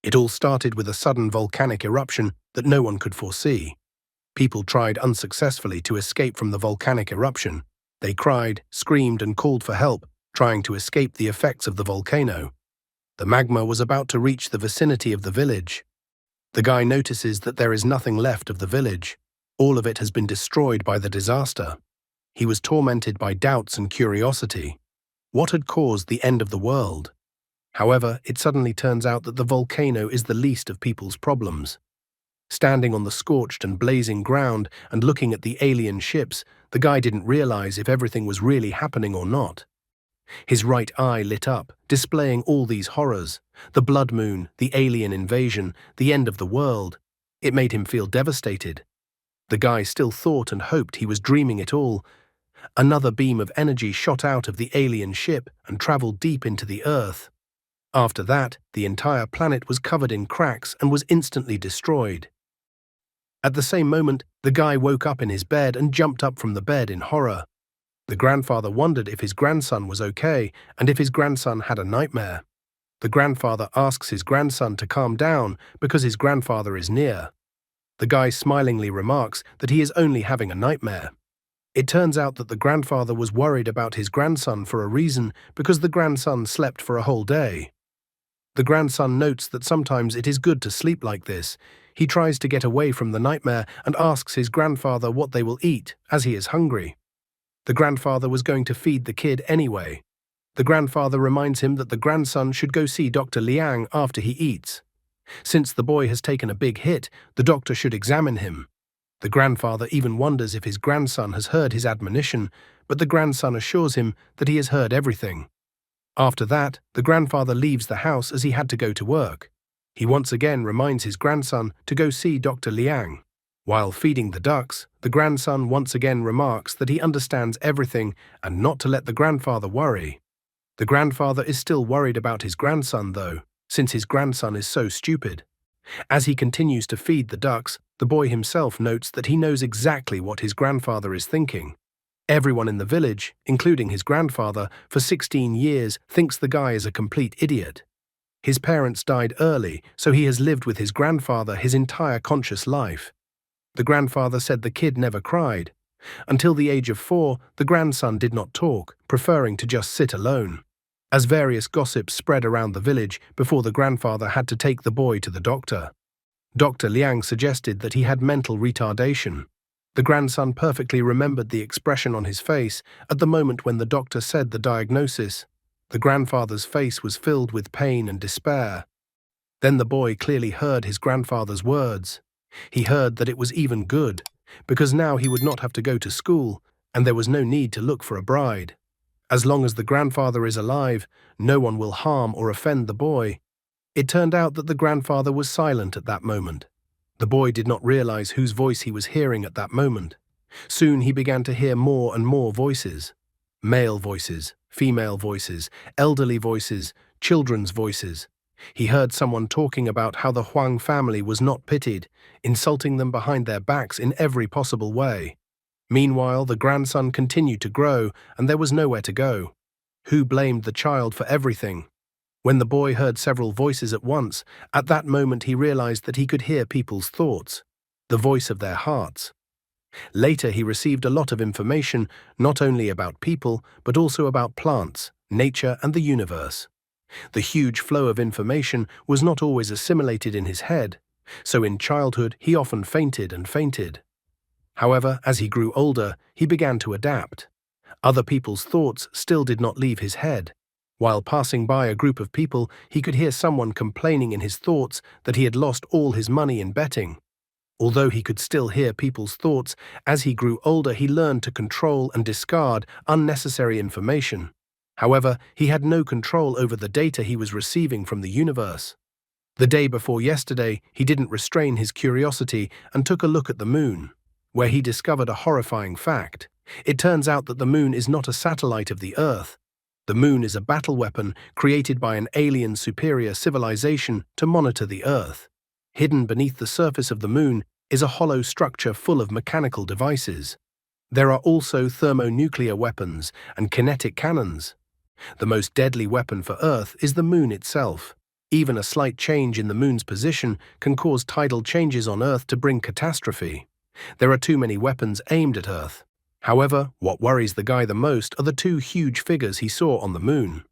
It all started with a sudden volcanic eruption that no one could foresee. People tried unsuccessfully to escape from the volcanic eruption. They cried, screamed, and called for help, trying to escape the effects of the volcano. The magma was about to reach the vicinity of the village. The guy notices that there is nothing left of the village. All of it has been destroyed by the disaster. He was tormented by doubts and curiosity. What had caused the end of the world? However, it suddenly turns out that the volcano is the least of people's problems. Standing on the scorched and blazing ground and looking at the alien ships, the guy didn't realize if everything was really happening or not. His right eye lit up, displaying all these horrors: the blood moon, the alien invasion, the end of the world. It made him feel devastated. The guy still thought and hoped he was dreaming it all. Another beam of energy shot out of the alien ship and traveled deep into the Earth. After that, the entire planet was covered in cracks and was instantly destroyed. At the same moment, the guy woke up in his bed and jumped up from the bed in horror. The grandfather wondered if his grandson was okay and if his grandson had a nightmare. The grandfather asks his grandson to calm down because his grandfather is near. The guy smilingly remarks that he is only having a nightmare. It turns out that the grandfather was worried about his grandson for a reason because the grandson slept for a whole day. The grandson notes that sometimes it is good to sleep like this. He tries to get away from the nightmare and asks his grandfather what they will eat, as he is hungry. The grandfather was going to feed the kid anyway. The grandfather reminds him that the grandson should go see Dr. Liang after he eats. Since the boy has taken a big hit, the doctor should examine him. The grandfather even wonders if his grandson has heard his admonition, but the grandson assures him that he has heard everything. After that, the grandfather leaves the house as he had to go to work. He once again reminds his grandson to go see Dr. Liang. While feeding the ducks, the grandson once again remarks that he understands everything and not to let the grandfather worry. The grandfather is still worried about his grandson, though, since his grandson is so stupid. As he continues to feed the ducks, the boy himself notes that he knows exactly what his grandfather is thinking. Everyone in the village, including his grandfather, for 16 years thinks the guy is a complete idiot. His parents died early, so he has lived with his grandfather his entire conscious life. The grandfather said the kid never cried. Until the age of 4, the grandson did not talk, preferring to just sit alone. As various gossips spread around the village before the grandfather had to take the boy to the doctor. Dr. Liang suggested that he had mental retardation. The grandson perfectly remembered the expression on his face at the moment when the doctor said the diagnosis. The grandfather's face was filled with pain and despair. Then the boy clearly heard his grandfather's words. He heard that it was even good, because now he would not have to go to school, and there was no need to look for a bride. As long as the grandfather is alive, no one will harm or offend the boy. It turned out that the grandfather was silent at that moment. The boy did not realize whose voice he was hearing at that moment. Soon he began to hear more and more voices. Male voices, female voices, elderly voices, children's voices. He heard someone talking about how the Huang family was not pitied, insulting them behind their backs in every possible way. Meanwhile, the grandson continued to grow, and there was nowhere to go. Who blamed the child for everything? When the boy heard several voices at once, at that moment he realized that he could hear people's thoughts, the voice of their hearts. Later he received a lot of information, not only about people, but also about plants, nature, and the universe. The huge flow of information was not always assimilated in his head, so in childhood he often fainted and fainted. However, as he grew older, he began to adapt. Other people's thoughts still did not leave his head. While passing by a group of people, he could hear someone complaining in his thoughts that he had lost all his money in betting. Although he could still hear people's thoughts, as he grew older he learned to control and discard unnecessary information. However, he had no control over the data he was receiving from the universe. The day before yesterday, he didn't restrain his curiosity and took a look at the moon, where he discovered a horrifying fact. It turns out that the moon is not a satellite of the Earth. The moon is a battle weapon created by an alien superior civilization to monitor the Earth. Hidden beneath the surface of the moon is a hollow structure full of mechanical devices. There are also thermonuclear weapons and kinetic cannons. The most deadly weapon for Earth is the moon itself. Even a slight change in the moon's position can cause tidal changes on Earth to bring catastrophe. There are too many weapons aimed at Earth. However, what worries the guy the most are the two huge figures he saw on the moon.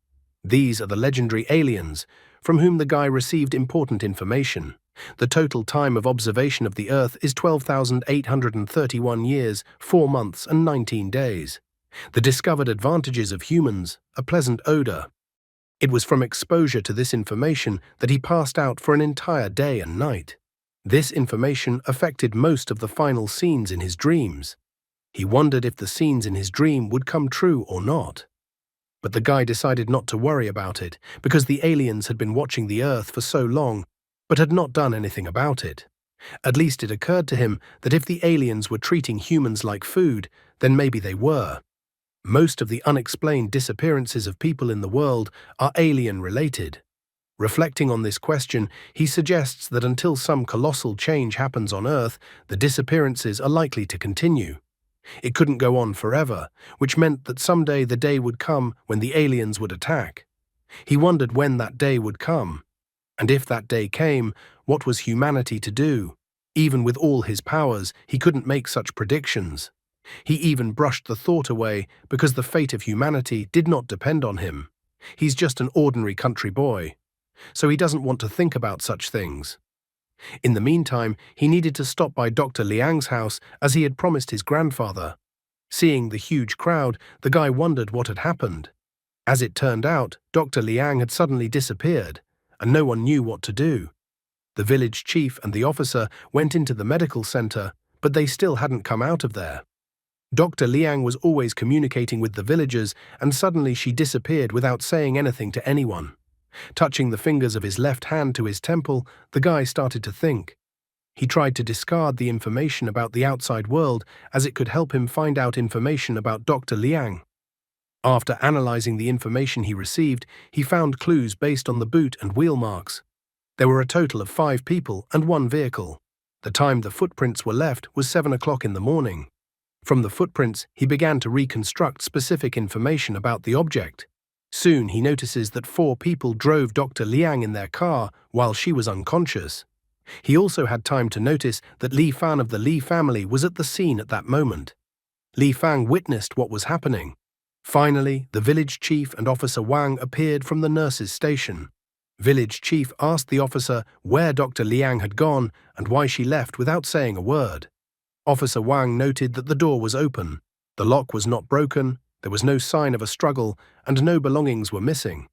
These are the legendary aliens, from whom the guy received important information. The total time of observation of the Earth is 12,831 years, 4 months and 19 days. The discovered advantages of humans, a pleasant odor. It was from exposure to this information that he passed out for an entire day and night. This information affected most of the final scenes in his dreams. He wondered if the scenes in his dream would come true or not. But the guy decided not to worry about it because the aliens had been watching the Earth for so long but had not done anything about it. At least it occurred to him that if the aliens were treating humans like food, then maybe they were. Most of the unexplained disappearances of people in the world are alien-related. Reflecting on this question, he suggests that until some colossal change happens on Earth, the disappearances are likely to continue. It couldn't go on forever, which meant that someday the day would come when the aliens would attack. He wondered when that day would come. And if that day came, what was humanity to do? Even with all his powers, he couldn't make such predictions. He even brushed the thought away because the fate of humanity did not depend on him. He's just an ordinary country boy, so he doesn't want to think about such things. In the meantime, he needed to stop by Dr. Liang's house as he had promised his grandfather. Seeing the huge crowd, the guy wondered what had happened. As it turned out, Dr. Liang had suddenly disappeared, and no one knew what to do. The village chief and the officer went into the medical center, but they still hadn't come out of there. Dr. Liang was always communicating with the villagers, and suddenly she disappeared without saying anything to anyone. Touching the fingers of his left hand to his temple, the guy started to think. He tried to discard the information about the outside world as it could help him find out information about Dr. Liang. After analyzing the information he received, he found clues based on the boot and wheel marks. There were a total of 5 people and 1 vehicle. The time the footprints were left was 7 o'clock in the morning. From the footprints, he began to reconstruct specific information about the object. Soon he notices that 4 people drove Dr. Liang in their car while she was unconscious. He also had time to notice that Li Fan of the Li family was at the scene at that moment. Li Fan witnessed what was happening. Finally, the village chief and Officer Wang appeared from the nurse's station. Village chief asked the officer where Dr. Liang had gone and why she left without saying a word. Officer Wang noted that the door was open, the lock was not broken, there was no sign of a struggle, and no belongings were missing.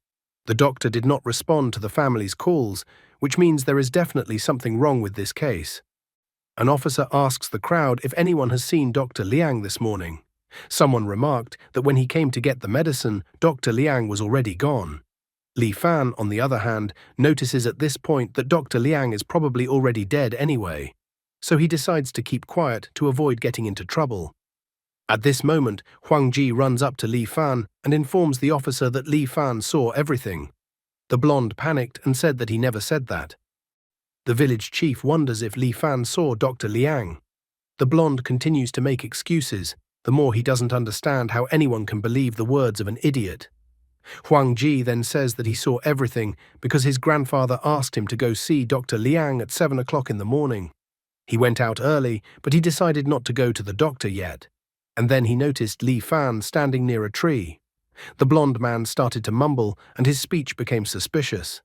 The doctor did not respond to the family's calls, which means there is definitely something wrong with this case. An officer asks the crowd if anyone has seen Dr. Liang this morning. Someone remarked that when he came to get the medicine, Dr. Liang was already gone. Li Fan, on the other hand, notices at this point that Dr. Liang is probably already dead anyway, so he decides to keep quiet to avoid getting into trouble. At this moment, Huang Ji runs up to Li Fan and informs the officer that Li Fan saw everything. The blonde panicked and said that he never said that. The village chief wonders if Li Fan saw Dr. Liang. The blonde continues to make excuses, the more he doesn't understand how anyone can believe the words of an idiot. Huang Ji then says that he saw everything because his grandfather asked him to go see Dr. Liang at 7 o'clock in the morning. He went out early, but he decided not to go to the doctor yet. And then he noticed Li Fan standing near a tree. The blonde man started to mumble, and his speech became suspicious.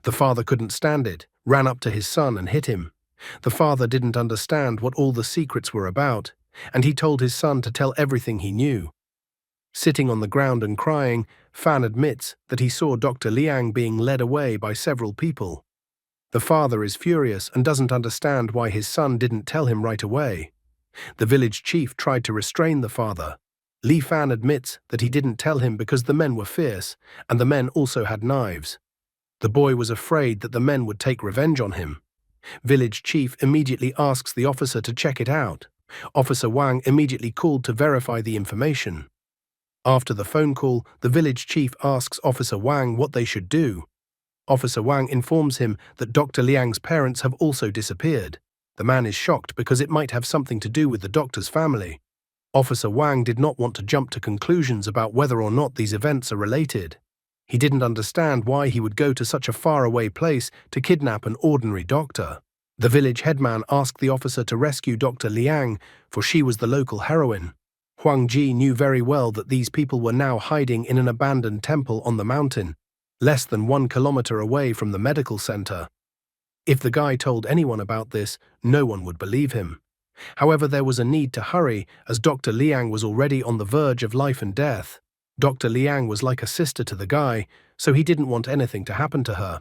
The father couldn't stand it, ran up to his son and hit him. The father didn't understand what all the secrets were about, and he told his son to tell everything he knew. Sitting on the ground and crying, Fan admits that he saw Dr. Liang being led away by several people. The father is furious and doesn't understand why his son didn't tell him right away. The village chief tried to restrain the father. Li Fan admits that he didn't tell him because the men were fierce, and the men also had knives. The boy was afraid that the men would take revenge on him. Village chief immediately asks the officer to check it out. Officer Wang immediately called to verify the information. After the phone call, the village chief asks Officer Wang what they should do. Officer Wang informs him that Dr. Liang's parents have also disappeared. The man is shocked because it might have something to do with the doctor's family. Officer Wang did not want to jump to conclusions about whether or not these events are related. He didn't understand why he would go to such a faraway place to kidnap an ordinary doctor. The village headman asked the officer to rescue Dr. Liang, for she was the local heroine. Huang Ji knew very well that these people were now hiding in an abandoned temple on the mountain, less than 1 kilometer away from the medical center. If the guy told anyone about this, no one would believe him. However, there was a need to hurry, as Dr. Liang was already on the verge of life and death. Dr. Liang was like a sister to the guy, so he didn't want anything to happen to her.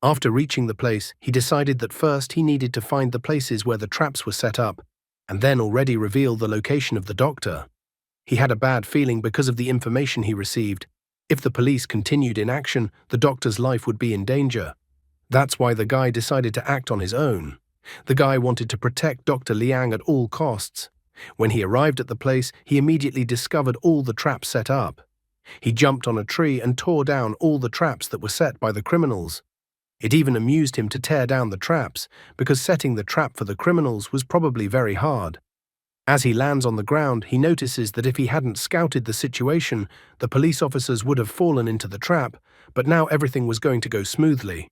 After reaching the place, he decided that first he needed to find the places where the traps were set up, and then already reveal the location of the doctor. He had a bad feeling because of the information he received. If the police continued inaction, the doctor's life would be in danger. That's why the guy decided to act on his own. The guy wanted to protect Dr. Liang at all costs. When he arrived at the place, he immediately discovered all the traps set up. He jumped on a tree and tore down all the traps that were set by the criminals. It even amused him to tear down the traps, because setting the trap for the criminals was probably very hard. As he lands on the ground, he notices that if he hadn't scouted the situation, the police officers would have fallen into the trap, but now everything was going to go smoothly.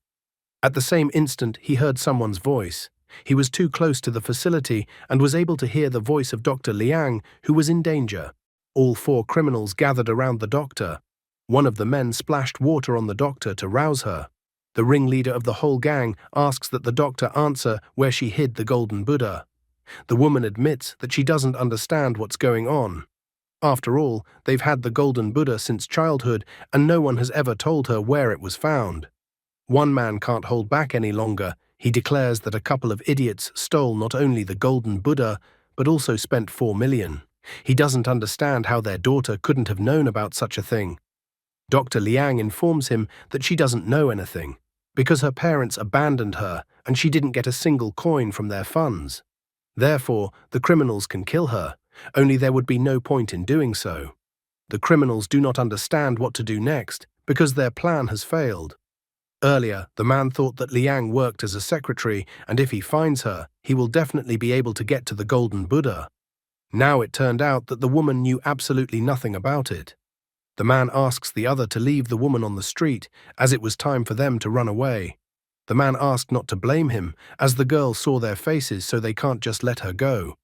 At the same instant, he heard someone's voice. He was too close to the facility and was able to hear the voice of Dr. Liang, who was in danger. All 4 criminals gathered around the doctor. One of the men splashed water on the doctor to rouse her. The ringleader of the whole gang asks that the doctor answer where she hid the golden Buddha. The woman admits that she doesn't understand what's going on. After all, they've had the golden Buddha since childhood, and no one has ever told her where it was found. One man can't hold back any longer. He declares that a couple of idiots stole not only the golden Buddha, but also spent 4 million. He doesn't understand how their daughter couldn't have known about such a thing. Dr. Liang informs him that she doesn't know anything, because her parents abandoned her and she didn't get a single coin from their funds. Therefore, the criminals can kill her, only there would be no point in doing so. The criminals do not understand what to do next, because their plan has failed. Earlier, the man thought that Liang worked as a secretary, and if he finds her, he will definitely be able to get to the golden Buddha. Now it turned out that the woman knew absolutely nothing about it. The man asks the other to leave the woman on the street, as it was time for them to run away. The man asked not to blame him, as the girls saw their faces, so they can't just let her go.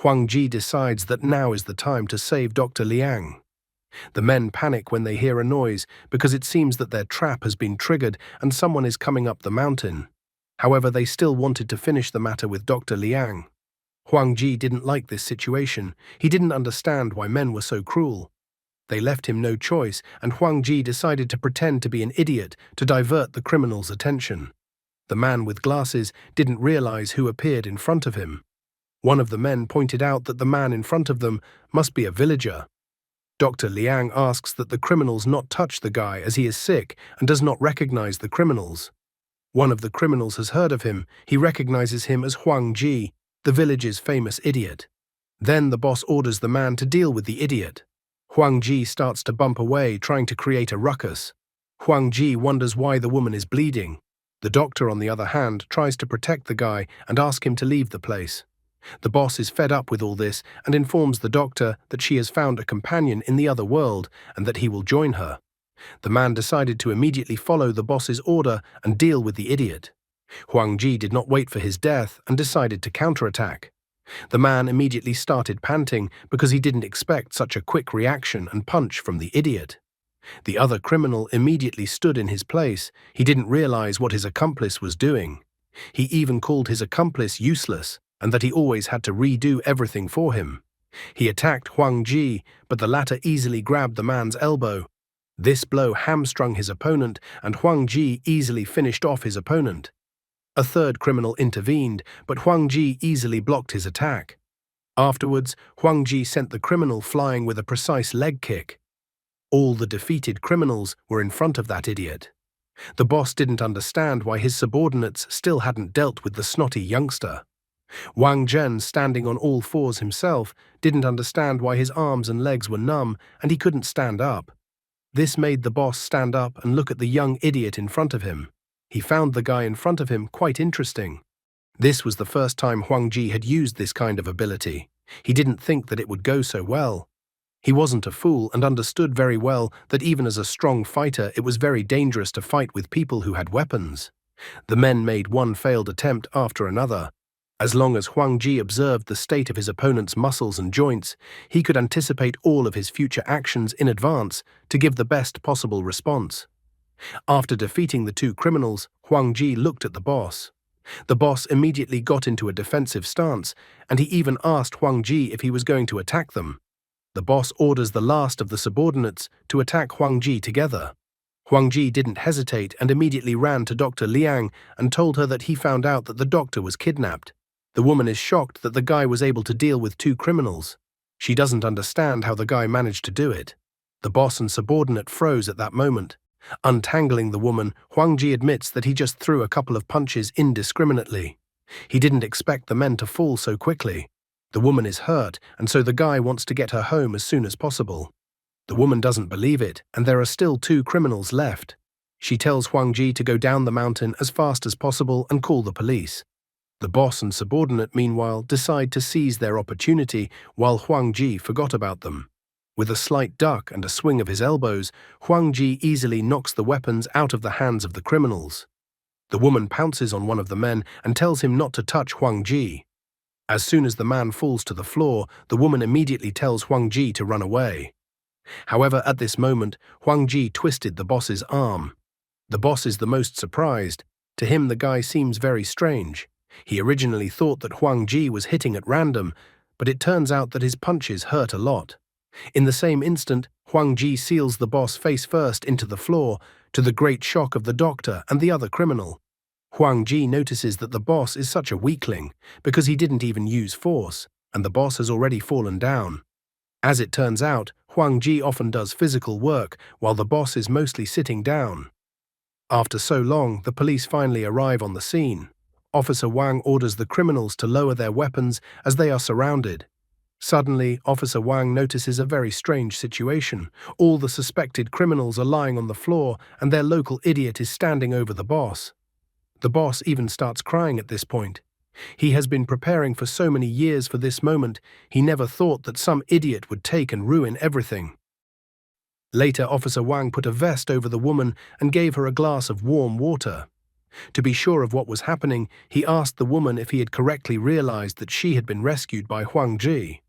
Huang Ji decides that now is the time to save Dr. Liang. The men panic when they hear a noise, because it seems that their trap has been triggered and someone is coming up the mountain. However, they still wanted to finish the matter with Dr. Liang. Huang Ji didn't like this situation. He didn't understand why men were so cruel. They left him no choice, and Huang Ji decided to pretend to be an idiot to divert the criminals' attention. The man with glasses didn't realize who appeared in front of him. One of the men pointed out that the man in front of them must be a villager. Dr. Liang asks that the criminals not touch the guy as he is sick and does not recognize the criminals. One of the criminals has heard of him. He recognizes him as Huang Ji, the village's famous idiot. Then the boss orders the man to deal with the idiot. Huang Ji starts to bump away, trying to create a ruckus. Huang Ji wonders why the woman is bleeding. The doctor, on the other hand, tries to protect the guy and ask him to leave the place. The boss is fed up with all this and informs the doctor that she has found a companion in the other world and that he will join her. The man decided to immediately follow the boss's order and deal with the idiot. Huang Ji did not wait for his death and decided to counterattack. The man immediately started panting because he didn't expect such a quick reaction and punch from the idiot. The other criminal immediately stood in his place. He didn't realize what his accomplice was doing. He even called his accomplice useless, and that he always had to redo everything for him. He attacked Huang Ji, but the latter easily grabbed the man's elbow. This blow hamstrung his opponent, and Huang Ji easily finished off his opponent. A third criminal intervened, but Huang Ji easily blocked his attack. Afterwards, Huang Ji sent the criminal flying with a precise leg kick. All the defeated criminals were in front of that idiot. The boss didn't understand why his subordinates still hadn't dealt with the snotty youngster. Wang Zhen, standing on all fours himself, didn't understand why his arms and legs were numb and he couldn't stand up. This made the boss stand up and look at the young idiot in front of him. He found the guy in front of him quite interesting. This was the first time Huang Ji had used this kind of ability. He didn't think that it would go so well. He wasn't a fool and understood very well that even as a strong fighter, it was very dangerous to fight with people who had weapons. The men made one failed attempt after another. As long as Huang Ji observed the state of his opponent's muscles and joints, he could anticipate all of his future actions in advance to give the best possible response. After defeating the two criminals, Huang Ji looked at the boss. The boss immediately got into a defensive stance, and he even asked Huang Ji if he was going to attack them. The boss orders the last of the subordinates to attack Huang Ji together. Huang Ji didn't hesitate and immediately ran to Dr. Liang and told her that he found out that the doctor was kidnapped. The woman is shocked that the guy was able to deal with two criminals. She doesn't understand how the guy managed to do it. The boss and subordinate froze at that moment. Untangling the woman, Huang Ji admits that he just threw a couple of punches indiscriminately. He didn't expect the men to fall so quickly. The woman is hurt, and so the guy wants to get her home as soon as possible. The woman doesn't believe it, and there are still two criminals left. She tells Huang Ji to go down the mountain as fast as possible and call the police. The boss and subordinate, meanwhile, decide to seize their opportunity while Huang Ji forgot about them. With a slight duck and a swing of his elbows, Huang Ji easily knocks the weapons out of the hands of the criminals. The woman pounces on one of the men and tells him not to touch Huang Ji. As soon as the man falls to the floor, the woman immediately tells Huang Ji to run away. However, at this moment, Huang Ji twisted the boss's arm. The boss is the most surprised. To him, the guy seems very strange. He originally thought that Huang Ji was hitting at random, but it turns out that his punches hurt a lot. In the same instant, Huang Ji seals the boss face first into the floor, to the great shock of the doctor and the other criminal. Huang Ji notices that the boss is such a weakling because he didn't even use force, and the boss has already fallen down. As it turns out, Huang Ji often does physical work while the boss is mostly sitting down. After so long, the police finally arrive on the scene. Officer Wang orders the criminals to lower their weapons as they are surrounded. Suddenly, Officer Wang notices a very strange situation. All the suspected criminals are lying on the floor, and their local idiot is standing over the boss. The boss even starts crying at this point. He has been preparing for so many years for this moment, he never thought that some idiot would take and ruin everything. Later, Officer Wang put a vest over the woman and gave her a glass of warm water. To be sure of what was happening, he asked the woman if he had correctly realized that she had been rescued by Huang Ji.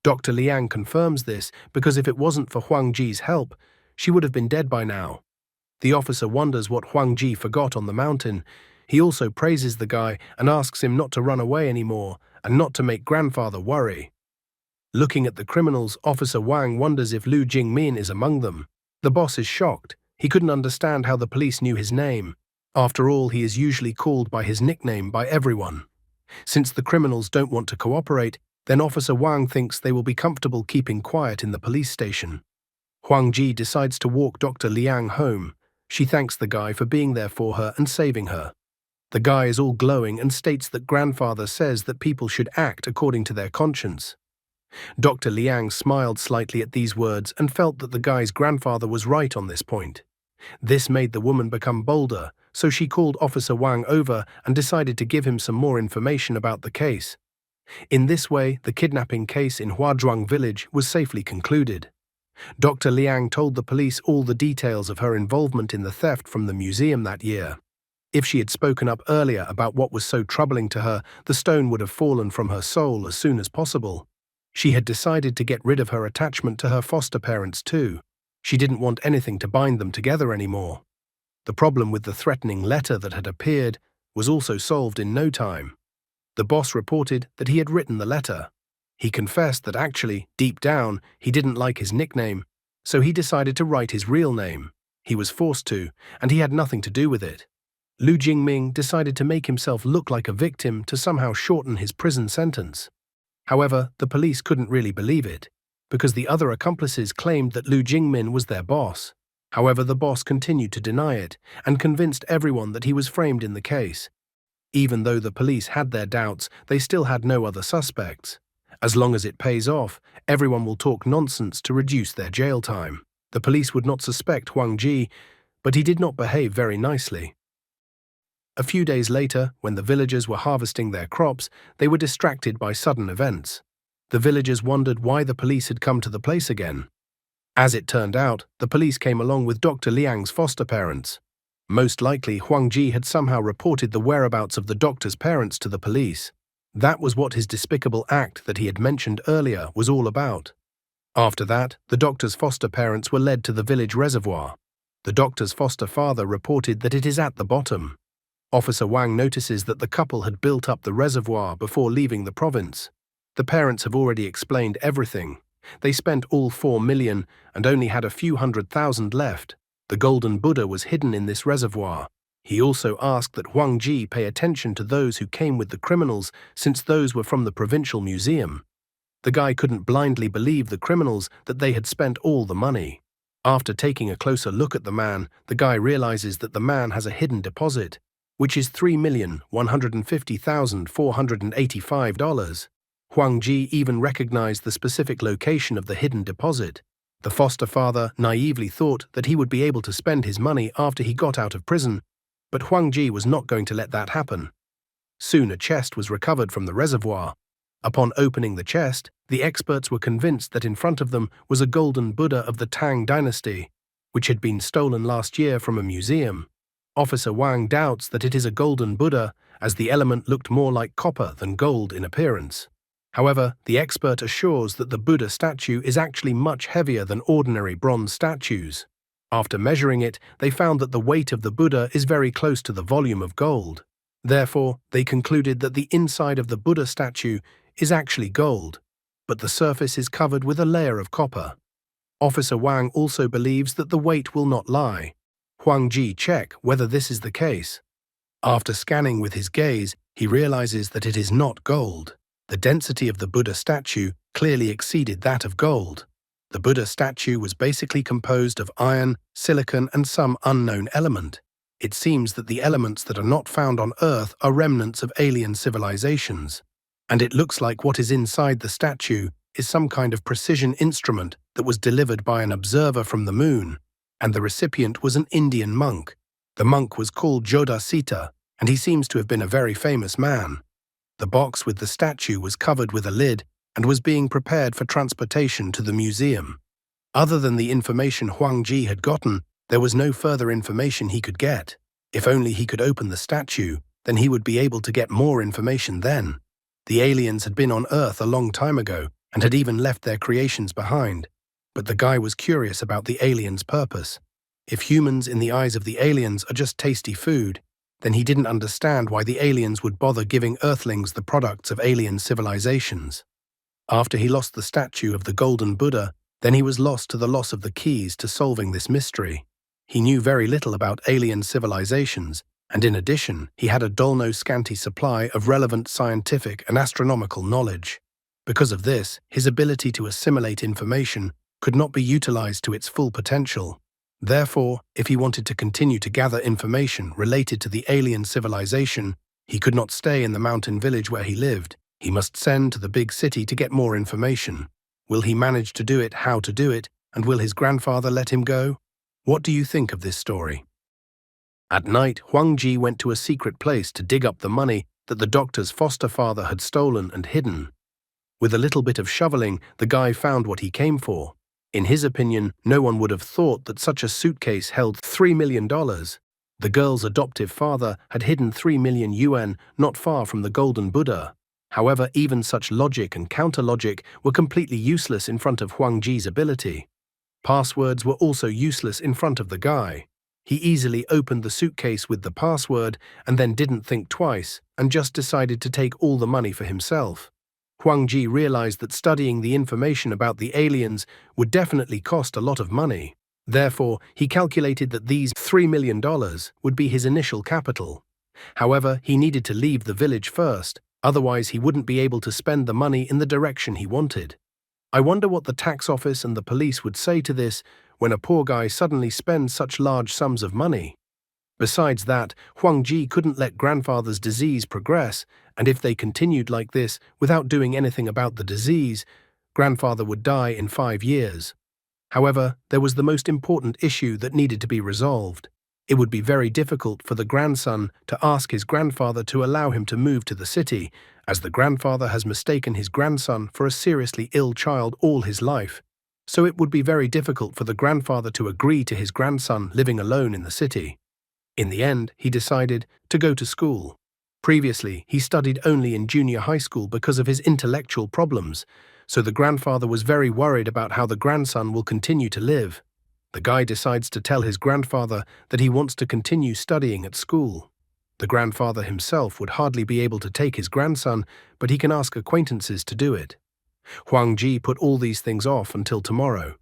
Dr. Liang confirms this because if it wasn't for Huang Ji's help, she would have been dead by now. The officer wonders what Huang Ji forgot on the mountain. He also praises the guy and asks him not to run away anymore and not to make grandfather worry. Looking at the criminals, Officer Wang wonders if Lu Jingmin is among them. The boss is shocked. He couldn't understand how the police knew his name. After all, he is usually called by his nickname by everyone. Since the criminals don't want to cooperate, then Officer Wang thinks they will be comfortable keeping quiet in the police station. Huang Ji decides to walk Dr. Liang home. She thanks the guy for being there for her and saving her. The guy is all glowing and states that grandfather says that people should act according to their conscience. Dr. Liang smiled slightly at these words and felt that the guy's grandfather was right on this point. This made the woman become bolder, so she called Officer Wang over and decided to give him some more information about the case. In this way, the kidnapping case in Huazhuang village was safely concluded. Dr. Liang told the police all the details of her involvement in the theft from the museum that year. If she had spoken up earlier about what was so troubling to her, the stone would have fallen from her soul as soon as possible. She had decided to get rid of her attachment to her foster parents too. She didn't want anything to bind them together anymore. The problem with the threatening letter that had appeared was also solved in no time. The boss reported that he had written the letter. He confessed that actually, deep down, he didn't like his nickname, so he decided to write his real name. He was forced to, and he had nothing to do with it. Lu Jingming decided to make himself look like a victim to somehow shorten his prison sentence. However, the police couldn't really believe it, because the other accomplices claimed that Lu Jingmin was their boss. However, the boss continued to deny it and convinced everyone that he was framed in the case. Even though the police had their doubts, they still had no other suspects. As long as it pays off, everyone will talk nonsense to reduce their jail time. The police would not suspect Huang Ji, but he did not behave very nicely. A few days later, when the villagers were harvesting their crops, they were distracted by sudden events. The villagers wondered why the police had come to the place again. As it turned out, the police came along with Dr. Liang's foster parents. Most likely, Huang Ji had somehow reported the whereabouts of the doctor's parents to the police. That was what his despicable act that he had mentioned earlier was all about. After that, the doctor's foster parents were led to the village reservoir. The doctor's foster father reported that it is at the bottom. Officer Wang notices that the couple had built up the reservoir before leaving the province. The parents have already explained everything. They spent all 4 million and only had a few 100,000 left. The golden Buddha was hidden in this reservoir. He also asked that Huang Ji pay attention to those who came with the criminals, since those were from the provincial museum. The guy couldn't blindly believe the criminals that they had spent all the money. After taking a closer look at the man, the guy realizes that the man has a hidden deposit, which is $3,150,485. Huang Ji even recognized the specific location of the hidden deposit. The foster father naively thought that he would be able to spend his money after he got out of prison, but Huang Ji was not going to let that happen. Soon a chest was recovered from the reservoir. Upon opening the chest, the experts were convinced that in front of them was a golden Buddha of the Tang dynasty, which had been stolen last year from a museum. Officer Wang doubts that it is a golden Buddha, as the element looked more like copper than gold in appearance. However, the expert assures that the Buddha statue is actually much heavier than ordinary bronze statues. After measuring it, they found that the weight of the Buddha is very close to the volume of gold. Therefore, they concluded that the inside of the Buddha statue is actually gold, but the surface is covered with a layer of copper. Officer Wang also believes that the weight will not lie. Huang Ji check whether this is the case. After scanning with his gaze, he realizes that it is not gold. The density of the Buddha statue clearly exceeded that of gold. The Buddha statue was basically composed of iron, silicon, and some unknown element. It seems that the elements that are not found on Earth are remnants of alien civilizations. And it looks like what is inside the statue is some kind of precision instrument that was delivered by an observer from the moon, and the recipient was an Indian monk. The monk was called Jodasita, and he seems to have been a very famous man. The box with the statue was covered with a lid and was being prepared for transportation to the museum. Other than the information Huang Ji had gotten, there was no further information he could get. If only he could open the statue, then he would be able to get more information then. The aliens had been on Earth a long time ago and had even left their creations behind. But the guy was curious about the aliens' purpose. If humans in the eyes of the aliens are just tasty food, then he didn't understand why the aliens would bother giving Earthlings the products of alien civilizations. After he lost the statue of the golden Buddha, then he was lost to the loss of the keys to solving this mystery. He knew very little about alien civilizations, and in addition, he had a dull no scanty supply of relevant scientific and astronomical knowledge. Because of this, his ability to assimilate information could not be utilized to its full potential. Therefore, if he wanted to continue to gather information related to the alien civilization, he could not stay in the mountain village where he lived. He must send to the big city to get more information. Will he manage to do it, how to do it, and will his grandfather let him go? What do you think of this story? At night, Huang Ji went to a secret place to dig up the money that the doctor's foster father had stolen and hidden. With a little bit of shoveling, the guy found what he came for. In his opinion, no one would have thought that such a suitcase held $3 million. The girl's adoptive father had hidden 3 million yuan not far from the golden Buddha. However, even such logic and counter-logic were completely useless in front of Huang Ji's ability. Passwords were also useless in front of the guy. He easily opened the suitcase with the password and then didn't think twice and just decided to take all the money for himself. Huang Ji realized that studying the information about the aliens would definitely cost a lot of money. Therefore, he calculated that these $3 million would be his initial capital. However, he needed to leave the village first, otherwise he wouldn't be able to spend the money in the direction he wanted. I wonder what the tax office and the police would say to this when a poor guy suddenly spends such large sums of money. Besides that, Huang Ji couldn't let grandfather's disease progress, and if they continued like this without doing anything about the disease, grandfather would die in 5 years. However, there was the most important issue that needed to be resolved. It would be very difficult for the grandson to ask his grandfather to allow him to move to the city, as the grandfather has mistaken his grandson for a seriously ill child all his life. So it would be very difficult for the grandfather to agree to his grandson living alone in the city. In the end, he decided to go to school. Previously, he studied only in junior high school because of his intellectual problems, so the grandfather was very worried about how the grandson will continue to live. The guy decides to tell his grandfather that he wants to continue studying at school. The grandfather himself would hardly be able to take his grandson, but he can ask acquaintances to do it. Huang Ji put all these things off until tomorrow.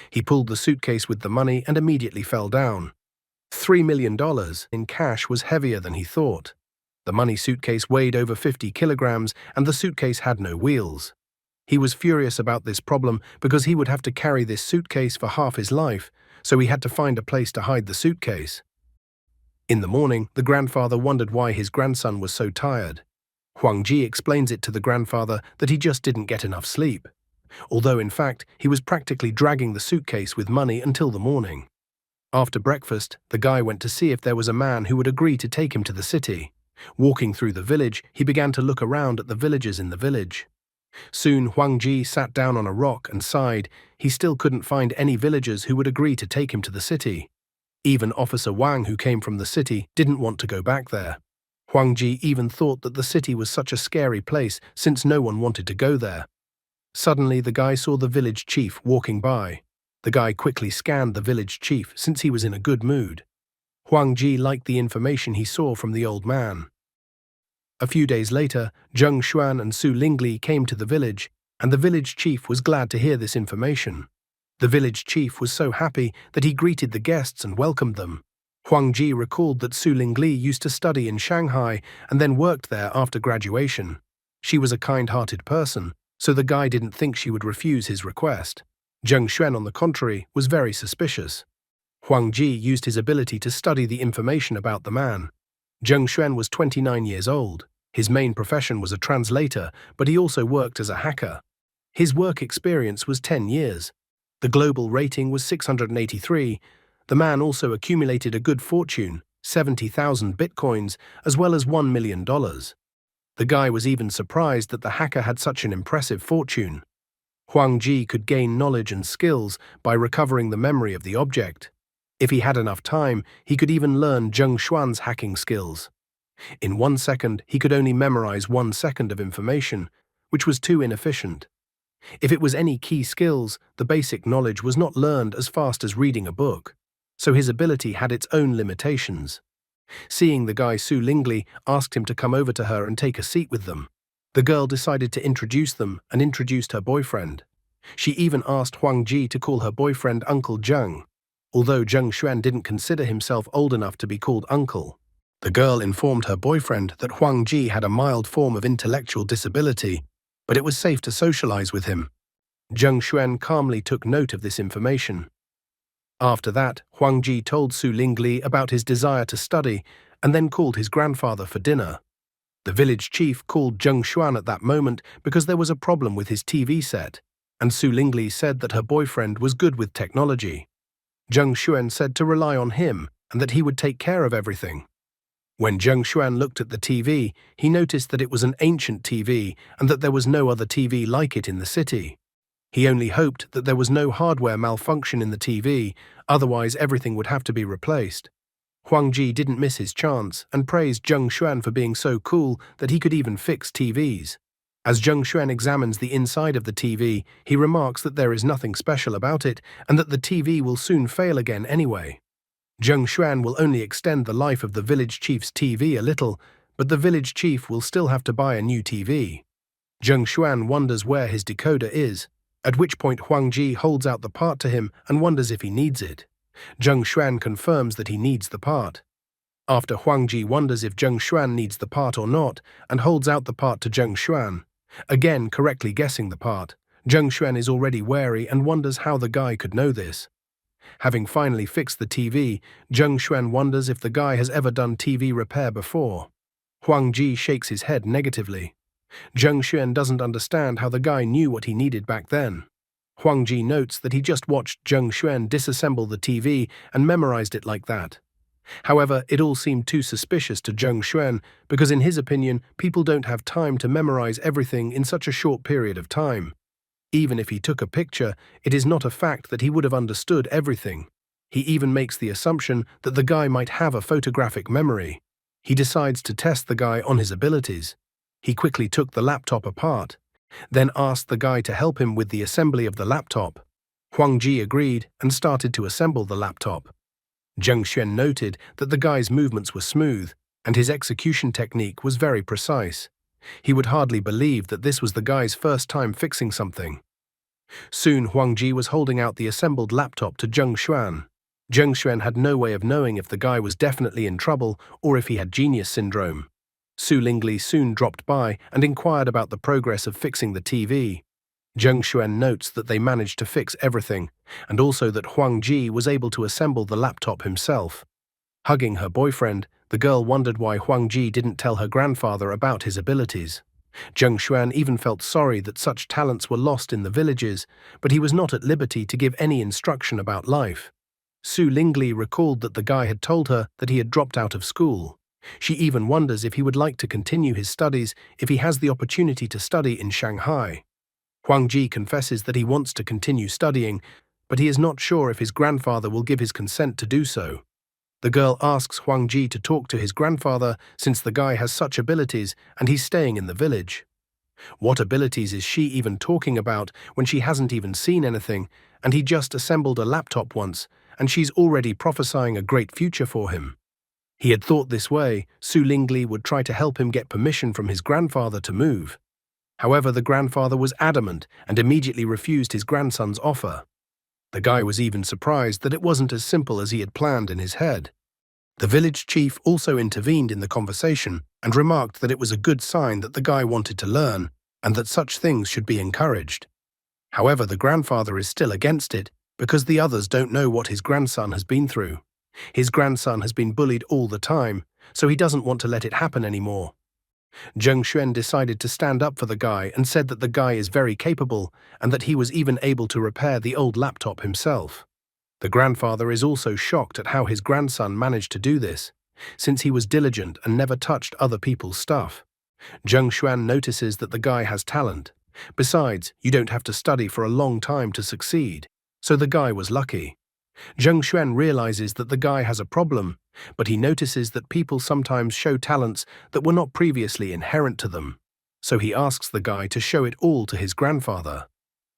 He pulled the suitcase with the money and immediately fell down. $3 million in cash was heavier than he thought. The money suitcase weighed over 50 kilograms and the suitcase had no wheels. He was furious about this problem because he would have to carry this suitcase for half his life, so he had to find a place to hide the suitcase. In the morning, the grandfather wondered why his grandson was so tired. Huang Ji explains it to the grandfather that he just didn't get enough sleep, although in fact he was practically dragging the suitcase with money until the morning. After breakfast, the guy went to see if there was a man who would agree to take him to the city. Walking through the village, he began to look around at the villagers in the village. Soon Huang Ji sat down on a rock and sighed. He still couldn't find any villagers who would agree to take him to the city. Even Officer Wang, who came from the city, didn't want to go back there. Huang Ji even thought that the city was such a scary place since no one wanted to go there. Suddenly the guy saw the village chief walking by. The guy quickly scanned the village chief since he was in a good mood. Huang Ji liked the information he saw from the old man. A few days later, Zheng Xuan and Su Lingli came to the village, and the village chief was glad to hear this information. The village chief was so happy that he greeted the guests and welcomed them. Huang Ji recalled that Su Lingli used to study in Shanghai and then worked there after graduation. She was a kind-hearted person, so the guy didn't think she would refuse his request. Zheng Xuan, on the contrary, was very suspicious. Huang Ji used his ability to study the information about the man. Zheng Xuan was 29 years old. His main profession was a translator, but he also worked as a hacker. His work experience was 10 years. The global rating was 683. The man also accumulated a good fortune, 70,000 bitcoins, as well as $1 million. The guy was even surprised that the hacker had such an impressive fortune. Huang Ji could gain knowledge and skills by recovering the memory of the object. If he had enough time, he could even learn Zheng Xuan's hacking skills. In 1 second, he could only memorize 1 second of information, which was too inefficient. If it was any key skills, the basic knowledge was not learned as fast as reading a book, so his ability had its own limitations. Seeing the guy, Su Lingli asked him to come over to her and take a seat with them. The girl decided to introduce them and introduced her boyfriend. She even asked Huang Ji to call her boyfriend Uncle Zheng, although Zheng Xuan didn't consider himself old enough to be called uncle. The girl informed her boyfriend that Huang Ji had a mild form of intellectual disability, but it was safe to socialize with him. Zheng Xuan calmly took note of this information. After that, Huang Ji told Su Lingli about his desire to study and then called his grandfather for dinner. The village chief called Zheng Xuan at that moment because there was a problem with his TV set, and Su Lingli said that her boyfriend was good with technology. Zheng Xuan said to rely on him and that he would take care of everything. When Zheng Xuan looked at the TV, he noticed that it was an ancient TV and that there was no other TV like it in the city. He only hoped that there was no hardware malfunction in the TV, otherwise everything would have to be replaced. Huang Ji didn't miss his chance and praised Zheng Xuan for being so cool that he could even fix TVs. As Zheng Xuan examines the inside of the TV, he remarks that there is nothing special about it and that the TV will soon fail again anyway. Zheng Xuan will only extend the life of the village chief's TV a little, but the village chief will still have to buy a new TV. Zheng Xuan wonders where his decoder is, at which point Huang Ji holds out the part to him and wonders if he needs it. Zheng Xuan confirms that he needs the part. After Huang Ji wonders if Zheng Xuan needs the part or not and holds out the part to Zheng Xuan, again correctly guessing the part, Zheng Xuan is already wary and wonders how the guy could know this. Having finally fixed the TV, Zheng Xuan wonders if the guy has ever done TV repair before. Huang Ji shakes his head negatively. Zheng Xuan doesn't understand how the guy knew what he needed back then. Huang Ji notes that he just watched Zheng Xuan disassemble the TV and memorized it like that. However, it all seemed too suspicious to Zheng Xuan because in his opinion, people don't have time to memorize everything in such a short period of time. Even if he took a picture, it is not a fact that he would have understood everything. He even makes the assumption that the guy might have a photographic memory. He decides to test the guy on his abilities. He quickly took the laptop apart, then asked the guy to help him with the assembly of the laptop. Huang Ji agreed and started to assemble the laptop. Zheng Xuan noted that the guy's movements were smooth, and his execution technique was very precise. He would hardly believe that this was the guy's first time fixing something. Soon Huang Ji was holding out the assembled laptop to Zheng Xuan. Zheng Xuan had no way of knowing if the guy was definitely in trouble or if he had genius syndrome. Su Lingli soon dropped by and inquired about the progress of fixing the TV. Zheng Xuan notes that they managed to fix everything, and also that Huang Ji was able to assemble the laptop himself. Hugging her boyfriend, the girl wondered why Huang Ji didn't tell her grandfather about his abilities. Zheng Xuan even felt sorry that such talents were lost in the villages, but he was not at liberty to give any instruction about life. Su Lingli recalled that the guy had told her that he had dropped out of school. She even wonders if he would like to continue his studies if he has the opportunity to study in Shanghai. Huang Ji confesses that he wants to continue studying, but he is not sure if his grandfather will give his consent to do so. The girl asks Huang Ji to talk to his grandfather since the guy has such abilities and he's staying in the village. What abilities is she even talking about when she hasn't even seen anything, and he just assembled a laptop once, and she's already prophesying a great future for him? He had thought this way, Su Lingli would try to help him get permission from his grandfather to move. However, the grandfather was adamant and immediately refused his grandson's offer. The guy was even surprised that it wasn't as simple as he had planned in his head. The village chief also intervened in the conversation and remarked that it was a good sign that the guy wanted to learn and that such things should be encouraged. However, the grandfather is still against it because the others don't know what his grandson has been through. His grandson has been bullied all the time, so he doesn't want to let it happen anymore. Zheng Xuan decided to stand up for the guy and said that the guy is very capable and that he was even able to repair the old laptop himself. The grandfather is also shocked at how his grandson managed to do this, since he was diligent and never touched other people's stuff. Zheng Xuan notices that the guy has talent. Besides, you don't have to study for a long time to succeed, so the guy was lucky. Zheng Xuan realizes that the guy has a problem, but he notices that people sometimes show talents that were not previously inherent to them. So he asks the guy to show it all to his grandfather.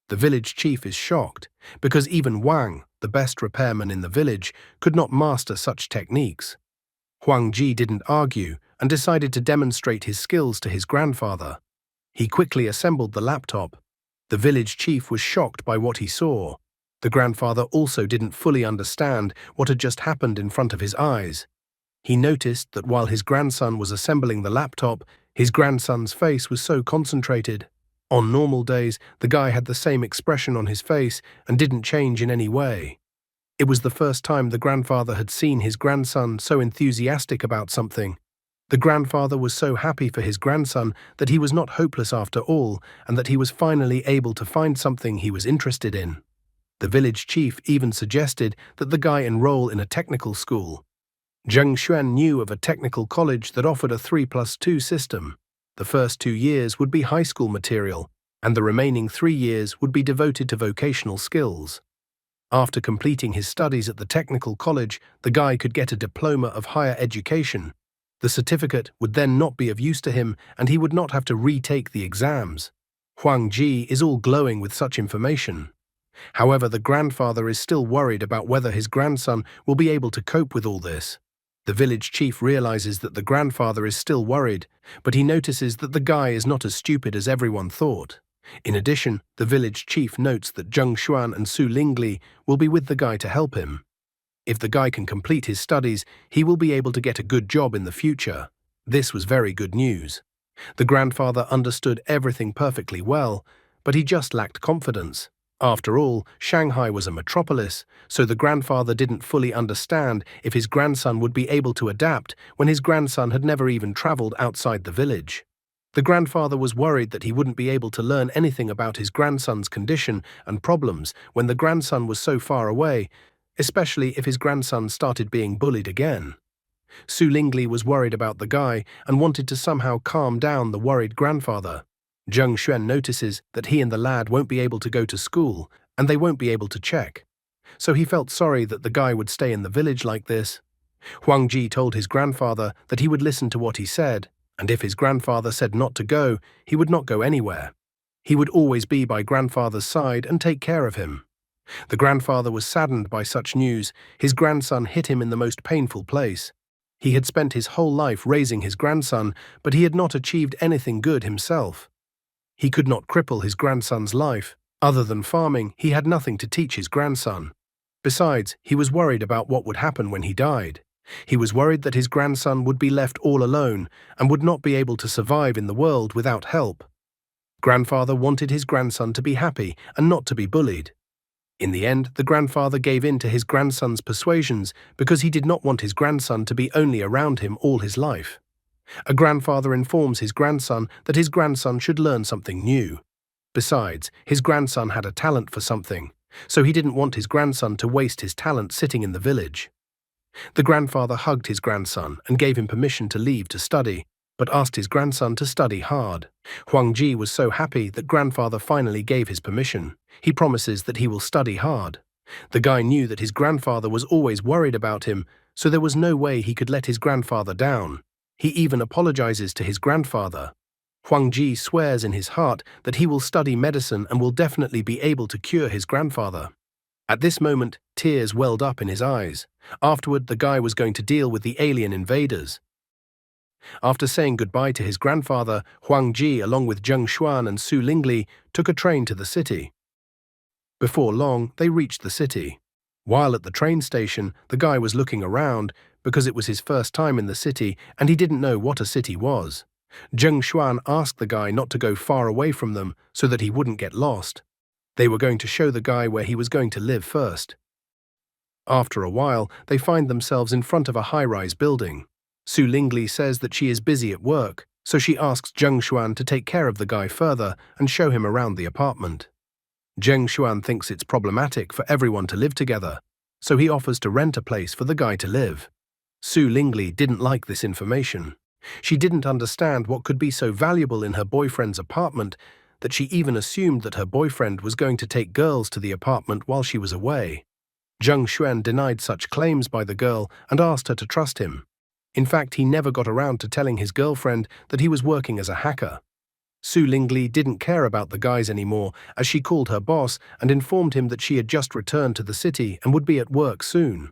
The village chief is shocked, because even Wang, the best repairman in the village, could not master such techniques. Huang Ji didn't argue and decided to demonstrate his skills to his grandfather. He quickly assembled the laptop. The village chief was shocked by what he saw. The grandfather also didn't fully understand what had just happened in front of his eyes. He noticed that while his grandson was assembling the laptop, his grandson's face was so concentrated. On normal days, the guy had the same expression on his face and didn't change in any way. It was the first time the grandfather had seen his grandson so enthusiastic about something. The grandfather was so happy for his grandson that he was not hopeless after all, and that he was finally able to find something he was interested in. The village chief even suggested that the guy enroll in a technical school. Zheng Xuan knew of a technical college that offered a 3+2 system. The first 2 years would be high school material, and the remaining 3 years would be devoted to vocational skills. After completing his studies at the technical college, the guy could get a diploma of higher education. The certificate would then not be of use to him, and he would not have to retake the exams. Huang Ji is all glowing with such information. However, the grandfather is still worried about whether his grandson will be able to cope with all this. The village chief realizes that the grandfather is still worried, but he notices that the guy is not as stupid as everyone thought. In addition, the village chief notes that Zheng Xuan and Su Lingli will be with the guy to help him. If the guy can complete his studies, he will be able to get a good job in the future. This was very good news. The grandfather understood everything perfectly well, but he just lacked confidence. After all, Shanghai was a metropolis, so the grandfather didn't fully understand if his grandson would be able to adapt when his grandson had never even traveled outside the village. The grandfather was worried that he wouldn't be able to learn anything about his grandson's condition and problems when the grandson was so far away, especially if his grandson started being bullied again. Su Lingli was worried about the guy and wanted to somehow calm down the worried grandfather. Zheng Xuan notices that he and the lad won't be able to go to school and they won't be able to check. So he felt sorry that the guy would stay in the village like this. Huang Ji told his grandfather that he would listen to what he said, and if his grandfather said not to go, he would not go anywhere. He would always be by grandfather's side and take care of him. The grandfather was saddened by such news. His grandson hit him in the most painful place. He had spent his whole life raising his grandson, but he had not achieved anything good himself. He could not cripple his grandson's life. Other than farming, he had nothing to teach his grandson. Besides, he was worried about what would happen when he died. He was worried that his grandson would be left all alone and would not be able to survive in the world without help. Grandfather wanted his grandson to be happy and not to be bullied. In the end, the grandfather gave in to his grandson's persuasions because he did not want his grandson to be only around him all his life. A grandfather informs his grandson that his grandson should learn something new. Besides, his grandson had a talent for something, so he didn't want his grandson to waste his talent sitting in the village. The grandfather hugged his grandson and gave him permission to leave to study, but asked his grandson to study hard. Huang Ji was so happy that grandfather finally gave his permission. He promises that he will study hard. The guy knew that his grandfather was always worried about him, so there was no way he could let his grandfather down. He even apologizes to his grandfather. Huang Ji swears in his heart that he will study medicine and will definitely be able to cure his grandfather. At this moment, tears welled up in his eyes. Afterward, the guy was going to deal with the alien invaders. After saying goodbye to his grandfather, Huang Ji, along with Zheng Xuan and Su Lingli, took a train to the city. Before long, they reached the city. While at the train station, the guy was looking around because it was his first time in the city and he didn't know what a city was. Zheng Xuan asked the guy not to go far away from them so that he wouldn't get lost. They were going to show the guy where he was going to live first. After a while, they find themselves in front of a high-rise building. Su Lingli says that she is busy at work, so she asks Zheng Xuan to take care of the guy further and show him around the apartment. Zheng Xuan thinks it's problematic for everyone to live together, so he offers to rent a place for the guy to live. Su Lingli didn't like this information. She didn't understand what could be so valuable in her boyfriend's apartment that she even assumed that her boyfriend was going to take girls to the apartment while she was away. Zheng Xuan denied such claims by the girl and asked her to trust him. In fact, he never got around to telling his girlfriend that he was working as a hacker. Su Lingli didn't care about the guys anymore as she called her boss and informed him that she had just returned to the city and would be at work soon.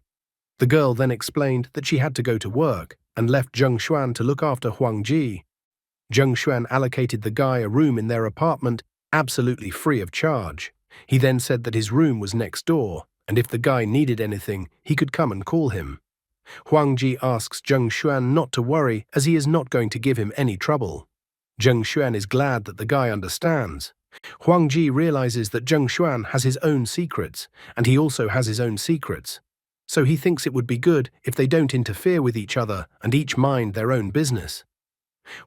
The girl then explained that she had to go to work and left Zheng Xuan to look after Huang Ji. Zheng Xuan allocated the guy a room in their apartment absolutely free of charge. He then said that his room was next door, and if the guy needed anything, he could come and call him. Huang Ji asks Zheng Xuan not to worry as he is not going to give him any trouble. Zheng Xuan is glad that the guy understands. Huang Ji realizes that Zheng Xuan has his own secrets, and he also has his own secrets. So he thinks it would be good if they don't interfere with each other and each mind their own business.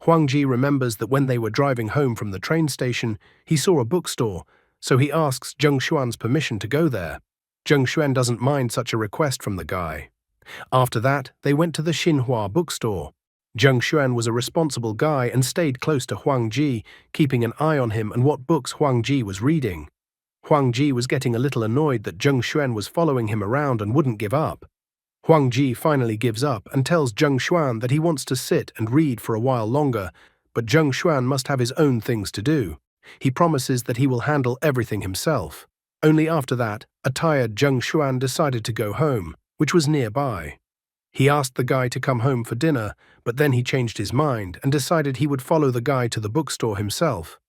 Huang Ji remembers that when they were driving home from the train station, he saw a bookstore, so he asks Zheng Xuan's permission to go there. Zheng Xuan doesn't mind such a request from the guy. After that, they went to the Xinhua bookstore. Zheng Xuan was a responsible guy and stayed close to Huang Ji, keeping an eye on him and what books Huang Ji was reading. Huang Ji was getting a little annoyed that Zheng Xuan was following him around and wouldn't give up. Huang Ji finally gives up and tells Zheng Xuan that he wants to sit and read for a while longer, but Zheng Xuan must have his own things to do. He promises that he will handle everything himself. Only after that, a tired Zheng Xuan decided to go home, which was nearby. He asked the guy to come home for dinner, but then he changed his mind and decided he would follow the guy to the bookstore himself.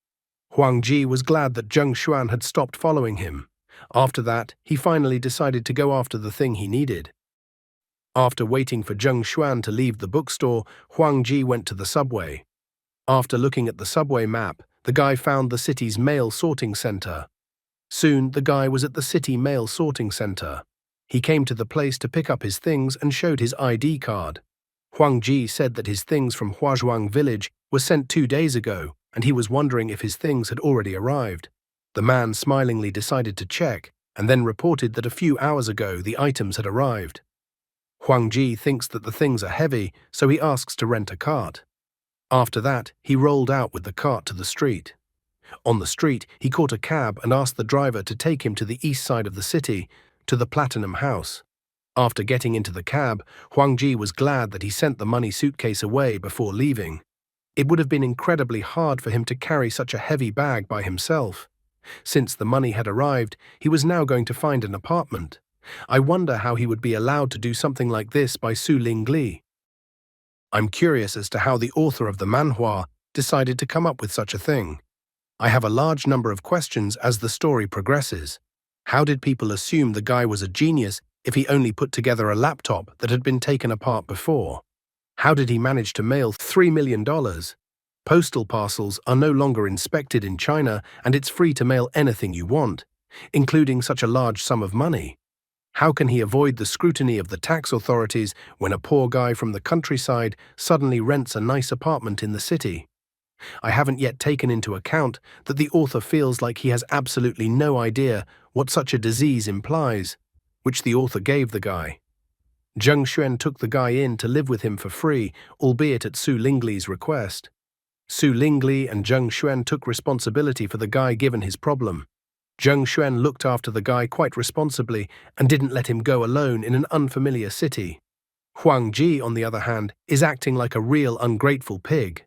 Huang Ji was glad that Zheng Xuan had stopped following him. After that, he finally decided to go after the thing he needed. After waiting for Zheng Xuan to leave the bookstore, Huang Ji went to the subway. After looking at the subway map, the guy found the city's mail sorting center. Soon, the guy was at the city mail sorting center. He came to the place to pick up his things and showed his ID card. Huang Ji said that his things from Huazhuang village were sent 2 days ago, and he was wondering if his things had already arrived. The man smilingly decided to check, and then reported that a few hours ago the items had arrived. Huang Ji thinks that the things are heavy, so he asks to rent a cart. After that, he rolled out with the cart to the street. On the street, he caught a cab and asked the driver to take him to the east side of the city, to the Platinum House. After getting into the cab, Huang Ji was glad that he sent the money suitcase away before leaving. It would have been incredibly hard for him to carry such a heavy bag by himself. Since the money had arrived, he was now going to find an apartment. I wonder how he would be allowed to do something like this by Su Lingli. I'm curious as to how the author of the manhwa decided to come up with such a thing. I have a large number of questions as the story progresses. How did people assume the guy was a genius if he only put together a laptop that had been taken apart before? How did he manage to mail $3 million? Postal parcels are no longer inspected in China, and it's free to mail anything you want, including such a large sum of money. How can he avoid the scrutiny of the tax authorities when a poor guy from the countryside suddenly rents a nice apartment in the city? I haven't yet taken into account that the author feels like he has absolutely no idea what such a disease implies, which the author gave the guy. Zheng Xuan took the guy in to live with him for free, albeit at Su Lingli's request. Su Lingli and Zheng Xuan took responsibility for the guy given his problem. Zheng Xuan looked after the guy quite responsibly and didn't let him go alone in an unfamiliar city. Huang Ji, on the other hand, is acting like a real ungrateful pig.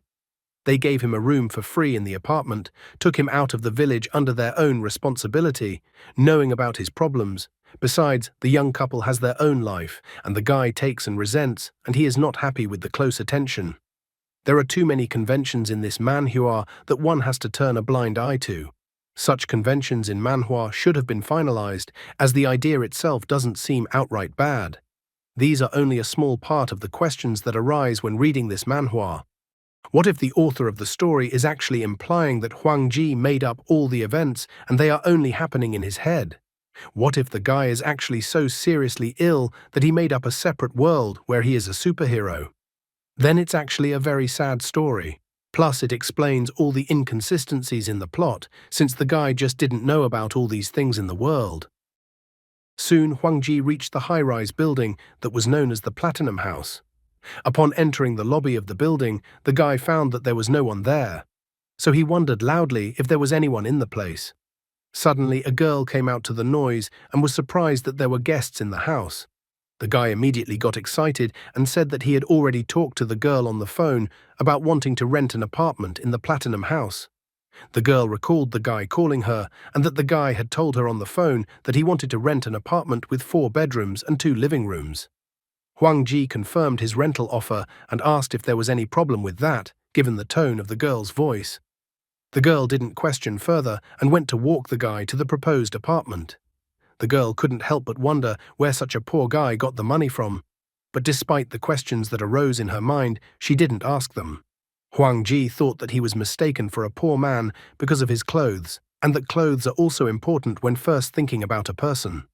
They gave him a room for free in the apartment, took him out of the village under their own responsibility, knowing about his problems. Besides, the young couple has their own life, and the guy takes and resents, and he is not happy with the close attention. There are too many conventions in this manhwa that one has to turn a blind eye to. Such conventions in manhwa should have been finalized, as the idea itself doesn't seem outright bad. These are only a small part of the questions that arise when reading this manhwa. What if the author of the story is actually implying that Huang Ji made up all the events and they are only happening in his head? What if the guy is actually so seriously ill that he made up a separate world where he is a superhero? Then it's actually a very sad story. Plus, it explains all the inconsistencies in the plot, since the guy just didn't know about all these things in the world. Soon, Huang Ji reached the high-rise building that was known as the Platinum House. Upon entering the lobby of the building, the guy found that there was no one there. So he wondered loudly if there was anyone in the place. Suddenly, a girl came out to the noise and was surprised that there were guests in the house. The guy immediately got excited and said that he had already talked to the girl on the phone about wanting to rent an apartment in the Platinum House. The girl recalled the guy calling her and that the guy had told her on the phone that he wanted to rent an apartment with 4 bedrooms and 2 living rooms. Huang Ji confirmed his rental offer and asked if there was any problem with that, given the tone of the girl's voice. The girl didn't question further and went to walk the guy to the proposed apartment. The girl couldn't help but wonder where such a poor guy got the money from, but despite the questions that arose in her mind, she didn't ask them. Huang Ji thought that he was mistaken for a poor man because of his clothes, and that clothes are also important when first thinking about a person.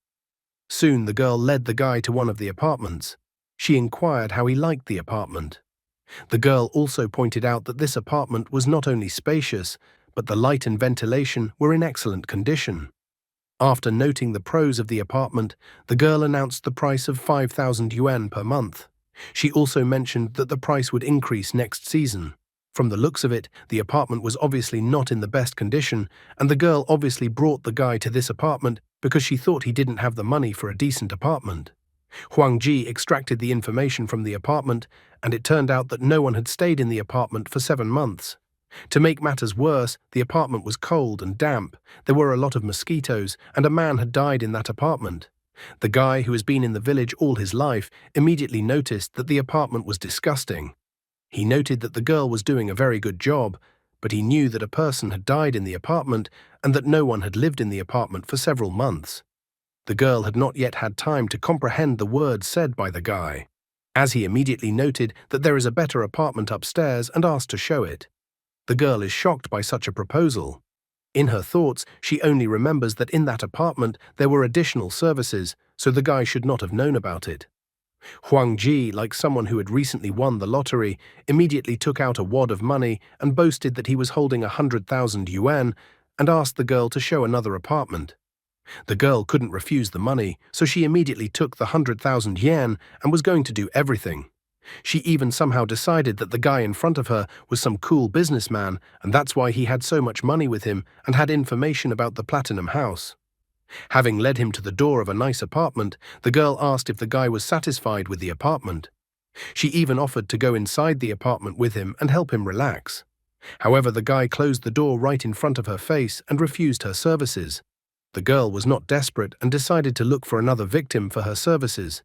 Soon the girl led the guy to one of the apartments. She inquired how he liked the apartment. The girl also pointed out that this apartment was not only spacious, but the light and ventilation were in excellent condition. After noting the pros of the apartment, the girl announced the price of 5,000 yuan per month. She also mentioned that the price would increase next season. From the looks of it, the apartment was obviously not in the best condition, and the girl obviously brought the guy to this apartment because she thought he didn't have the money for a decent apartment. Huang Ji extracted the information from the apartment, and it turned out that no one had stayed in the apartment for 7 months. To make matters worse, the apartment was cold and damp, there were a lot of mosquitoes, and a man had died in that apartment. The guy, who has been in the village all his life, immediately noticed that the apartment was disgusting. He noted that the girl was doing a very good job, but he knew that a person had died in the apartment and that no one had lived in the apartment for several months. The girl had not yet had time to comprehend the words said by the guy, as he immediately noted that there is a better apartment upstairs and asked to show it. The girl is shocked by such a proposal. In her thoughts, she only remembers that in that apartment there were additional services, so the guy should not have known about it. Huang Ji, like someone who had recently won the lottery, immediately took out a wad of money and boasted that he was holding 100,000 yuan and asked the girl to show another apartment. The girl couldn't refuse the money, so she immediately took the 100,000 yen and was going to do everything. She even somehow decided that the guy in front of her was some cool businessman, and that's why he had so much money with him and had information about the Platinum House. Having led him to the door of a nice apartment, the girl asked if the guy was satisfied with the apartment. She even offered to go inside the apartment with him and help him relax. However, the guy closed the door right in front of her face and refused her services. The girl was not desperate and decided to look for another victim for her services.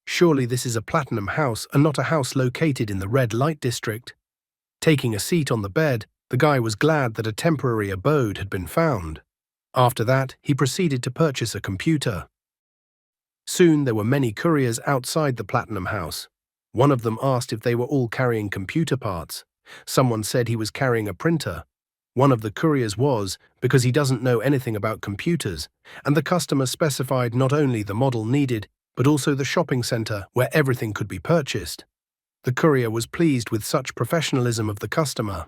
Surely this is a Platinum House and not a house located in the red light district. Taking a seat on the bed, the guy was glad that a temporary abode had been found. After that, he proceeded to purchase a computer. Soon there were many couriers outside the Platinum House. One of them asked if they were all carrying computer parts. Someone said he was carrying a printer. One of the couriers was, because he doesn't know anything about computers, and the customer specified not only the model needed, but also the shopping center where everything could be purchased. The courier was pleased with such professionalism of the customer.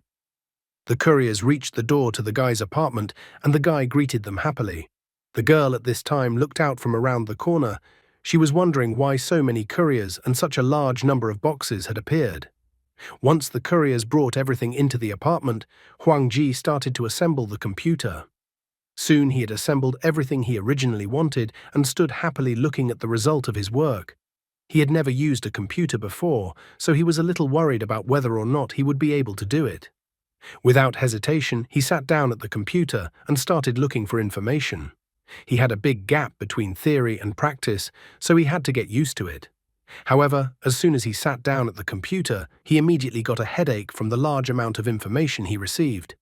The couriers reached the door to the guy's apartment, and the guy greeted them happily. The girl at this time looked out from around the corner. She was wondering why so many couriers and such a large number of boxes had appeared. Once the couriers brought everything into the apartment, Huang Ji started to assemble the computer. Soon he had assembled everything he originally wanted and stood happily looking at the result of his work. He had never used a computer before, so he was a little worried about whether or not he would be able to do it. Without hesitation, he sat down at the computer and started looking for information. He had a big gap between theory and practice, so he had to get used to it. However, as soon as he sat down at the computer, he immediately got a headache from the large amount of information he received.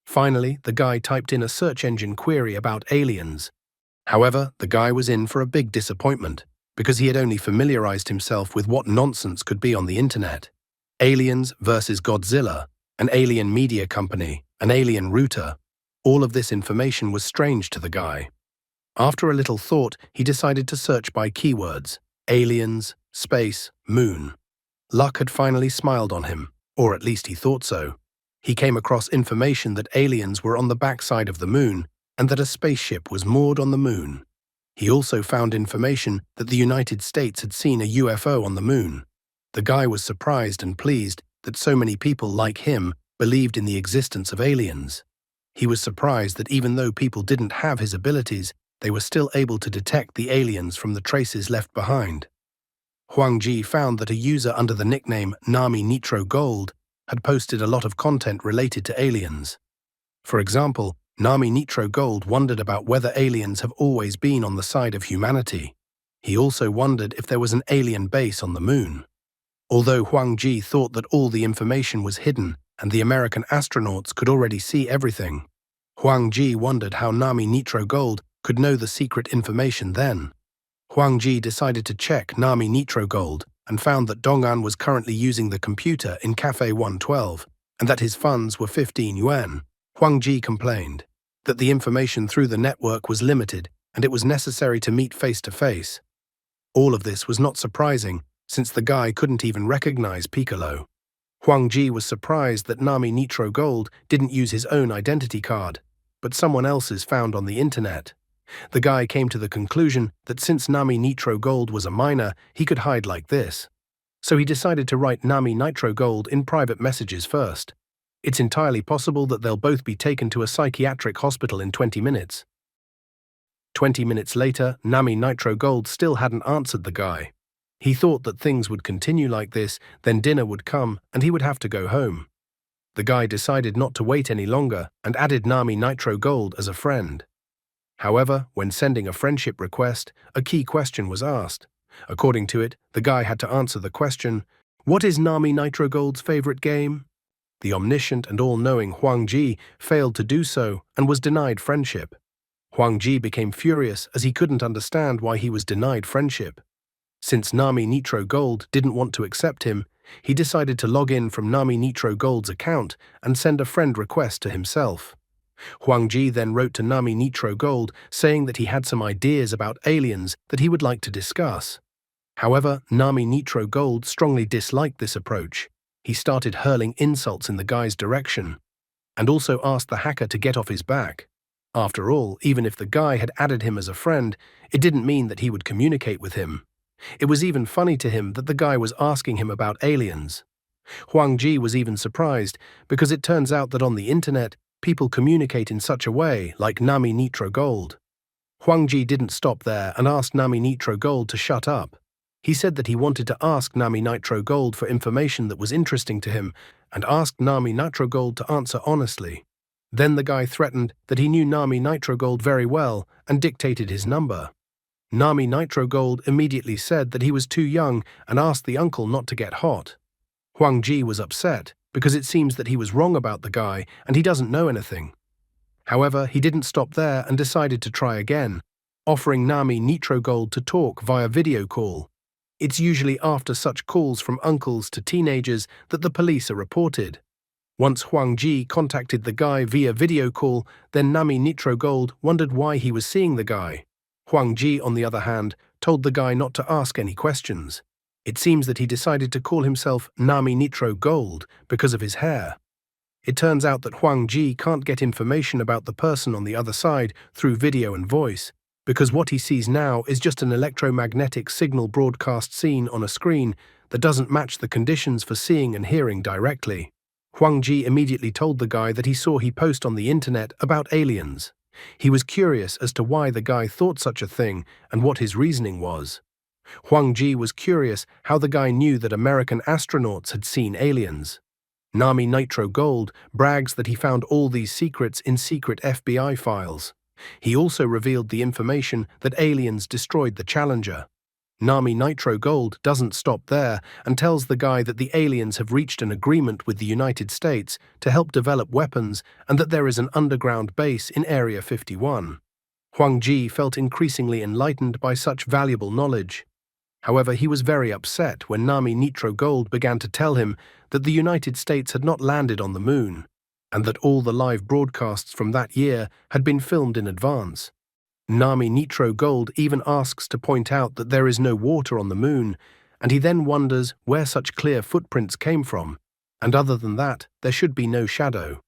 Finally, the guy typed in a search engine query about aliens. However, the guy was in for a big disappointment, because he had only familiarized himself with what nonsense could be on the internet. Aliens versus Godzilla, an alien media company, an alien router. All of this information was strange to the guy. After a little thought, he decided to search by keywords: aliens, space, moon. Luck had finally smiled on him, or at least he thought so. He came across information that aliens were on the backside of the moon and that a spaceship was moored on the moon. He also found information that the United States had seen a UFO on the moon. The guy was surprised and pleased that so many people like him believed in the existence of aliens. He was surprised that even though people didn't have his abilities, they were still able to detect the aliens from the traces left behind. Huang Ji found that a user under the nickname Nami Nitro Gold had posted a lot of content related to aliens. For example, Nami Nitro Gold wondered about whether aliens have always been on the side of humanity. He also wondered if there was an alien base on the moon. Although Huang Ji thought that all the information was hidden and the American astronauts could already see everything, Huang Ji wondered how Nami Nitro Gold could know the secret information then. Huang Ji decided to check Nami Nitro Gold and found that Dong'an was currently using the computer in Cafe 112 and that his funds were 15 yuan. Huang Ji complained that the information through the network was limited and it was necessary to meet face-to-face. All of this was not surprising, since the guy couldn't even recognize Piccolo. Huang Ji was surprised that Nami Nitro Gold didn't use his own identity card, but someone else's found on the internet. The guy came to the conclusion that since Nami Nitro Gold was a minor, he could hide like this. So he decided to write Nami Nitro Gold in private messages first. It's entirely possible that they'll both be taken to a psychiatric hospital in 20 minutes. 20 minutes later, Nami Nitro Gold still hadn't answered the guy. He thought that things would continue like this, then dinner would come and he would have to go home. The guy decided not to wait any longer and added Nami Nitro Gold as a friend. However, when sending a friendship request, a key question was asked. According to it, the guy had to answer the question, "What is Nami Nitro Gold's favorite game?" The omniscient and all-knowing Huang Ji failed to do so and was denied friendship. Huang Ji became furious as he couldn't understand why he was denied friendship. Since Nami Nitro Gold didn't want to accept him, he decided to log in from Nami Nitro Gold's account and send a friend request to himself. Huang Ji then wrote to Nami Nitro Gold saying that he had some ideas about aliens that he would like to discuss. However, Nami Nitro Gold strongly disliked this approach. He started hurling insults in the guy's direction, and also asked the hacker to get off his back. After all, even if the guy had added him as a friend, it didn't mean that he would communicate with him. It was even funny to him that the guy was asking him about aliens. Huang Ji was even surprised because it turns out that on the internet, people communicate in such a way, like Nami Nitro Gold. Huang Ji didn't stop there and asked Nami Nitro Gold to shut up. He said that he wanted to ask Nami Nitro Gold for information that was interesting to him and asked Nami Nitro Gold to answer honestly. Then the guy threatened that he knew Nami Nitro Gold very well and dictated his number. Nami Nitro Gold immediately said that he was too young and asked the uncle not to get hot. Huang Ji was upset because it seems that he was wrong about the guy and he doesn't know anything. However, he didn't stop there and decided to try again, offering Nami Nitro Gold to talk via video call. It's usually after such calls from uncles to teenagers that the police are reported. Once Huang Ji contacted the guy via video call, then Nami Nitro Gold wondered why he was seeing the guy. Huang Ji, on the other hand, told the guy not to ask any questions. It seems that he decided to call himself Nami Nitro Gold because of his hair. It turns out that Huang Ji can't get information about the person on the other side through video and voice, because what he sees now is just an electromagnetic signal broadcast seen on a screen that doesn't match the conditions for seeing and hearing directly. Huang Ji immediately told the guy that he saw he post on the internet about aliens. He was curious as to why the guy thought such a thing and what his reasoning was. Huang Ji was curious how the guy knew that American astronauts had seen aliens. Nami Nitro Gold brags that he found all these secrets in secret FBI files. He also revealed the information that aliens destroyed the Challenger. Nami Nitro Gold doesn't stop there and tells the guy that the aliens have reached an agreement with the United States to help develop weapons and that there is an underground base in Area 51. Huang Ji felt increasingly enlightened by such valuable knowledge. However, he was very upset when Nami Nitro Gold began to tell him that the United States had not landed on the moon, and that all the live broadcasts from that year had been filmed in advance. Nami Nitro Gold even asks to point out that there is no water on the moon, and he then wonders where such clear footprints came from, and other than that, there should be no shadow.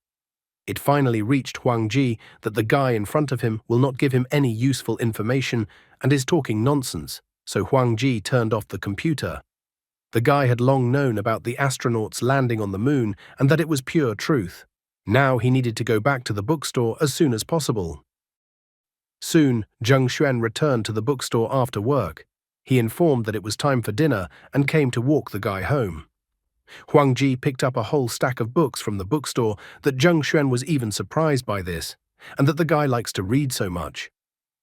It finally reached Huang Ji that the guy in front of him will not give him any useful information and is talking nonsense, so Huang Ji turned off the computer. The guy had long known about the astronauts landing on the moon and that it was pure truth. Now he needed to go back to the bookstore as soon as possible. Soon, Zheng Xuan returned to the bookstore after work. He informed that it was time for dinner and came to walk the guy home. Huang Ji picked up a whole stack of books from the bookstore that Zheng Xuan was even surprised by this, and that the guy likes to read so much.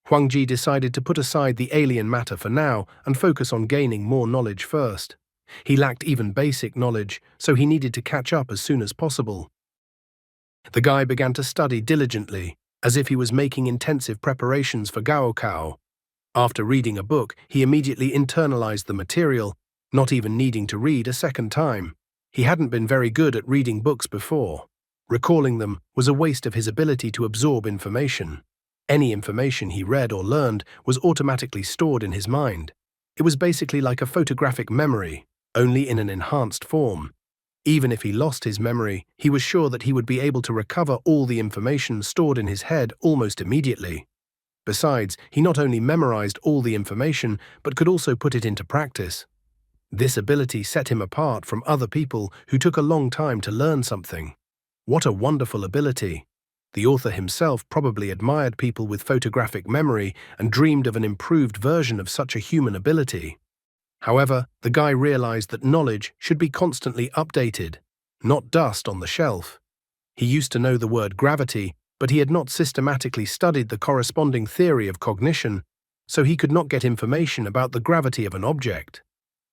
Huang Ji decided to put aside the alien matter for now and focus on gaining more knowledge first. He lacked even basic knowledge, so he needed to catch up as soon as possible. The guy began to study diligently, as if he was making intensive preparations for Gaokao. After reading a book, he immediately internalized the material, not even needing to read a second time. He hadn't been very good at reading books before. Recalling them was a waste of his ability to absorb information. Any information he read or learned was automatically stored in his mind. It was basically like a photographic memory, only in an enhanced form. Even if he lost his memory, he was sure that he would be able to recover all the information stored in his head almost immediately. Besides, he not only memorized all the information, but could also put it into practice. This ability set him apart from other people who took a long time to learn something. What a wonderful ability! The author himself probably admired people with photographic memory and dreamed of an improved version of such a human ability. However, the guy realized that knowledge should be constantly updated, not dust on the shelf. He used to know the word gravity, but he had not systematically studied the corresponding theory of cognition, so he could not get information about the gravity of an object.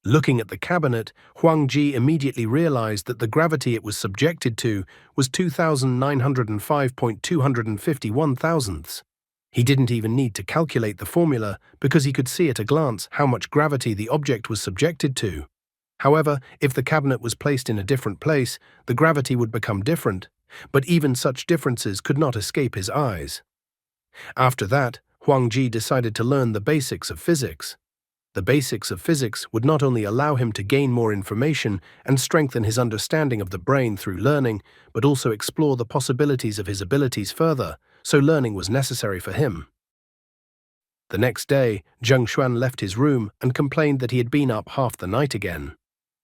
Looking at the cabinet, Huang Ji immediately realized that the gravity it was subjected to was 2,905.251 thousandths. He didn't even need to calculate the formula because he could see at a glance how much gravity the object was subjected to. However, if the cabinet was placed in a different place, the gravity would become different, but even such differences could not escape his eyes. After that, Huang Ji decided to learn the basics of physics. The basics of physics would not only allow him to gain more information and strengthen his understanding of the brain through learning, but also explore the possibilities of his abilities further, so learning was necessary for him. The next day, Zheng Xuan left his room and complained that he had been up half the night again.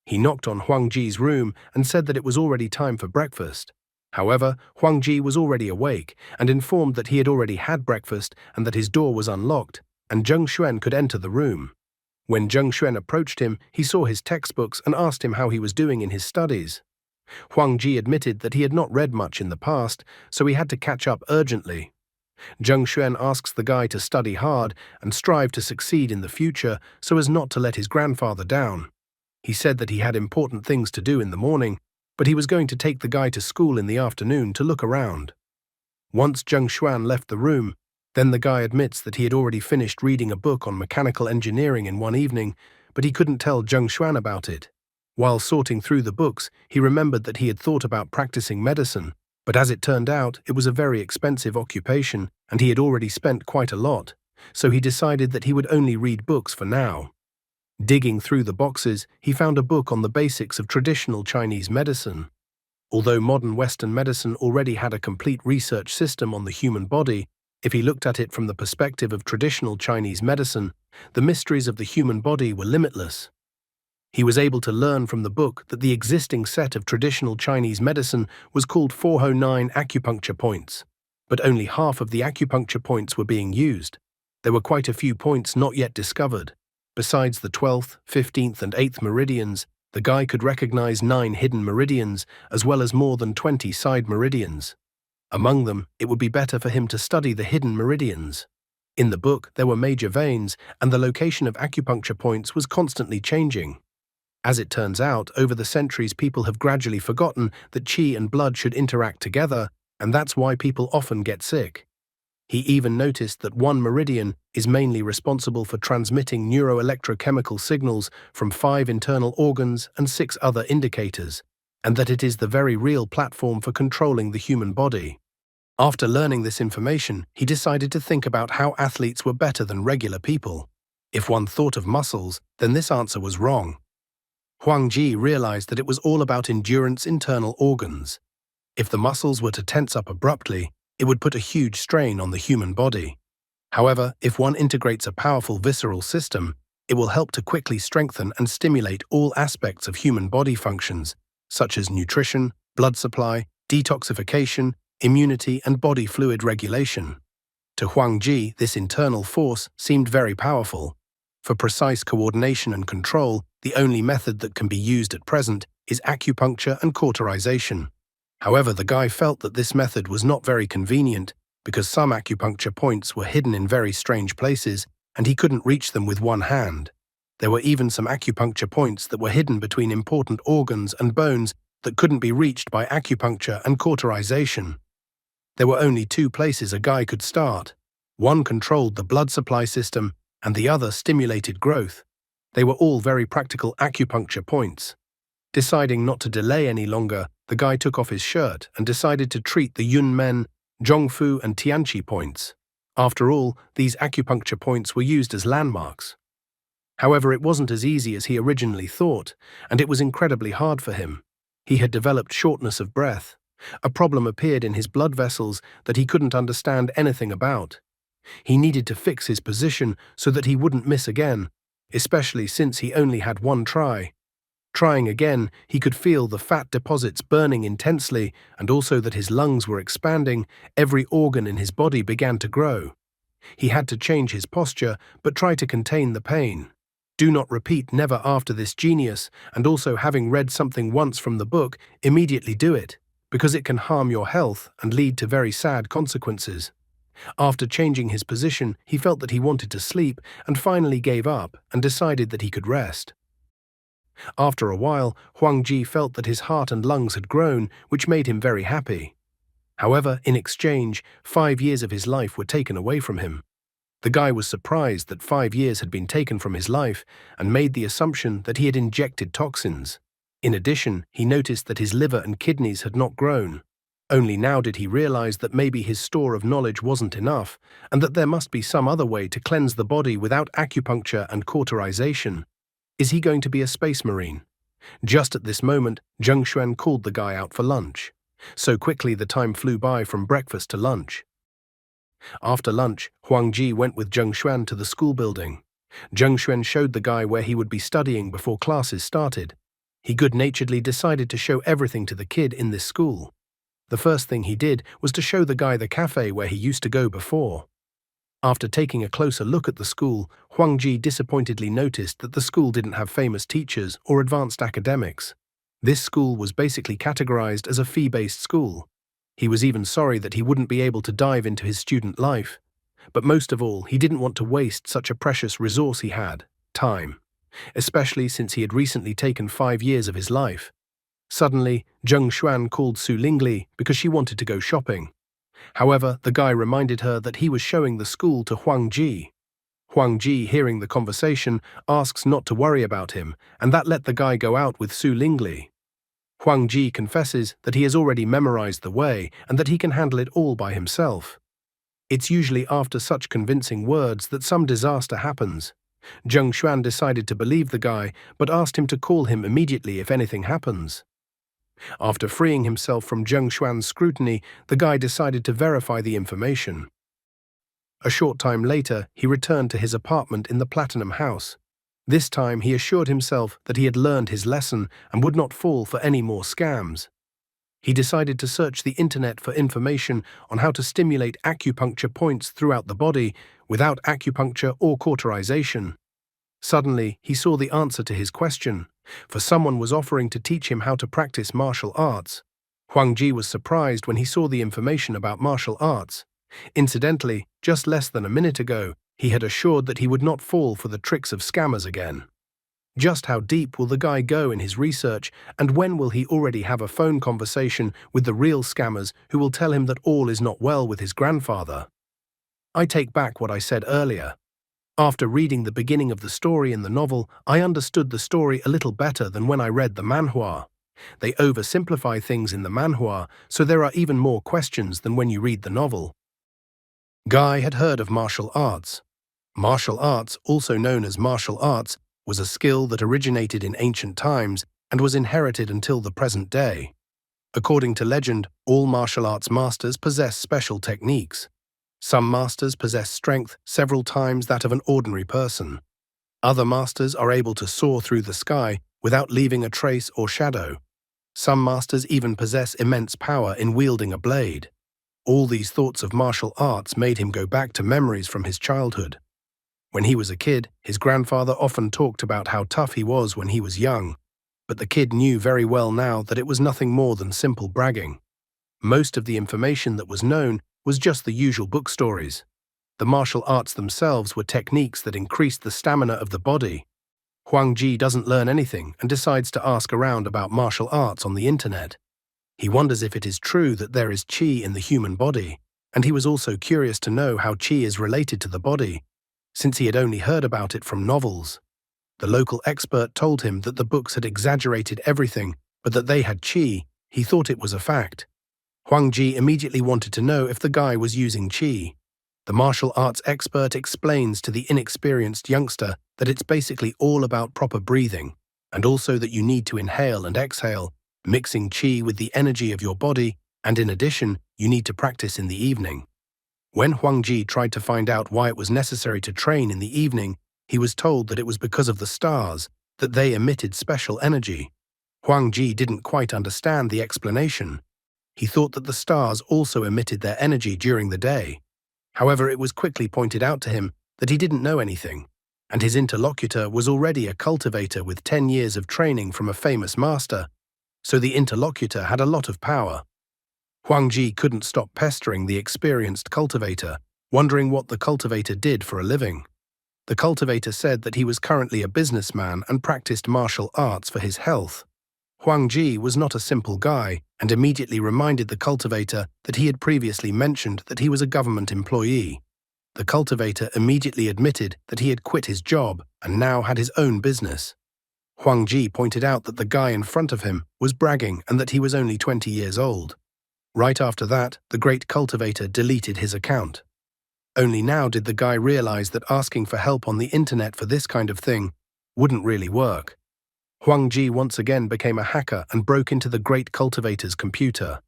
He knocked on Huang Ji's room and said that it was already time for breakfast. However, Huang Ji was already awake and informed that he had already had breakfast and that his door was unlocked, and Zheng Xuan could enter the room. When Zheng Xuan approached him, he saw his textbooks and asked him how he was doing in his studies. Huang Ji admitted that he had not read much in the past, so he had to catch up urgently. Zheng Xuan asks the guy to study hard and strive to succeed in the future so as not to let his grandfather down. He said that he had important things to do in the morning, but he was going to take the guy to school in the afternoon to look around. Once Zheng Xuan left the room, then the guy admits that he had already finished reading a book on mechanical engineering in one evening, but he couldn't tell Zheng Xuan about it. While sorting through the books, he remembered that he had thought about practicing medicine, but as it turned out, it was a very expensive occupation, and he had already spent quite a lot, so he decided that he would only read books for now. Digging through the boxes, he found a book on the basics of traditional Chinese medicine. Although modern Western medicine already had a complete research system on the human body, if he looked at it from the perspective of traditional Chinese medicine, the mysteries of the human body were limitless. He was able to learn from the book that the existing set of traditional Chinese medicine was called 409 acupuncture points, but only half of the acupuncture points were being used. There were quite a few points not yet discovered. Besides the 12th, 15th, and 8th meridians, the guy could recognize 9 hidden meridians as well as more than 20 side meridians. Among them, it would be better for him to study the hidden meridians. In the book, there were major veins, and the location of acupuncture points was constantly changing. As it turns out, over the centuries people have gradually forgotten that qi and blood should interact together, and that's why people often get sick. He even noticed that one meridian is mainly responsible for transmitting neuroelectrochemical signals from 5 internal organs and 6 other indicators, and that it is the very real platform for controlling the human body. After learning this information, he decided to think about how athletes were better than regular people. If one thought of muscles, then this answer was wrong. Huang Ji realized that it was all about endurance internal organs. If the muscles were to tense up abruptly, it would put a huge strain on the human body. However, if one integrates a powerful visceral system, it will help to quickly strengthen and stimulate all aspects of human body functions, such as nutrition, blood supply, detoxification, immunity, and body fluid regulation. To Huang Ji, this internal force seemed very powerful. For precise coordination and control, the only method that can be used at present is acupuncture and cauterization. However, the guy felt that this method was not very convenient because some acupuncture points were hidden in very strange places and he couldn't reach them with one hand. There were even some acupuncture points that were hidden between important organs and bones that couldn't be reached by acupuncture and cauterization. There were only 2 places a guy could start. One controlled the blood supply system and the other stimulated growth. They were all very practical acupuncture points. Deciding not to delay any longer, the guy took off his shirt and decided to treat the Yunmen, Zhongfu, and Tianqi points. After all, these acupuncture points were used as landmarks. However, it wasn't as easy as he originally thought, and it was incredibly hard for him. He had developed shortness of breath. A problem appeared in his blood vessels that he couldn't understand anything about. He needed to fix his position so that he wouldn't miss again, especially since he only had one try. Trying again, he could feel the fat deposits burning intensely and also that his lungs were expanding. Every organ in his body began to grow. He had to change his posture but try to contain the pain. Do not repeat never after this genius, and also having read something once from the book, immediately do it, because it can harm your health and lead to very sad consequences. After changing his position, he felt that he wanted to sleep and finally gave up and decided that he could rest. After a while, Huang Ji felt that his heart and lungs had grown, which made him very happy. However, in exchange, 5 years of his life were taken away from him. The guy was surprised that 5 years had been taken from his life and made the assumption that he had injected toxins. In addition, he noticed that his liver and kidneys had not grown. Only now did he realize that maybe his store of knowledge wasn't enough and that there must be some other way to cleanse the body without acupuncture and cauterization. Is he going to be a space marine? Just at this moment, Zheng Xuan called the guy out for lunch. So quickly the time flew by from breakfast to lunch. After lunch, Huang Ji went with Zheng Xuan to the school building. Zheng Xuan showed the guy where he would be studying before classes started. He good-naturedly decided to show everything to the kid in this school. The first thing he did was to show the guy the cafe where he used to go before. After taking a closer look at the school, Huang Ji disappointedly noticed that the school didn't have famous teachers or advanced academics. This school was basically categorized as a fee-based school. He was even sorry that he wouldn't be able to dive into his student life. But most of all, he didn't want to waste such a precious resource he had, time, especially since he had recently taken 5 years of his life. Suddenly, Zheng Xuan called Su Lingli because she wanted to go shopping. However, the guy reminded her that he was showing the school to Huang Ji. Huang Ji, hearing the conversation, asks not to worry about him, and that let the guy go out with Su Lingli. Huang Ji confesses that he has already memorized the way and that he can handle it all by himself. It's usually after such convincing words that some disaster happens. Zheng Xuan decided to believe the guy, but asked him to call him immediately if anything happens. After freeing himself from Zheng Xuan's scrutiny, the guy decided to verify the information. A short time later, he returned to his apartment in the Platinum House. This time, he assured himself that he had learned his lesson and would not fall for any more scams. He decided to search the internet for information on how to stimulate acupuncture points throughout the body without acupuncture or cauterization. Suddenly, he saw the answer to his question, for someone was offering to teach him how to practice martial arts. Huang Ji was surprised when he saw the information about martial arts. Incidentally, just less than a minute ago, he had assured that he would not fall for the tricks of scammers again. Just how deep will the guy go in his research, and when will he already have a phone conversation with the real scammers who will tell him that all is not well with his grandfather? I take back what I said earlier. After reading the beginning of the story in the novel, I understood the story a little better than when I read the manhwa. They oversimplify things in the manhwa, so there are even more questions than when you read the novel. Guy had heard of martial arts. Martial arts, also known as martial arts, was a skill that originated in ancient times and was inherited until the present day. According to legend, all martial arts masters possess special techniques. Some masters possess strength several times that of an ordinary person. Other masters are able to soar through the sky without leaving a trace or shadow. Some masters even possess immense power in wielding a blade. All these thoughts of martial arts made him go back to memories from his childhood. When he was a kid, his grandfather often talked about how tough he was when he was young, but the kid knew very well now that it was nothing more than simple bragging. Most of the information that was known was just the usual book stories. The martial arts themselves were techniques that increased the stamina of the body. Huang Ji doesn't learn anything and decides to ask around about martial arts on the internet. He wonders if it is true that there is qi in the human body, and he was also curious to know how qi is related to the body, since he had only heard about it from novels. The local expert told him that the books had exaggerated everything, but that they had qi. He thought it was a fact. Huang Ji immediately wanted to know if the guy was using qi. The martial arts expert explains to the inexperienced youngster that it's basically all about proper breathing, and also that you need to inhale and exhale, mixing qi with the energy of your body, and in addition, you need to practice in the evening. When Huang Ji tried to find out why it was necessary to train in the evening, he was told that it was because of the stars, that they emitted special energy. Huang Ji didn't quite understand the explanation. He thought that the stars also emitted their energy during the day. However, it was quickly pointed out to him that he didn't know anything, and his interlocutor was already a cultivator with 10 years of training from a famous master, so the interlocutor had a lot of power. Huang Ji couldn't stop pestering the experienced cultivator, wondering what the cultivator did for a living. The cultivator said that he was currently a businessman and practiced martial arts for his health. Huang Ji was not a simple guy and immediately reminded the cultivator that he had previously mentioned that he was a government employee. The cultivator immediately admitted that he had quit his job and now had his own business. Huang Ji pointed out that the guy in front of him was bragging and that he was only 20 years old. Right after that, the great cultivator deleted his account. Only now did the guy realize that asking for help on the internet for this kind of thing wouldn't really work. Huang Ji once again became a hacker and broke into the great cultivator's computer.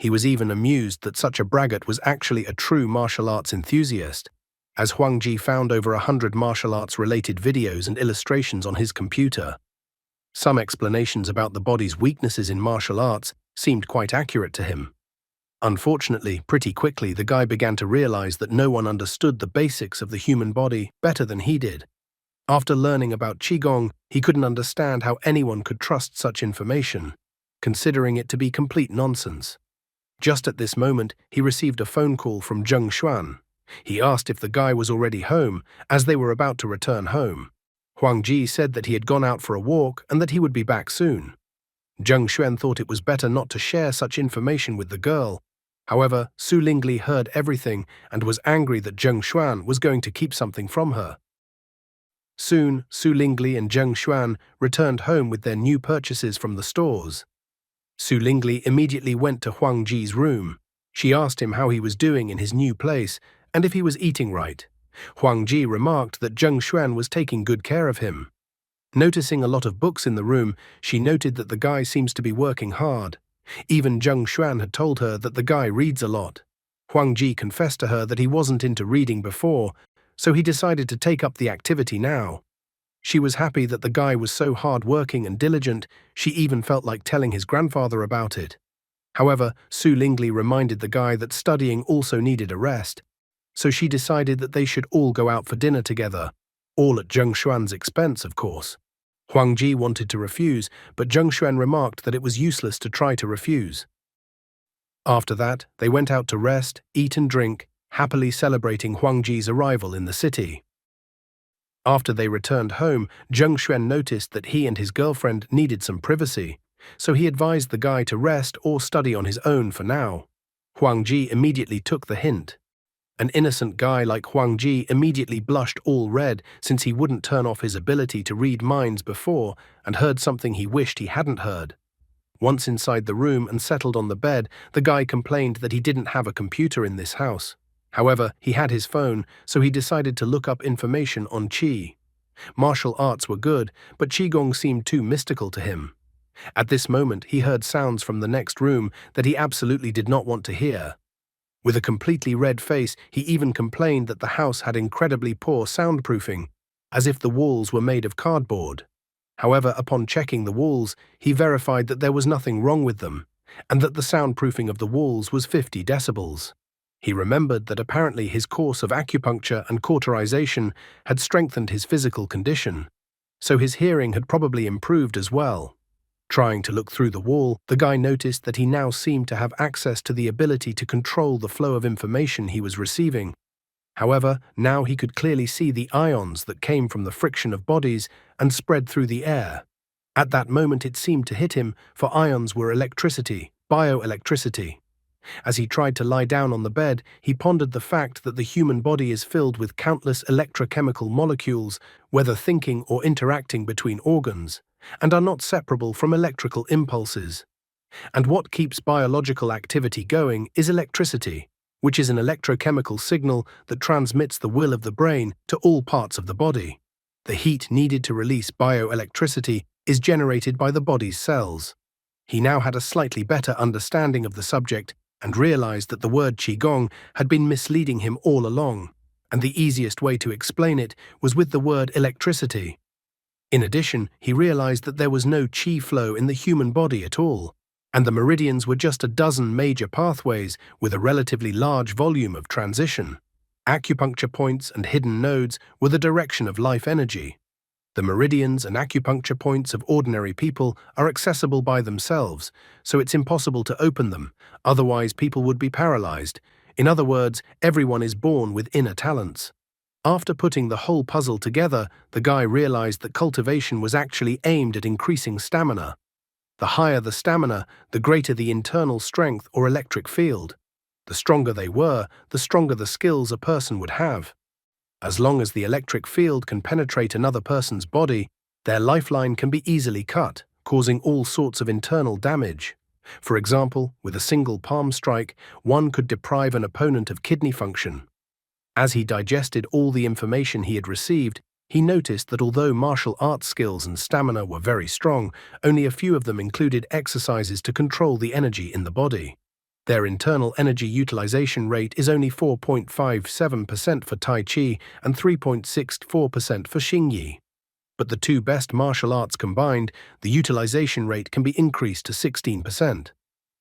He was even amused that such a braggart was actually a true martial arts enthusiast, as Huang Ji found over 100 martial arts-related videos and illustrations on his computer. Some explanations about the body's weaknesses in martial arts seemed quite accurate to him. Unfortunately, pretty quickly the guy began to realize that no one understood the basics of the human body better than he did. After learning about Qigong, he couldn't understand how anyone could trust such information, considering it to be complete nonsense. Just at this moment, he received a phone call from Zheng Xuan. He asked if the guy was already home, as they were about to return home. Huang Ji said that he had gone out for a walk and that he would be back soon. Zheng Xuan thought it was better not to share such information with the girl. However, Su Lingli heard everything and was angry that Zheng Xuan was going to keep something from her. Soon, Su Lingli and Zheng Xuan returned home with their new purchases from the stores. Su Lingli immediately went to Huang Ji's room. She asked him how he was doing in his new place and if he was eating right. Huang Ji remarked that Zheng Xuan was taking good care of him. Noticing a lot of books in the room, she noted that the guy seems to be working hard. Even Zheng Xuan had told her that the guy reads a lot. Huang Ji confessed to her that he wasn't into reading before, so he decided to take up the activity now. She was happy that the guy was so hard-working and diligent, she even felt like telling his grandfather about it. However, Su Lingli reminded the guy that studying also needed a rest, so she decided that they should all go out for dinner together, all at Zheng Xuan's expense, of course. Huang Ji wanted to refuse, but Zheng Xuan remarked that it was useless to try to refuse. After that, they went out to rest, eat and drink, happily celebrating Huang Ji's arrival in the city. After they returned home, Zheng Xuan noticed that he and his girlfriend needed some privacy, so he advised the guy to rest or study on his own for now. Huang Ji immediately took the hint. An innocent guy like Huang Ji immediately blushed all red since he wouldn't turn off his ability to read minds before and heard something he wished he hadn't heard. Once inside the room and settled on the bed, the guy complained that he didn't have a computer in this house. However, he had his phone, so he decided to look up information on Qi. Martial arts were good, but Qigong seemed too mystical to him. At this moment, he heard sounds from the next room that he absolutely did not want to hear. With a completely red face, he even complained that the house had incredibly poor soundproofing, as if the walls were made of cardboard. However, upon checking the walls, he verified that there was nothing wrong with them, and that the soundproofing of the walls was 50 decibels. He remembered that apparently his course of acupuncture and cauterization had strengthened his physical condition, so his hearing had probably improved as well. Trying to look through the wall, the guy noticed that he now seemed to have access to the ability to control the flow of information he was receiving. However, now he could clearly see the ions that came from the friction of bodies and spread through the air. At that moment it seemed to hit him, for ions were electricity, bioelectricity. As he tried to lie down on the bed, he pondered the fact that the human body is filled with countless electrochemical molecules, whether thinking or interacting between organs, and are not separable from electrical impulses. And what keeps biological activity going is electricity, which is an electrochemical signal that transmits the will of the brain to all parts of the body. The heat needed to release bioelectricity is generated by the body's cells. He now had a slightly better understanding of the subject and realized that the word Qigong had been misleading him all along, and the easiest way to explain it was with the word electricity. In addition, he realized that there was no qi flow in the human body at all, and the meridians were just a dozen major pathways with a relatively large volume of transition. Acupuncture points and hidden nodes were the direction of life energy. The meridians and acupuncture points of ordinary people are accessible by themselves, so it's impossible to open them, otherwise people would be paralyzed. In other words, everyone is born with inner talents. After putting the whole puzzle together, the guy realized that cultivation was actually aimed at increasing stamina. The higher the stamina, the greater the internal strength or electric field. The stronger they were, the stronger the skills a person would have. As long as the electric field can penetrate another person's body, their lifeline can be easily cut, causing all sorts of internal damage. For example, with a single palm strike, one could deprive an opponent of kidney function. As he digested all the information he had received, he noticed that although martial arts skills and stamina were very strong, only a few of them included exercises to control the energy in the body. Their internal energy utilization rate is only 4.57% for Tai Chi and 3.64% for Xingyi. But the two best martial arts combined, the utilization rate can be increased to 16%.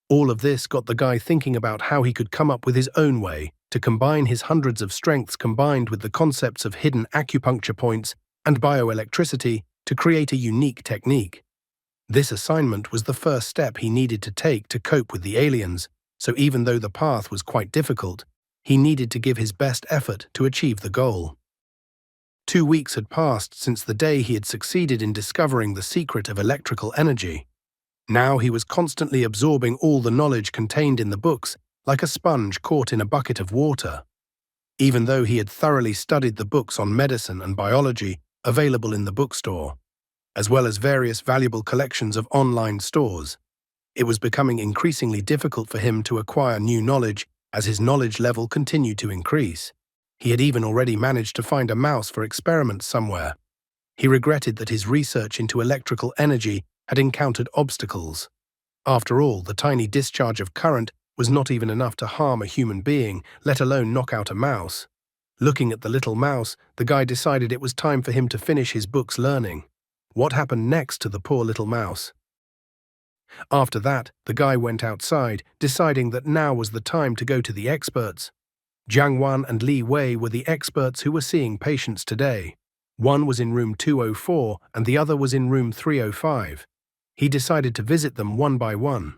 All of this got the guy thinking about how he could come up with his own way to combine his hundreds of strengths combined with the concepts of hidden acupuncture points and bioelectricity to create a unique technique. This assignment was the first step he needed to take to cope with the aliens, so even though the path was quite difficult, he needed to give his best effort to achieve the goal. 2 weeks had passed since the day he had succeeded in discovering the secret of electrical energy. Now he was constantly absorbing all the knowledge contained in the books, like a sponge caught in a bucket of water. Even though he had thoroughly studied the books on medicine and biology available in the bookstore, as well as various valuable collections of online stores, it was becoming increasingly difficult for him to acquire new knowledge as his knowledge level continued to increase. He had even already managed to find a mouse for experiments somewhere. He regretted that his research into electrical energy had encountered obstacles. After all, the tiny discharge of current was not even enough to harm a human being, let alone knock out a mouse. Looking at the little mouse, the guy decided it was time for him to finish his book's learning. What happened next to the poor little mouse? After that, the guy went outside, deciding that now was the time to go to the experts. Jiang Wan and Li Wei were the experts who were seeing patients today. One was in room 204 and the other was in room 305. He decided to visit them one by one.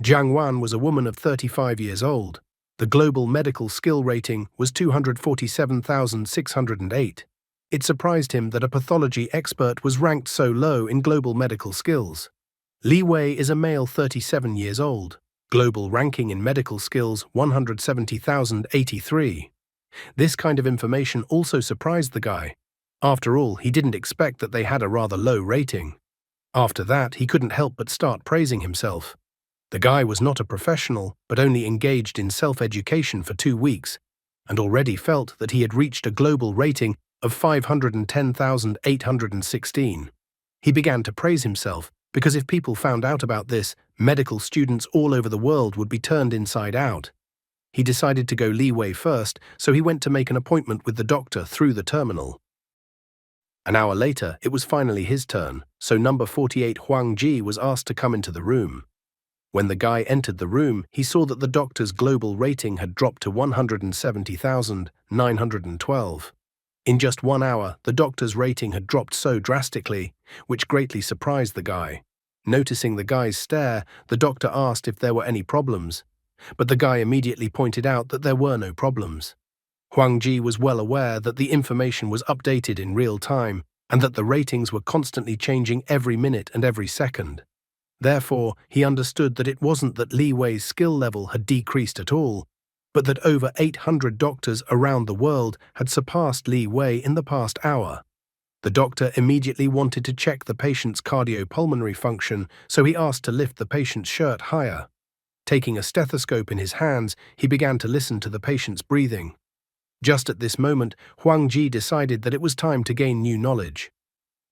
Jiang Wan was a woman of 35 years old. The global medical skill rating was 247,608. It surprised him that a pathology expert was ranked so low in global medical skills. Li Wei is a male 37 years old. Global ranking in medical skills 170,083. This kind of information also surprised the guy. After all, he didn't expect that they had a rather low rating. After that, he couldn't help but start praising himself. The guy was not a professional, but only engaged in self-education for 2 weeks, and already felt that he had reached a global rating of 510,816. He began to praise himself, because if people found out about this, medical students all over the world would be turned inside out. He decided to go Li Wei first, so he went to make an appointment with the doctor through the terminal. An hour later, it was finally his turn, so number 48 Huang Ji was asked to come into the room. When the guy entered the room, he saw that the doctor's global rating had dropped to 170,912. In just 1 hour, the doctor's rating had dropped so drastically, which greatly surprised the guy. Noticing the guy's stare, the doctor asked if there were any problems, but the guy immediately pointed out that there were no problems. Huang Ji was well aware that the information was updated in real time and that the ratings were constantly changing every minute and every second. Therefore, he understood that it wasn't that Li Wei's skill level had decreased at all, but that over 800 doctors around the world had surpassed Li Wei in the past hour. The doctor immediately wanted to check the patient's cardiopulmonary function, so he asked to lift the patient's shirt higher. Taking a stethoscope in his hands, he began to listen to the patient's breathing. Just at this moment, Huang Ji decided that it was time to gain new knowledge.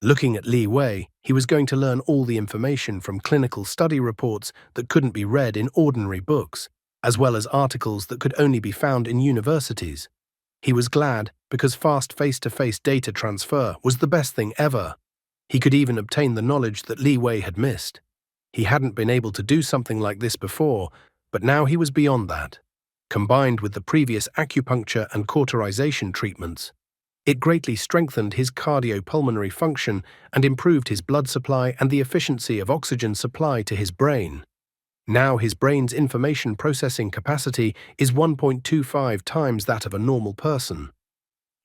Looking at Li Wei, he was going to learn all the information from clinical study reports that couldn't be read in ordinary books, as well as articles that could only be found in universities. He was glad because fast face-to-face data transfer was the best thing ever. He could even obtain the knowledge that Li Wei had missed. He hadn't been able to do something like this before, but now he was beyond that. Combined with the previous acupuncture and cauterization treatments, it greatly strengthened his cardiopulmonary function and improved his blood supply and the efficiency of oxygen supply to his brain. Now his brain's information processing capacity is 1.25 times that of a normal person.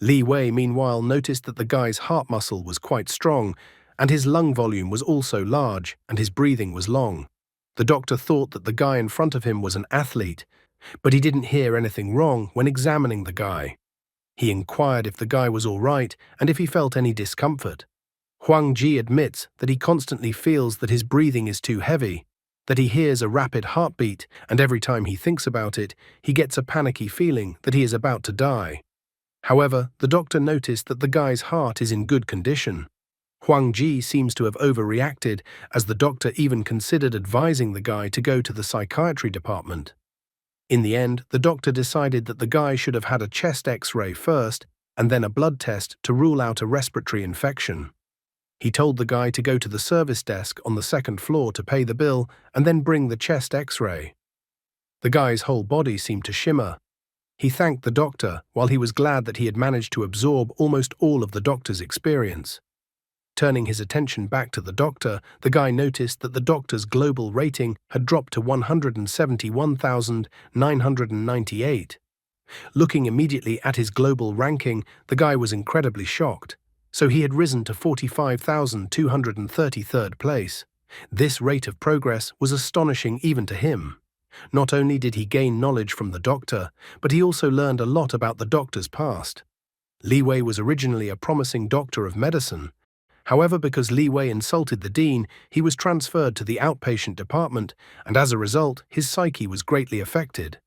Li Wei, meanwhile, noticed that the guy's heart muscle was quite strong, and his lung volume was also large, and his breathing was long. The doctor thought that the guy in front of him was an athlete, but he didn't hear anything wrong when examining the guy. He inquired if the guy was all right and if he felt any discomfort. Huang Ji admits that he constantly feels that his breathing is too heavy, that he hears a rapid heartbeat, and every time he thinks about it, he gets a panicky feeling that he is about to die. However, the doctor noticed that the guy's heart is in good condition. Huang Ji seems to have overreacted, as the doctor even considered advising the guy to go to the psychiatry department. In the end, the doctor decided that the guy should have had a chest X-ray first and then a blood test to rule out a respiratory infection. He told the guy to go to the service desk on the second floor to pay the bill and then bring the chest X-ray. The guy's whole body seemed to shimmer. He thanked the doctor while he was glad that he had managed to absorb almost all of the doctor's experience. Turning his attention back to the doctor, the guy noticed that the doctor's global rating had dropped to 171,998. Looking immediately at his global ranking, the guy was incredibly shocked. So he had risen to 45,233rd place. This rate of progress was astonishing even to him. Not only did he gain knowledge from the doctor, but he also learned a lot about the doctor's past. Li Wei was originally a promising doctor of medicine. However, because Li Wei insulted the dean, he was transferred to the outpatient department, and as a result, his psyche was greatly affected.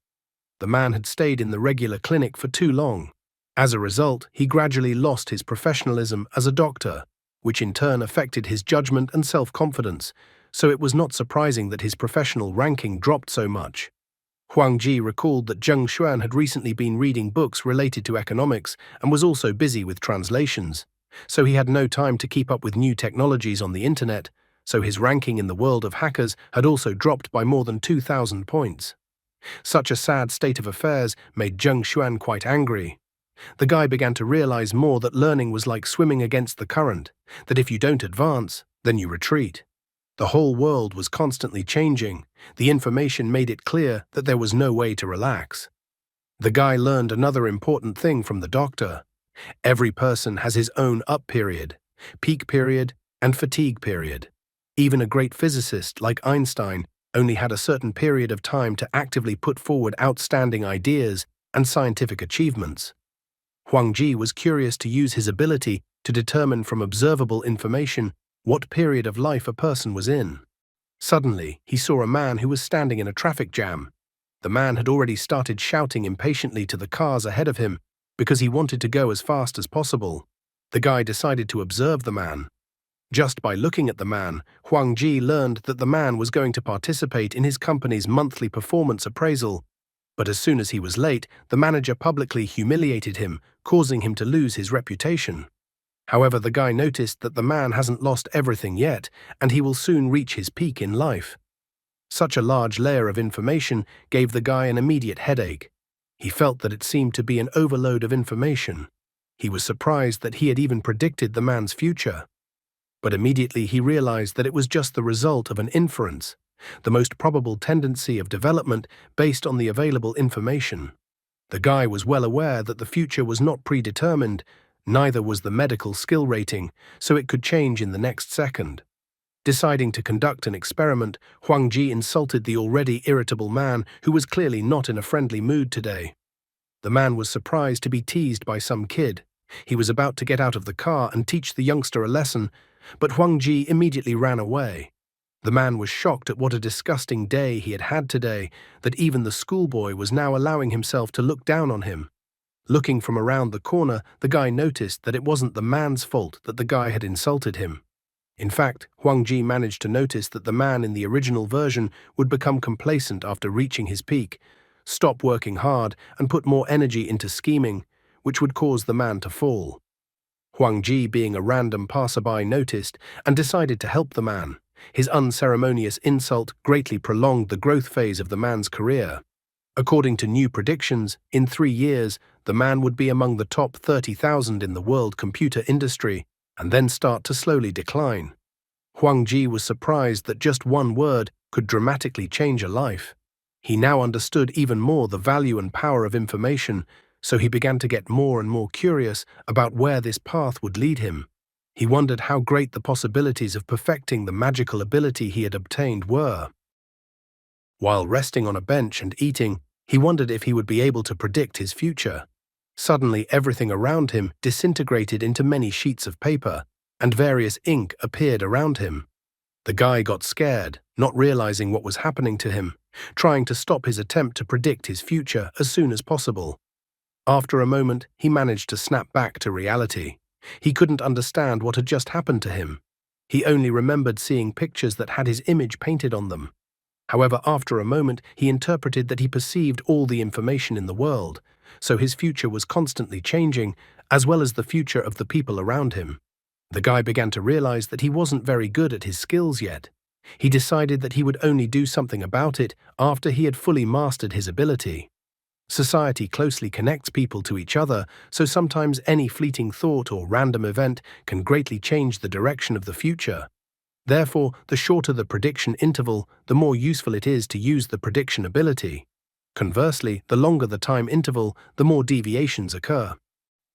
The man had stayed in the regular clinic for too long. As a result, he gradually lost his professionalism as a doctor, which in turn affected his judgment and self-confidence, so it was not surprising that his professional ranking dropped so much. Huang Ji recalled that Zheng Xuan had recently been reading books related to economics and was also busy with translations, so he had no time to keep up with new technologies on the internet, so his ranking in the world of hackers had also dropped by more than 2,000 points. Such a sad state of affairs made Zheng Xuan quite angry. The guy began to realize more that learning was like swimming against the current, that if you don't advance, then you retreat. The whole world was constantly changing. The information made it clear that there was no way to relax. The guy learned another important thing from the doctor. Every person has his own up period, peak period, and fatigue period. Even a great physicist like Einstein only had a certain period of time to actively put forward outstanding ideas and scientific achievements. Huang Ji was curious to use his ability to determine from observable information what period of life a person was in. Suddenly, he saw a man who was standing in a traffic jam. The man had already started shouting impatiently to the cars ahead of him because he wanted to go as fast as possible. The guy decided to observe the man. Just by looking at the man, Huang Ji learned that the man was going to participate in his company's monthly performance appraisal. But as soon as he was late, the manager publicly humiliated him, causing him to lose his reputation. However, the guy noticed that the man hasn't lost everything yet, and he will soon reach his peak in life. Such a large layer of information gave the guy an immediate headache. He felt that it seemed to be an overload of information. He was surprised that he had even predicted the man's future. But immediately he realized that it was just the result of an inference, the most probable tendency of development based on the available information. The guy was well aware that the future was not predetermined, neither was the medical skill rating, so it could change in the next second. Deciding to conduct an experiment, Huang Ji insulted the already irritable man who was clearly not in a friendly mood today. The man was surprised to be teased by some kid. He was about to get out of the car and teach the youngster a lesson, but Huang Ji immediately ran away. The man was shocked at what a disgusting day he had had today, that even the schoolboy was now allowing himself to look down on him. Looking from around the corner, the guy noticed that it wasn't the man's fault that the guy had insulted him. In fact, Huang Ji managed to notice that the man in the original version would become complacent after reaching his peak, stop working hard, and put more energy into scheming, which would cause the man to fall. Huang Ji, being a random passerby, noticed and decided to help the man. His unceremonious insult greatly prolonged the growth phase of the man's career. According to new predictions, in 3 years, the man would be among the top 30,000 in the world computer industry, and then start to slowly decline. Huang Ji was surprised that just one word could dramatically change a life. He now understood even more the value and power of information, so he began to get more and more curious about where this path would lead him. He wondered how great the possibilities of perfecting the magical ability he had obtained were. While resting on a bench and eating, he wondered if he would be able to predict his future. Suddenly, everything around him disintegrated into many sheets of paper, and various ink appeared around him. The guy got scared, not realizing what was happening to him, trying to stop his attempt to predict his future as soon as possible. After a moment, he managed to snap back to reality. He couldn't understand what had just happened to him. He only remembered seeing pictures that had his image painted on them. However, after a moment, he interpreted that he perceived all the information in the world, so his future was constantly changing, as well as the future of the people around him. The guy began to realize that he wasn't very good at his skills yet. He decided that he would only do something about it after he had fully mastered his ability. Society closely connects people to each other, so sometimes any fleeting thought or random event can greatly change the direction of the future. Therefore, the shorter the prediction interval, the more useful it is to use the prediction ability. Conversely, the longer the time interval, the more deviations occur.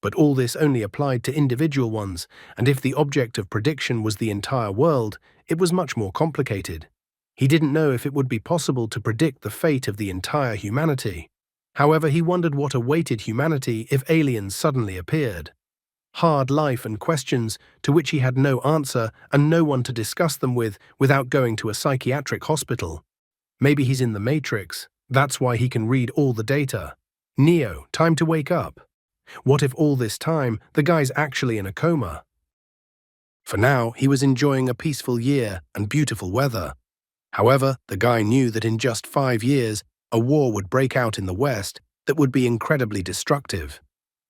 But all this only applied to individual ones, and if the object of prediction was the entire world, it was much more complicated. He didn't know if it would be possible to predict the fate of the entire humanity. However, he wondered what awaited humanity if aliens suddenly appeared. Hard life and questions to which he had no answer and no one to discuss them with without going to a psychiatric hospital. Maybe he's in the Matrix. That's why he can read all the data. Neo, time to wake up. What if all this time the guy's actually in a coma? For now, he was enjoying a peaceful year and beautiful weather. However, the guy knew that in just 5 years, a war would break out in the West that would be incredibly destructive.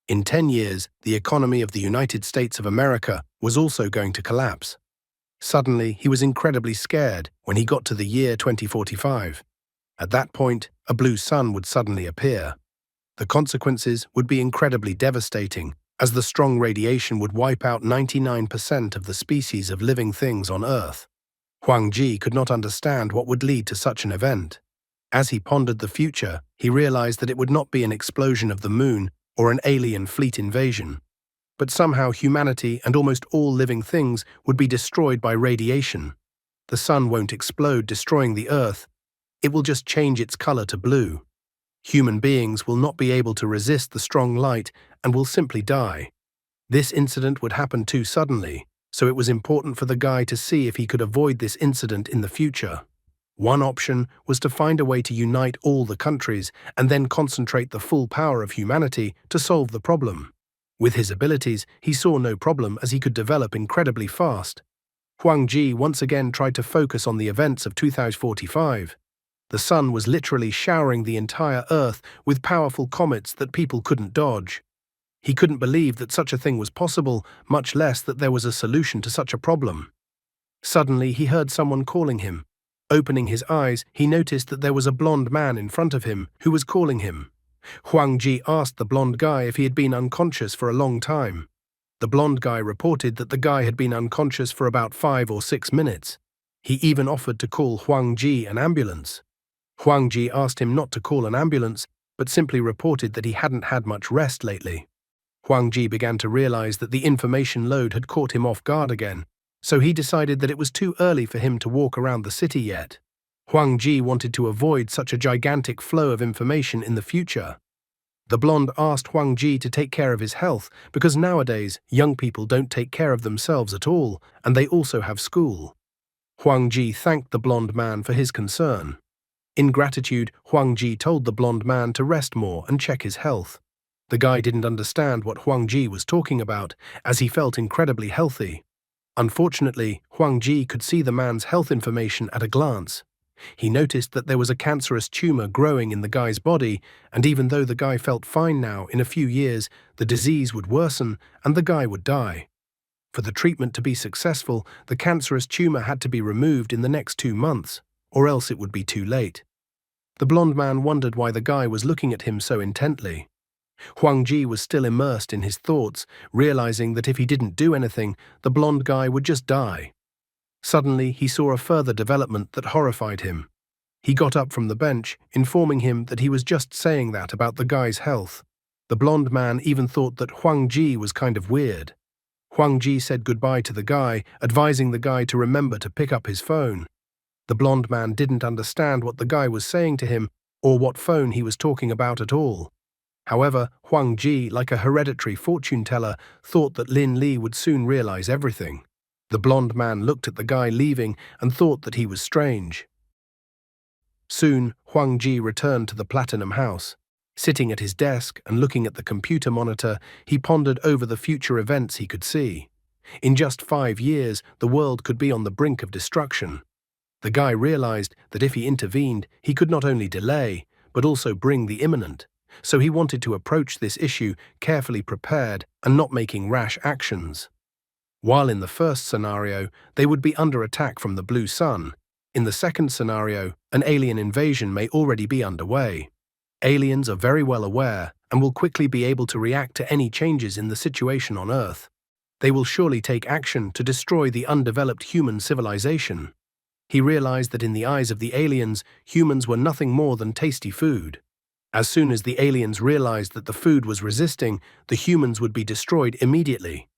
In 10 years, the economy of the United States of America was also going to collapse. Suddenly, he was incredibly scared when he got to the year 2045. At that point, a blue sun would suddenly appear. The consequences would be incredibly devastating, as the strong radiation would wipe out 99% of the species of living things on Earth. Huang Ji could not understand what would lead to such an event. As he pondered the future, he realized that it would not be an explosion of the moon or an alien fleet invasion. But somehow humanity and almost all living things would be destroyed by radiation. The sun won't explode, destroying the Earth. It will just change its color to blue. Human beings will not be able to resist the strong light and will simply die. This incident would happen too suddenly, so it was important for the guy to see if he could avoid this incident in the future. One option was to find a way to unite all the countries and then concentrate the full power of humanity to solve the problem. With his abilities, he saw no problem as he could develop incredibly fast. Huang Ji once again tried to focus on the events of 2045. The sun was literally showering the entire Earth with powerful comets that people couldn't dodge. He couldn't believe that such a thing was possible, much less that there was a solution to such a problem. Suddenly, he heard someone calling him. Opening his eyes, he noticed that there was a blonde man in front of him who was calling him. Huang Ji asked the blonde guy if he had been unconscious for a long time. The blonde guy reported that the guy had been unconscious for about 5 or 6 minutes. He even offered to call Huang Ji an ambulance. Huang Ji asked him not to call an ambulance, but simply reported that he hadn't had much rest lately. Huang Ji began to realize that the information load had caught him off guard again, so he decided that it was too early for him to walk around the city yet. Huang Ji wanted to avoid such a gigantic flow of information in the future. The blonde asked Huang Ji to take care of his health because nowadays young people don't take care of themselves at all, and they also have school. Huang Ji thanked the blonde man for his concern. In gratitude, Huang Ji told the blonde man to rest more and check his health. The guy didn't understand what Huang Ji was talking about, as he felt incredibly healthy. Unfortunately, Huang Ji could see the man's health information at a glance. He noticed that there was a cancerous tumor growing in the guy's body, and even though the guy felt fine now, in a few years, the disease would worsen and the guy would die. For the treatment to be successful, the cancerous tumor had to be removed in the next 2 months, or else it would be too late. The blonde man wondered why the guy was looking at him so intently. Huang Ji was still immersed in his thoughts, realizing that if he didn't do anything, the blonde guy would just die. Suddenly, he saw a further development that horrified him. He got up from the bench, informing him that he was just saying that about the guy's health. The blonde man even thought that Huang Ji was kind of weird. Huang Ji said goodbye to the guy, advising the guy to remember to pick up his phone. The blonde man didn't understand what the guy was saying to him or what phone he was talking about at all. However, Huang Ji, like a hereditary fortune teller, thought that Lin Li would soon realize everything. The blonde man looked at the guy leaving and thought that he was strange. Soon, Huang Ji returned to the Platinum House. Sitting at his desk and looking at the computer monitor, he pondered over the future events he could see. In just 5 years, the world could be on the brink of destruction. The guy realized that if he intervened, he could not only delay, but also bring the imminent. So he wanted to approach this issue carefully prepared and not making rash actions. While in the first scenario, they would be under attack from the blue sun, in the second scenario, an alien invasion may already be underway. Aliens are very well aware and will quickly be able to react to any changes in the situation on Earth. They will surely take action to destroy the undeveloped human civilization. He realized that in the eyes of the aliens, humans were nothing more than tasty food. As soon as the aliens realized that the food was resisting, the humans would be destroyed immediately.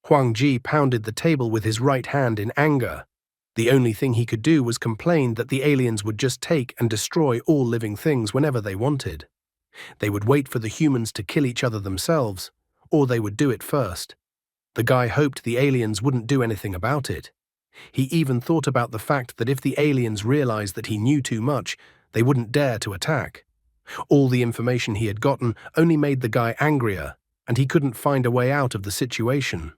Huang Ji pounded the table with his right hand in anger. The only thing he could do was complain that the aliens would just take and destroy all living things whenever they wanted. They would wait for the humans to kill each other themselves, or they would do it first. The guy hoped the aliens wouldn't do anything about it. He even thought about the fact that if the aliens realized that he knew too much, they wouldn't dare to attack. All the information he had gotten only made the guy angrier, and he couldn't find a way out of the situation.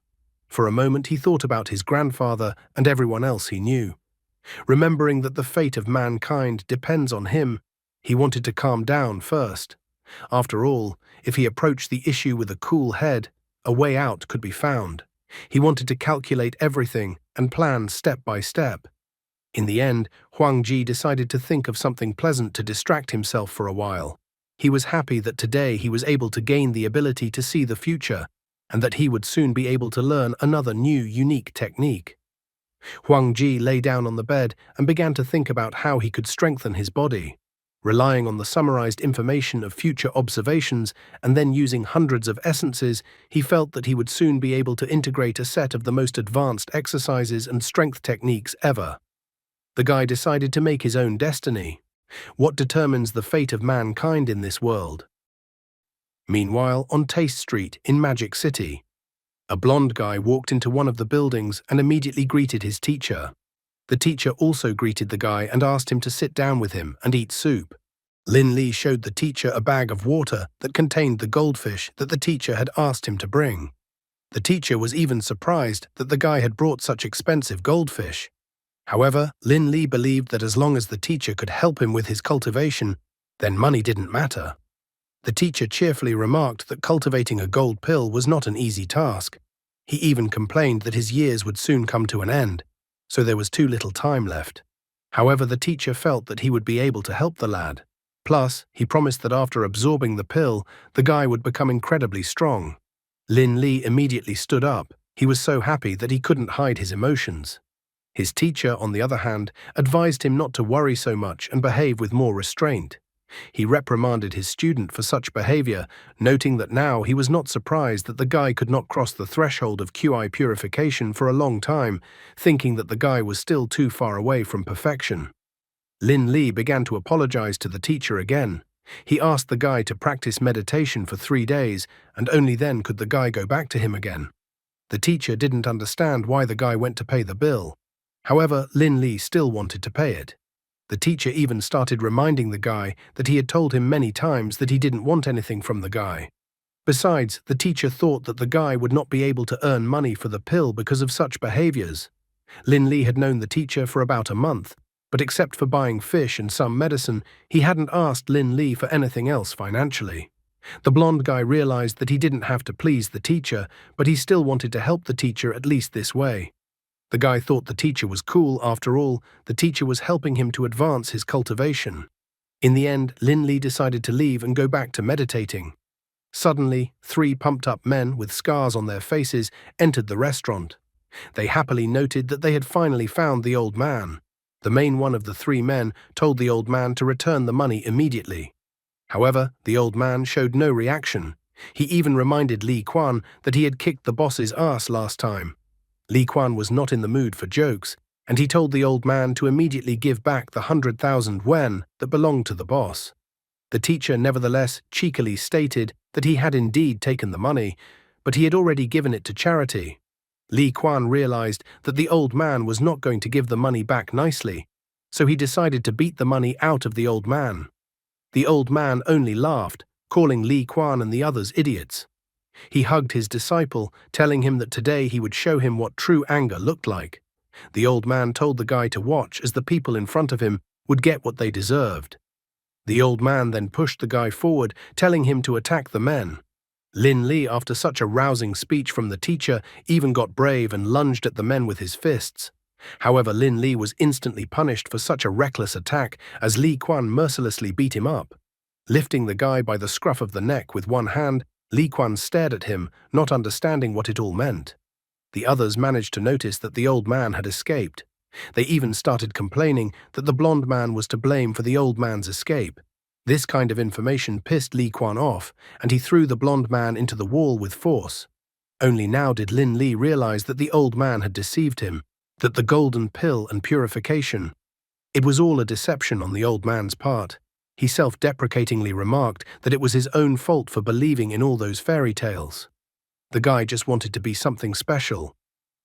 For a moment he thought about his grandfather and everyone else he knew. Remembering that the fate of mankind depends on him, he wanted to calm down first. After all, if he approached the issue with a cool head, a way out could be found. He wanted to calculate everything and plan step by step. In the end, Huang Ji decided to think of something pleasant to distract himself for a while. He was happy that today he was able to gain the ability to see the future, and that he would soon be able to learn another new, unique technique. Huang Ji lay down on the bed and began to think about how he could strengthen his body. Relying on the summarized information of future observations and then using hundreds of essences, he felt that he would soon be able to integrate a set of the most advanced exercises and strength techniques ever. The guy decided to make his own destiny. What determines the fate of mankind in this world? Meanwhile, on Taste Street in Magic City, a blonde guy walked into one of the buildings and immediately greeted his teacher. The teacher also greeted the guy and asked him to sit down with him and eat soup. Lin Li showed the teacher a bag of water that contained the goldfish that the teacher had asked him to bring. The teacher was even surprised that the guy had brought such expensive goldfish. However, Lin Li believed that as long as the teacher could help him with his cultivation, then money didn't matter. The teacher cheerfully remarked that cultivating a gold pill was not an easy task. He even complained that his years would soon come to an end, so there was too little time left. However, the teacher felt that he would be able to help the lad. Plus, he promised that after absorbing the pill, the guy would become incredibly strong. Lin Li immediately stood up. He was so happy that he couldn't hide his emotions. His teacher, on the other hand, advised him not to worry so much and behave with more restraint. He reprimanded his student for such behavior, noting that now he was not surprised that the guy could not cross the threshold of QI purification for a long time, thinking that the guy was still too far away from perfection. Lin Li began to apologize to the teacher again. He asked the guy to practice meditation for 3 days, and only then could the guy go back to him again. The teacher didn't understand why the guy went to pay the bill. However, Lin Li still wanted to pay it. The teacher even started reminding the guy that he had told him many times that he didn't want anything from the guy. Besides, the teacher thought that the guy would not be able to earn money for the pill because of such behaviors. Lin Li had known the teacher for about a month, but except for buying fish and some medicine, he hadn't asked Lin Li for anything else financially. The blonde guy realized that he didn't have to please the teacher, but he still wanted to help the teacher at least this way. The guy thought the teacher was cool. After all, the teacher was helping him to advance his cultivation. In the end, Lin Li decided to leave and go back to meditating. Suddenly, 3 pumped-up men with scars on their faces entered the restaurant. They happily noted that they had finally found the old man. The main one of the 3 men told the old man to return the money immediately. However, the old man showed no reaction. He even reminded Li Quan that he had kicked the boss's ass last time. Li Quan was not in the mood for jokes, and he told the old man to immediately give back the 100,000 yuan that belonged to the boss. The teacher nevertheless cheekily stated that he had indeed taken the money, but he had already given it to charity. Li Quan realized that the old man was not going to give the money back nicely, so he decided to beat the money out of the old man. The old man only laughed, calling Li Quan and the others idiots. He hugged his disciple, telling him that today he would show him what true anger looked like. The old man told the guy to watch as the people in front of him would get what they deserved. The old man then pushed the guy forward, telling him to attack the men. Lin Li, after such a rousing speech from the teacher, even got brave and lunged at the men with his fists. However, Lin Li was instantly punished for such a reckless attack as Li Quan mercilessly beat him up. Lifting the guy by the scruff of the neck with one hand, Li Quan stared at him, not understanding what it all meant. The others managed to notice that the old man had escaped. They even started complaining that the blonde man was to blame for the old man's escape. This kind of information pissed Li Quan off, and he threw the blonde man into the wall with force. Only now did Lin Li realize that the old man had deceived him, that the golden pill and purification. It was all a deception on the old man's part. He self-deprecatingly remarked that it was his own fault for believing in all those fairy tales. The guy just wanted to be something special.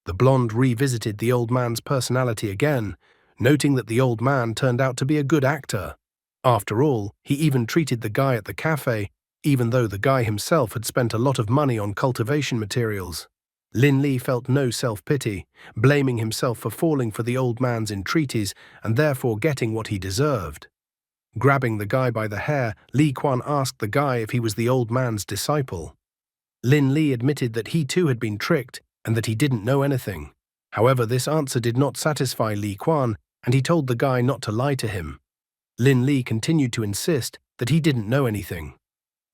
The blonde revisited the old man's personality again, noting that the old man turned out to be a good actor. After all, he even treated the guy at the cafe, even though the guy himself had spent a lot of money on cultivation materials. Lin Li felt no self-pity, blaming himself for falling for the old man's entreaties and therefore getting what he deserved. Grabbing the guy by the hair, Li Quan asked the guy if he was the old man's disciple. Lin Li admitted that he too had been tricked and that he didn't know anything. However, this answer did not satisfy Li Quan, and he told the guy not to lie to him. Lin Li continued to insist that he didn't know anything.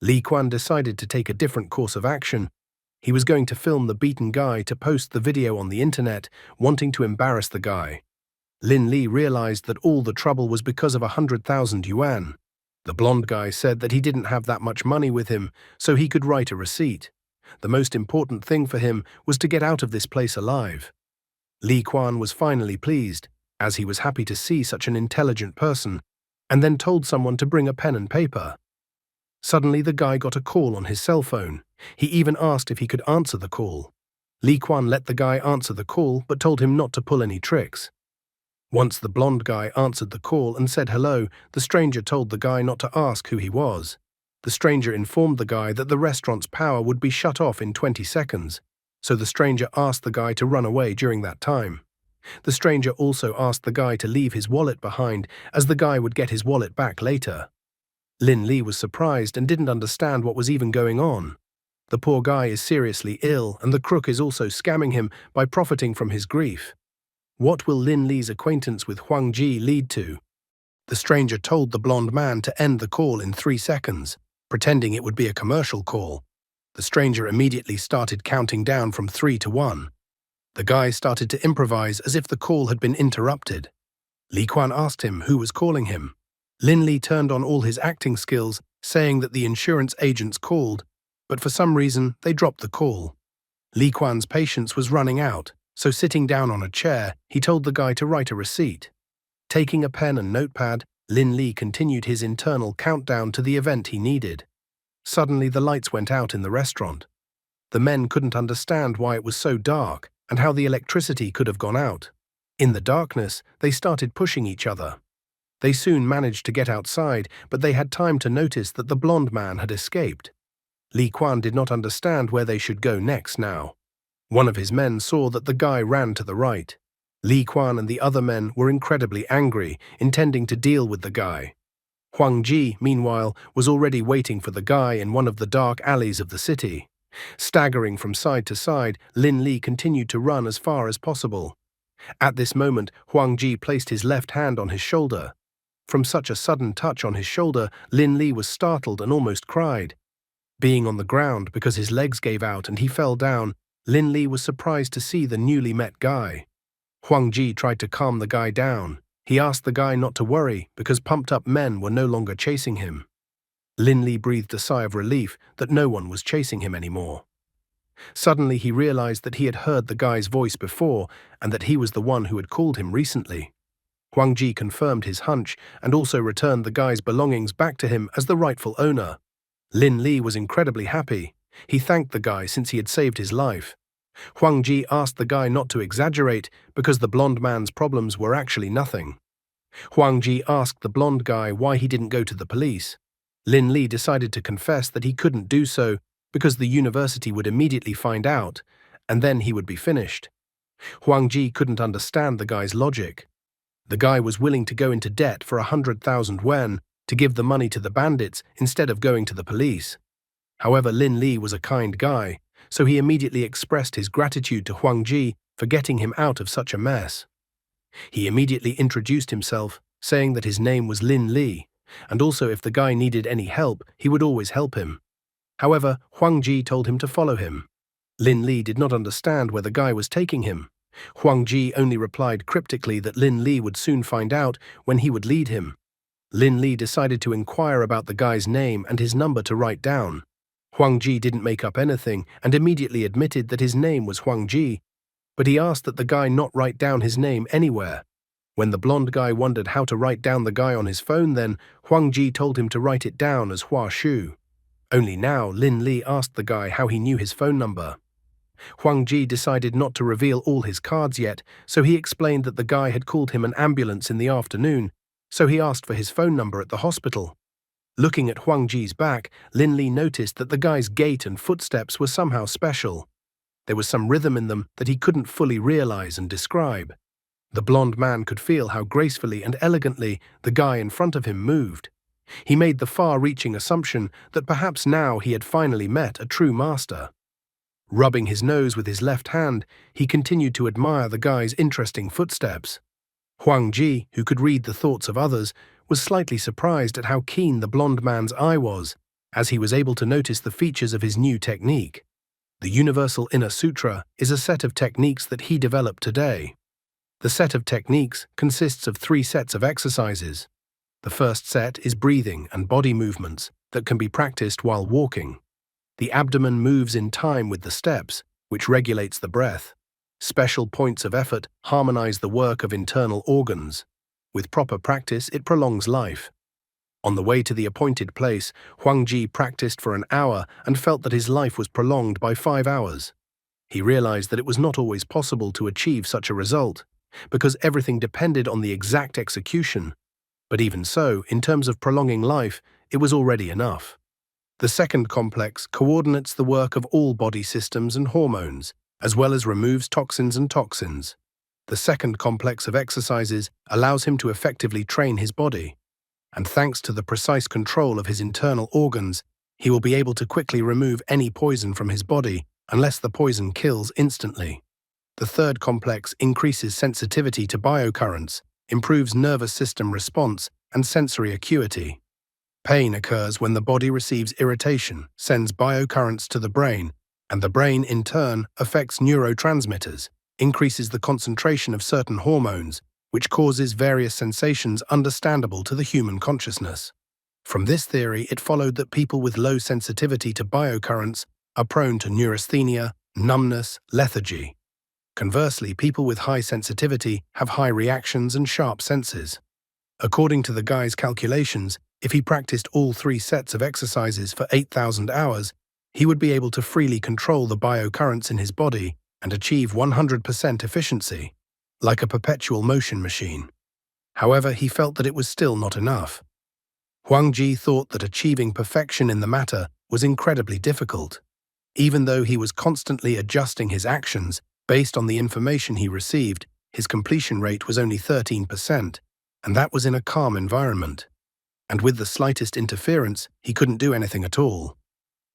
Li Quan decided to take a different course of action. He was going to film the beaten guy to post the video on the internet, wanting to embarrass the guy. Lin Li realized that all the trouble was because of 100,000 yuan. The blonde guy said that he didn't have that much money with him, so he could write a receipt. The most important thing for him was to get out of this place alive. Li Quan was finally pleased, as he was happy to see such an intelligent person, and then told someone to bring a pen and paper. Suddenly the guy got a call on his cell phone. He even asked if he could answer the call. Li Quan let the guy answer the call but told him not to pull any tricks. Once the blonde guy answered the call and said hello, the stranger told the guy not to ask who he was. The stranger informed the guy that the restaurant's power would be shut off in 20 seconds, so the stranger asked the guy to run away during that time. The stranger also asked the guy to leave his wallet behind, as the guy would get his wallet back later. Lin Li was surprised and didn't understand what was even going on. The poor guy is seriously ill, and the crook is also scamming him by profiting from his grief. What will Lin Li's acquaintance with Huang Ji lead to? The stranger told the blonde man to end the call in 3 seconds, pretending it would be a commercial call. The stranger immediately started counting down from 3 to 1. The guy started to improvise as if the call had been interrupted. Li Quan asked him who was calling him. Lin Li turned on all his acting skills, saying that the insurance agents called, but for some reason they dropped the call. Li Quan's patience was running out, so sitting down on a chair, he told the guy to write a receipt. Taking a pen and notepad, Lin Li continued his internal countdown to the event he needed. Suddenly the lights went out in the restaurant. The men couldn't understand why it was so dark and how the electricity could have gone out. In the darkness, they started pushing each other. They soon managed to get outside, but they had time to notice that the blonde man had escaped. Li Quan did not understand where they should go next now. One of his men saw that the guy ran to the right. Li Quan and the other men were incredibly angry, intending to deal with the guy. Huang Ji, meanwhile, was already waiting for the guy in one of the dark alleys of the city. Staggering from side to side, Lin Li continued to run as far as possible. At this moment, Huang Ji placed his left hand on his shoulder. From such a sudden touch on his shoulder, Lin Li was startled and almost cried. Being on the ground because his legs gave out and he fell down, Lin Li was surprised to see the newly met guy. Huang Ji tried to calm the guy down. He asked the guy not to worry because pumped-up men were no longer chasing him. Lin Li breathed a sigh of relief that no one was chasing him anymore. Suddenly he realized that he had heard the guy's voice before and that he was the one who had called him recently. Huang Ji confirmed his hunch and also returned the guy's belongings back to him as the rightful owner. Lin Li was incredibly happy. He thanked the guy since he had saved his life. Huang Ji asked the guy not to exaggerate because the blonde man's problems were actually nothing. Huang Ji asked the blonde guy why he didn't go to the police. Lin Li decided to confess that he couldn't do so because the university would immediately find out, and then he would be finished. Huang Ji couldn't understand the guy's logic. The guy was willing to go into debt for 100,000 yuan to give the money to the bandits instead of going to the police. However, Lin Li was a kind guy, so he immediately expressed his gratitude to Huang Ji for getting him out of such a mess. He immediately introduced himself, saying that his name was Lin Li, and also if the guy needed any help, he would always help him. However, Huang Ji told him to follow him. Lin Li did not understand where the guy was taking him. Huang Ji only replied cryptically that Lin Li would soon find out when he would lead him. Lin Li decided to inquire about the guy's name and his number to write down. Huang Ji didn't make up anything and immediately admitted that his name was Huang Ji, but he asked that the guy not write down his name anywhere. When the blonde guy wondered how to write down the guy on his phone, then Huang Ji told him to write it down as Hua Shu. Only now Lin Li asked the guy how he knew his phone number. Huang Ji decided not to reveal all his cards yet, so he explained that the guy had called him an ambulance in the afternoon, so he asked for his phone number at the hospital. Looking at Huang Ji's back, Lin Li noticed that the guy's gait and footsteps were somehow special. There was some rhythm in them that he couldn't fully realize and describe. The blonde man could feel how gracefully and elegantly the guy in front of him moved. He made the far-reaching assumption that perhaps now he had finally met a true master. Rubbing his nose with his left hand, he continued to admire the guy's interesting footsteps. Huang Ji, who could read the thoughts of others, was slightly surprised at how keen the blonde man's eye was, as he was able to notice the features of his new technique. The Universal Inner Sutra is a set of techniques that he developed today. The set of techniques consists of 3 sets of exercises. The first set is breathing and body movements that can be practiced while walking. The abdomen moves in time with the steps, which regulates the breath. Special points of effort harmonize the work of internal organs. With proper practice, it prolongs life. On the way to the appointed place, Huang Ji practiced for an hour and felt that his life was prolonged by 5 hours. He realized that it was not always possible to achieve such a result, because everything depended on the exact execution. But even so, in terms of prolonging life, it was already enough. The second complex coordinates the work of all body systems and hormones, as well as removes toxins and toxins. The second complex of exercises allows him to effectively train his body, and thanks to the precise control of his internal organs, he will be able to quickly remove any poison from his body unless the poison kills instantly. The third complex increases sensitivity to biocurrents, improves nervous system response and sensory acuity. Pain occurs when the body receives irritation, sends biocurrents to the brain, and the brain in turn affects neurotransmitters, increases the concentration of certain hormones, which causes various sensations understandable to the human consciousness. From this theory, it followed that people with low sensitivity to biocurrents are prone to neurasthenia, numbness, lethargy. Conversely, people with high sensitivity have high reactions and sharp senses. According to the guy's calculations, if he practiced all 3 sets of exercises for 8,000 hours, he would be able to freely control the biocurrents in his body and achieve 100% efficiency, like a perpetual motion machine. However, he felt that it was still not enough. Huang Ji thought that achieving perfection in the matter was incredibly difficult. Even though he was constantly adjusting his actions based on the information he received, his completion rate was only 13%, and that was in a calm environment. And with the slightest interference, he couldn't do anything at all.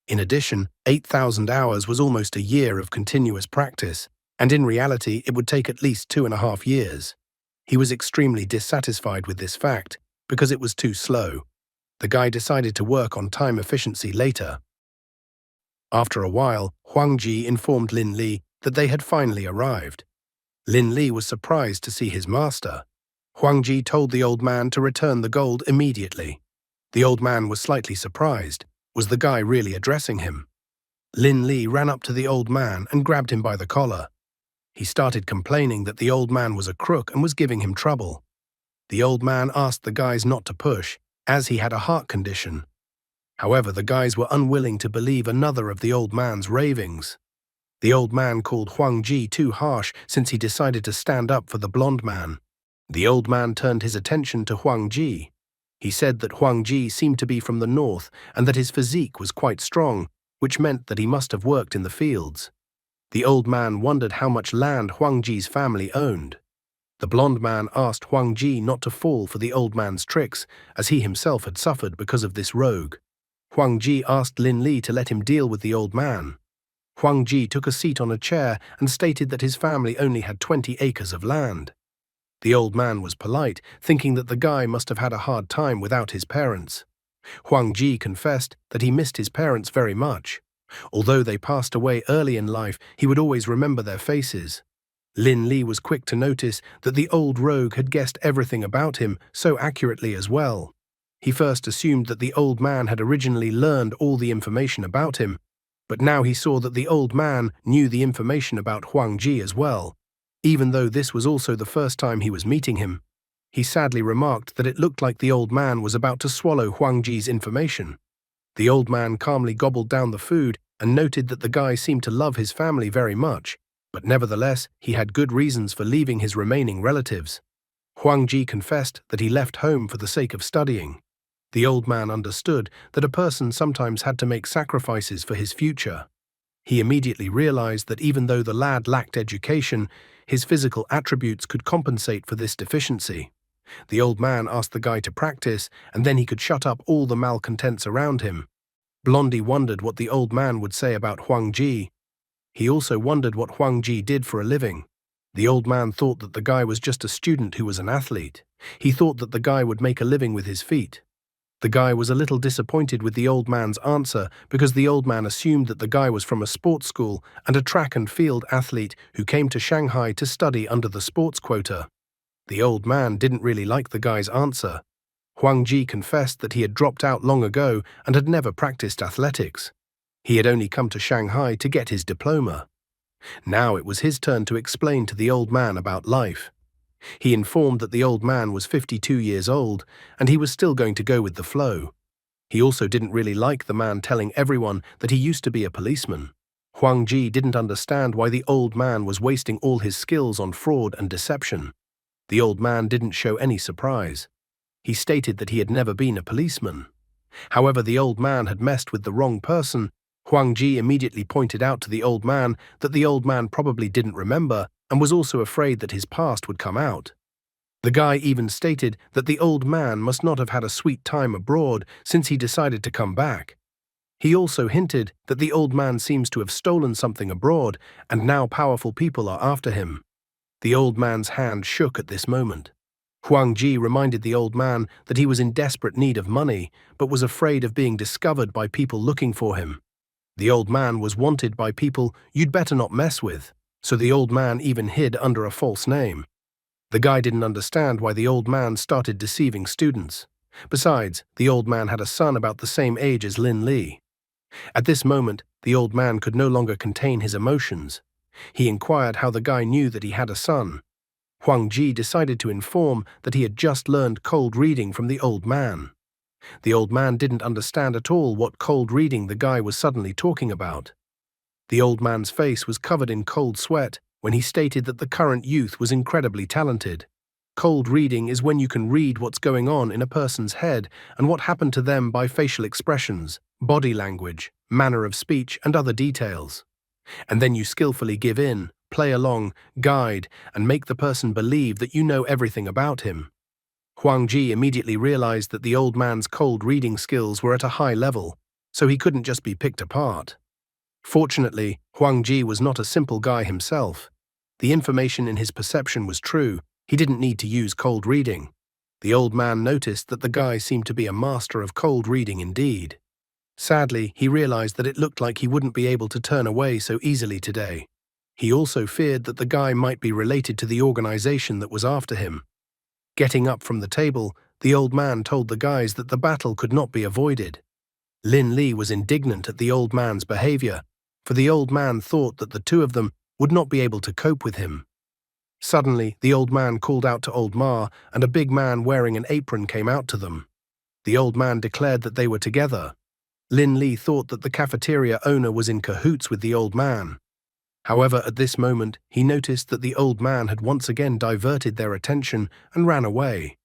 In addition, 8,000 hours was almost a year of continuous practice, and in reality it would take at least 2.5 years. He was extremely dissatisfied with this fact, because it was too slow. The guy decided to work on time efficiency later. After a while, Huang Ji informed Lin Li that they had finally arrived. Lin Li was surprised to see his master. Huang Ji told the old man to return the gold immediately. The old man was slightly surprised. Was the guy really addressing him? Lin Li ran up to the old man and grabbed him by the collar. He started complaining that the old man was a crook and was giving him trouble. The old man asked the guys not to push, as he had a heart condition. However, the guys were unwilling to believe another of the old man's ravings. The old man called Huang Ji too harsh since he decided to stand up for the blonde man. The old man turned his attention to Huang Ji. He said that Huang Ji seemed to be from the north and that his physique was quite strong, which meant that he must have worked in the fields. The old man wondered how much land Huang Ji's family owned. The blond man asked Huang Ji not to fall for the old man's tricks, as he himself had suffered because of this rogue. Huang Ji asked Lin Li to let him deal with the old man. Huang Ji took a seat on a chair and stated that his family only had 20 acres of land. The old man was polite, thinking that the guy must have had a hard time without his parents. Huang Ji confessed that he missed his parents very much. Although they passed away early in life, he would always remember their faces. Lin Li was quick to notice that the old rogue had guessed everything about him so accurately as well. He first assumed that the old man had originally learned all the information about him, but now he saw that the old man knew the information about Huang Ji as well. Even though this was also the first time he was meeting him, he sadly remarked that it looked like the old man was about to swallow Huang Ji's information. The old man calmly gobbled down the food and noted that the guy seemed to love his family very much, but nevertheless he had good reasons for leaving his remaining relatives. Huang Ji confessed that he left home for the sake of studying. The old man understood that a person sometimes had to make sacrifices for his future. He immediately realized that even though the lad lacked education, his physical attributes could compensate for this deficiency. The old man asked the guy to practice, and then he could shut up all the malcontents around him. Blondie wondered what the old man would say about Huang Ji. He also wondered what Huang Ji did for a living. The old man thought that the guy was just a student who was an athlete. He thought that the guy would make a living with his feet. The guy was a little disappointed with the old man's answer because the old man assumed that the guy was from a sports school and a track and field athlete who came to Shanghai to study under the sports quota. The old man didn't really like the guy's answer. Huang Ji confessed that he had dropped out long ago and had never practiced athletics. He had only come to Shanghai to get his diploma. Now it was his turn to explain to the old man about life. He informed that the old man was 52 years old, and he was still going to go with the flow. He also didn't really like the man telling everyone that he used to be a policeman. Huang Ji didn't understand why the old man was wasting all his skills on fraud and deception. The old man didn't show any surprise. He stated that he had never been a policeman. However, the old man had messed with the wrong person. Huang Ji immediately pointed out to the old man that the old man probably didn't remember and was also afraid that his past would come out. The guy even stated that the old man must not have had a sweet time abroad since he decided to come back. He also hinted that the old man seems to have stolen something abroad and now powerful people are after him. The old man's hand shook at this moment. Huang Ji reminded the old man that he was in desperate need of money but was afraid of being discovered by people looking for him. The old man was wanted by people you'd better not mess with, so the old man even hid under a false name. The guy didn't understand why the old man started deceiving students. Besides, the old man had a son about the same age as Lin Li. At this moment, the old man could no longer contain his emotions. He inquired how the guy knew that he had a son. Huang Ji decided to inform that he had just learned cold reading from the old man. The old man didn't understand at all what cold reading the guy was suddenly talking about. The old man's face was covered in cold sweat when he stated that the current youth was incredibly talented. Cold reading is when you can read what's going on in a person's head and what happened to them by facial expressions, body language, manner of speech, and other details. And then you skillfully give in, play along, guide, and make the person believe that you know everything about him. Huang Ji immediately realized that the old man's cold reading skills were at a high level, so he couldn't just be picked apart. Fortunately, Huang Ji was not a simple guy himself. The information in his perception was true. He didn't need to use cold reading. The old man noticed that the guy seemed to be a master of cold reading indeed. Sadly, he realized that it looked like he wouldn't be able to turn away so easily today. He also feared that the guy might be related to the organization that was after him. Getting up from the table, the old man told the guys that the battle could not be avoided. Lin Li was indignant at the old man's behavior, for the old man thought that the two of them would not be able to cope with him. Suddenly, the old man called out to old Ma, and a big man wearing an apron came out to them. The old man declared that they were together. Lin Li thought that the cafeteria owner was in cahoots with the old man. However, at this moment, he noticed that the old man had once again diverted their attention and ran away.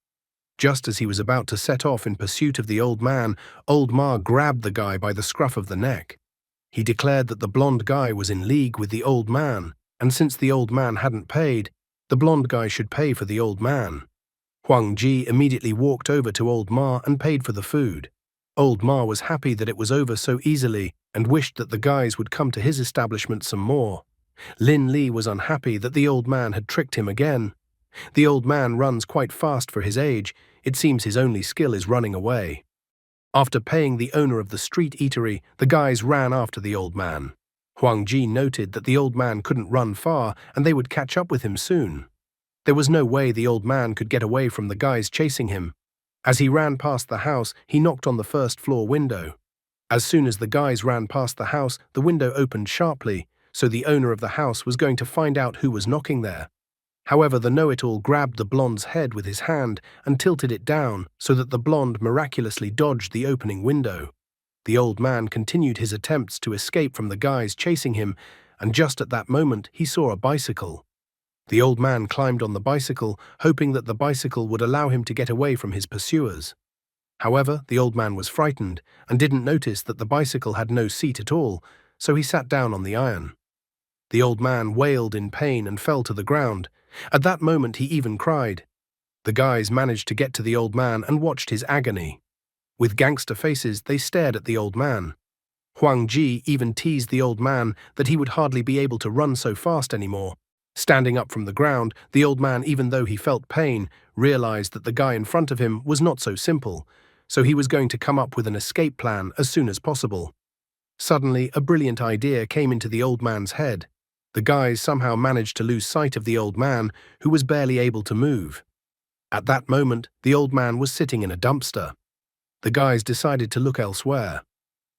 Just as he was about to set off in pursuit of the old man, old Ma grabbed the guy by the scruff of the neck. He declared that the blonde guy was in league with the old man, and since the old man hadn't paid, the blonde guy should pay for the old man. Huang Ji immediately walked over to Old Ma and paid for the food. Old Ma was happy that it was over so easily and wished that the guys would come to his establishment some more. Lin Li was unhappy that the old man had tricked him again. The old man runs quite fast for his age. It seems his only skill is running away. After paying the owner of the street eatery, the guys ran after the old man. Huang Ji noted that the old man couldn't run far and they would catch up with him soon. There was no way the old man could get away from the guys chasing him. As he ran past the house, he knocked on the first-floor window. As soon as the guys ran past the house, the window opened sharply, so the owner of the house was going to find out who was knocking there. However, the know-it-all grabbed the blonde's head with his hand and tilted it down so that the blonde miraculously dodged the opening window. The old man continued his attempts to escape from the guys chasing him, and just at that moment he saw a bicycle. The old man climbed on the bicycle, hoping that the bicycle would allow him to get away from his pursuers. However, the old man was frightened and didn't notice that the bicycle had no seat at all, so he sat down on the iron. The old man wailed in pain and fell to the ground. At that moment he even cried. The guys managed to get to the old man and watched his agony. With gangster faces, they stared at the old man. Huang Ji even teased the old man that he would hardly be able to run so fast anymore. Standing up from the ground, the old man, even though he felt pain, realized that the guy in front of him was not so simple, so he was going to come up with an escape plan as soon as possible. Suddenly, a brilliant idea came into the old man's head. The guys somehow managed to lose sight of the old man, who was barely able to move. At that moment, the old man was sitting in a dumpster. The guys decided to look elsewhere.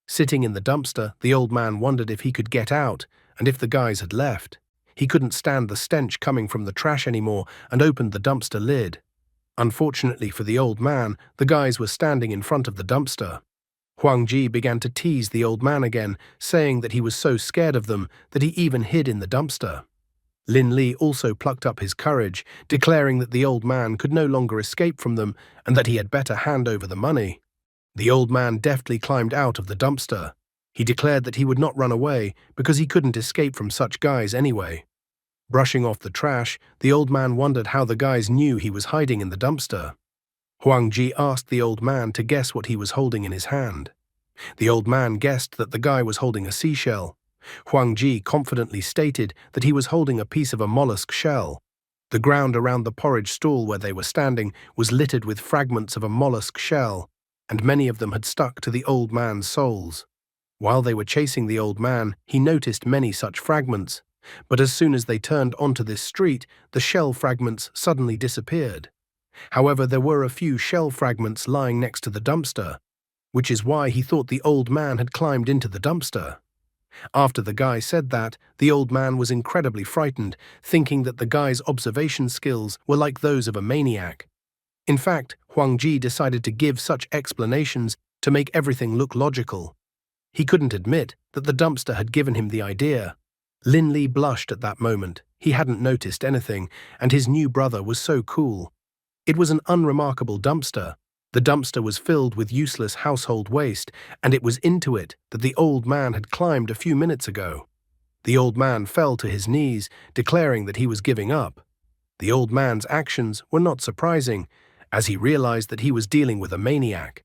Sitting in the dumpster, the old man wondered if he could get out and if the guys had left. He couldn't stand the stench coming from the trash anymore and opened the dumpster lid. Unfortunately for the old man, the guys were standing in front of the dumpster. Huang Ji began to tease the old man again, saying that he was so scared of them that he even hid in the dumpster. Lin Li also plucked up his courage, declaring that the old man could no longer escape from them and that he had better hand over the money. The old man deftly climbed out of the dumpster. He declared that he would not run away because he couldn't escape from such guys anyway. Brushing off the trash, the old man wondered how the guys knew he was hiding in the dumpster. Huang Ji asked the old man to guess what he was holding in his hand. The old man guessed that the guy was holding a seashell. Huang Ji confidently stated that he was holding a piece of a mollusk shell. The ground around the porridge stall where they were standing was littered with fragments of a mollusk shell, and many of them had stuck to the old man's soles. While they were chasing the old man, he noticed many such fragments, but as soon as they turned onto this street, the shell fragments suddenly disappeared. However, there were a few shell fragments lying next to the dumpster, which is why he thought the old man had climbed into the dumpster. After the guy said that, the old man was incredibly frightened, thinking that the guy's observation skills were like those of a maniac. In fact, Huang Ji decided to give such explanations to make everything look logical. He couldn't admit that the dumpster had given him the idea. Lin Li blushed at that moment. He hadn't noticed anything, and his new brother was so cool. It was an unremarkable dumpster. The dumpster was filled with useless household waste, and it was into it that the old man had climbed a few minutes ago. The old man fell to his knees, declaring that he was giving up. The old man's actions were not surprising, as he realized that he was dealing with a maniac.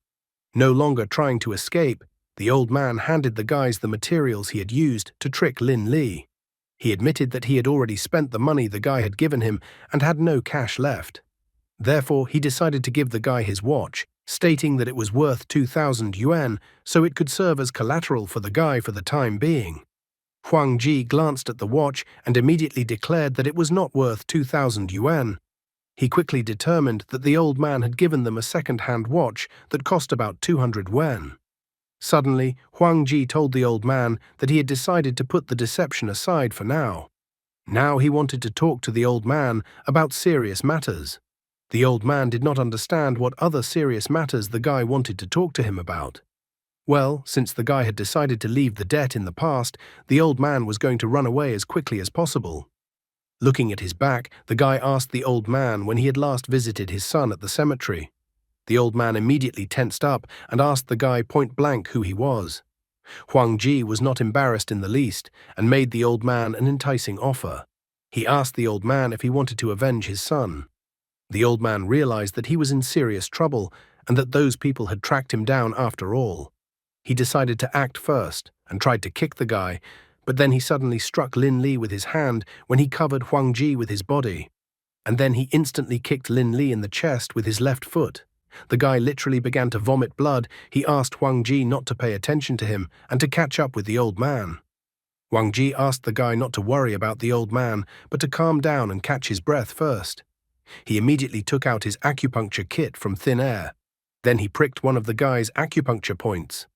No longer trying to escape, the old man handed the guys the materials he had used to trick Lin Li. He admitted that he had already spent the money the guy had given him and had no cash left. Therefore, he decided to give the guy his watch, stating that it was worth 2,000 yuan, so it could serve as collateral for the guy for the time being. Huang Ji glanced at the watch and immediately declared that it was not worth 2,000 yuan. He quickly determined that the old man had given them a second-hand watch that cost about 200 yuan. Suddenly, Huang Ji told the old man that he had decided to put the deception aside for now. Now he wanted to talk to the old man about serious matters. The old man did not understand what other serious matters the guy wanted to talk to him about. Well, since the guy had decided to leave the debt in the past, the old man was going to run away as quickly as possible. Looking at his back, the guy asked the old man when he had last visited his son at the cemetery. The old man immediately tensed up and asked the guy point-blank who he was. Huang Ji was not embarrassed in the least and made the old man an enticing offer. He asked the old man if he wanted to avenge his son. The old man realized that he was in serious trouble and that those people had tracked him down after all. He decided to act first and tried to kick the guy, but then he suddenly struck Lin Li with his hand when he covered Huang Ji with his body. And then he instantly kicked Lin Li in the chest with his left foot. The guy literally began to vomit blood. He asked Huang Ji not to pay attention to him and to catch up with the old man. Huang Ji asked the guy not to worry about the old man, but to calm down and catch his breath first. He immediately took out his acupuncture kit from thin air. Then he pricked one of the guy's acupuncture points.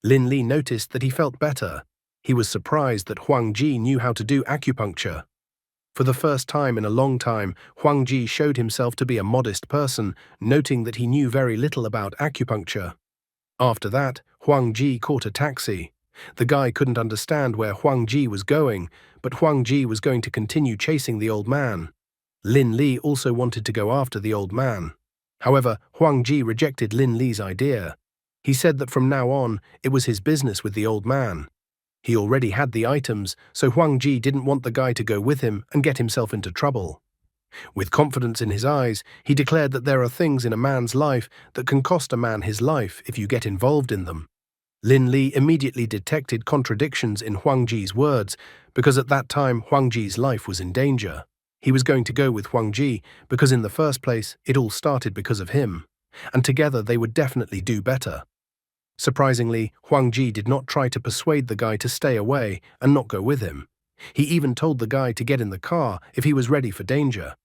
Lin Li noticed that he felt better. He was surprised that Huang Ji knew how to do acupuncture. For the first time in a long time, Huang Ji showed himself to be a modest person, noting that he knew very little about acupuncture. After that, Huang Ji caught a taxi. The guy couldn't understand where Huang Ji was going, but Huang Ji was going to continue chasing the old man. Lin Li also wanted to go after the old man. However, Huang Ji rejected Lin Li's idea. He said that from now on, it was his business with the old man. He already had the items, so Huang Ji didn't want the guy to go with him and get himself into trouble. With confidence in his eyes, he declared that there are things in a man's life that can cost a man his life if you get involved in them. Lin Li immediately detected contradictions in Huang Ji's words because at that time Huang Ji's life was in danger. He was going to go with Huang Ji because in the first place it all started because of him, and together they would definitely do better. Surprisingly, Huang Ji did not try to persuade the guy to stay away and not go with him. He even told the guy to get in the car if he was ready for danger.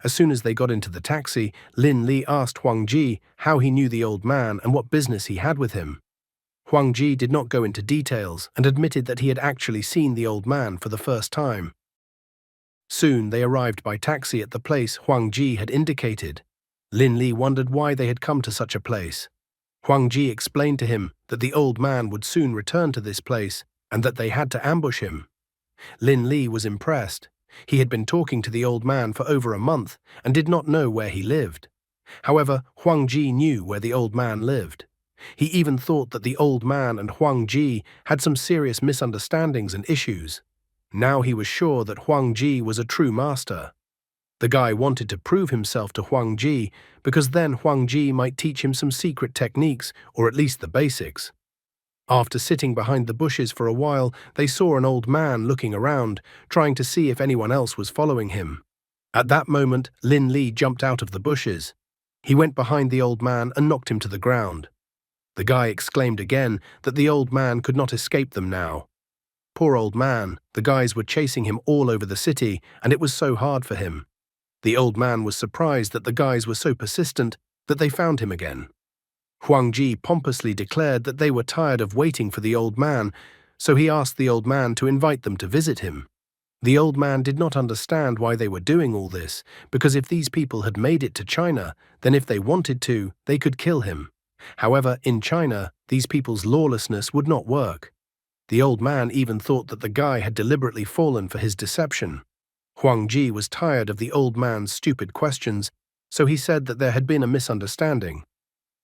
As soon as they got into the taxi, Lin Li asked Huang Ji how he knew the old man and what business he had with him. Huang Ji did not go into details and admitted that he had actually seen the old man for the first time. Soon they arrived by taxi at the place Huang Ji had indicated. Lin Li wondered why they had come to such a place. Huang Ji explained to him that the old man would soon return to this place and that they had to ambush him. Lin Li was impressed. He had been talking to the old man for over a month and did not know where he lived. However, Huang Ji knew where the old man lived. He even thought that the old man and Huang Ji had some serious misunderstandings and issues. Now he was sure that Huang Ji was a true master. The guy wanted to prove himself to Huang Ji because then Huang Ji might teach him some secret techniques, or at least the basics. After sitting behind the bushes for a while, they saw an old man looking around, trying to see if anyone else was following him. At that moment, Lin Li jumped out of the bushes. He went behind the old man and knocked him to the ground. The guy exclaimed again that the old man could not escape them now. Poor old man, the guys were chasing him all over the city, and it was so hard for him. The old man was surprised that the guys were so persistent that they found him again. Huang Ji pompously declared that they were tired of waiting for the old man, so he asked the old man to invite them to visit him. The old man did not understand why they were doing all this, because if these people had made it to China, then if they wanted to, they could kill him. However, in China, these people's lawlessness would not work. The old man even thought that the guy had deliberately fallen for his deception. Huang Ji was tired of the old man's stupid questions, so he said that there had been a misunderstanding.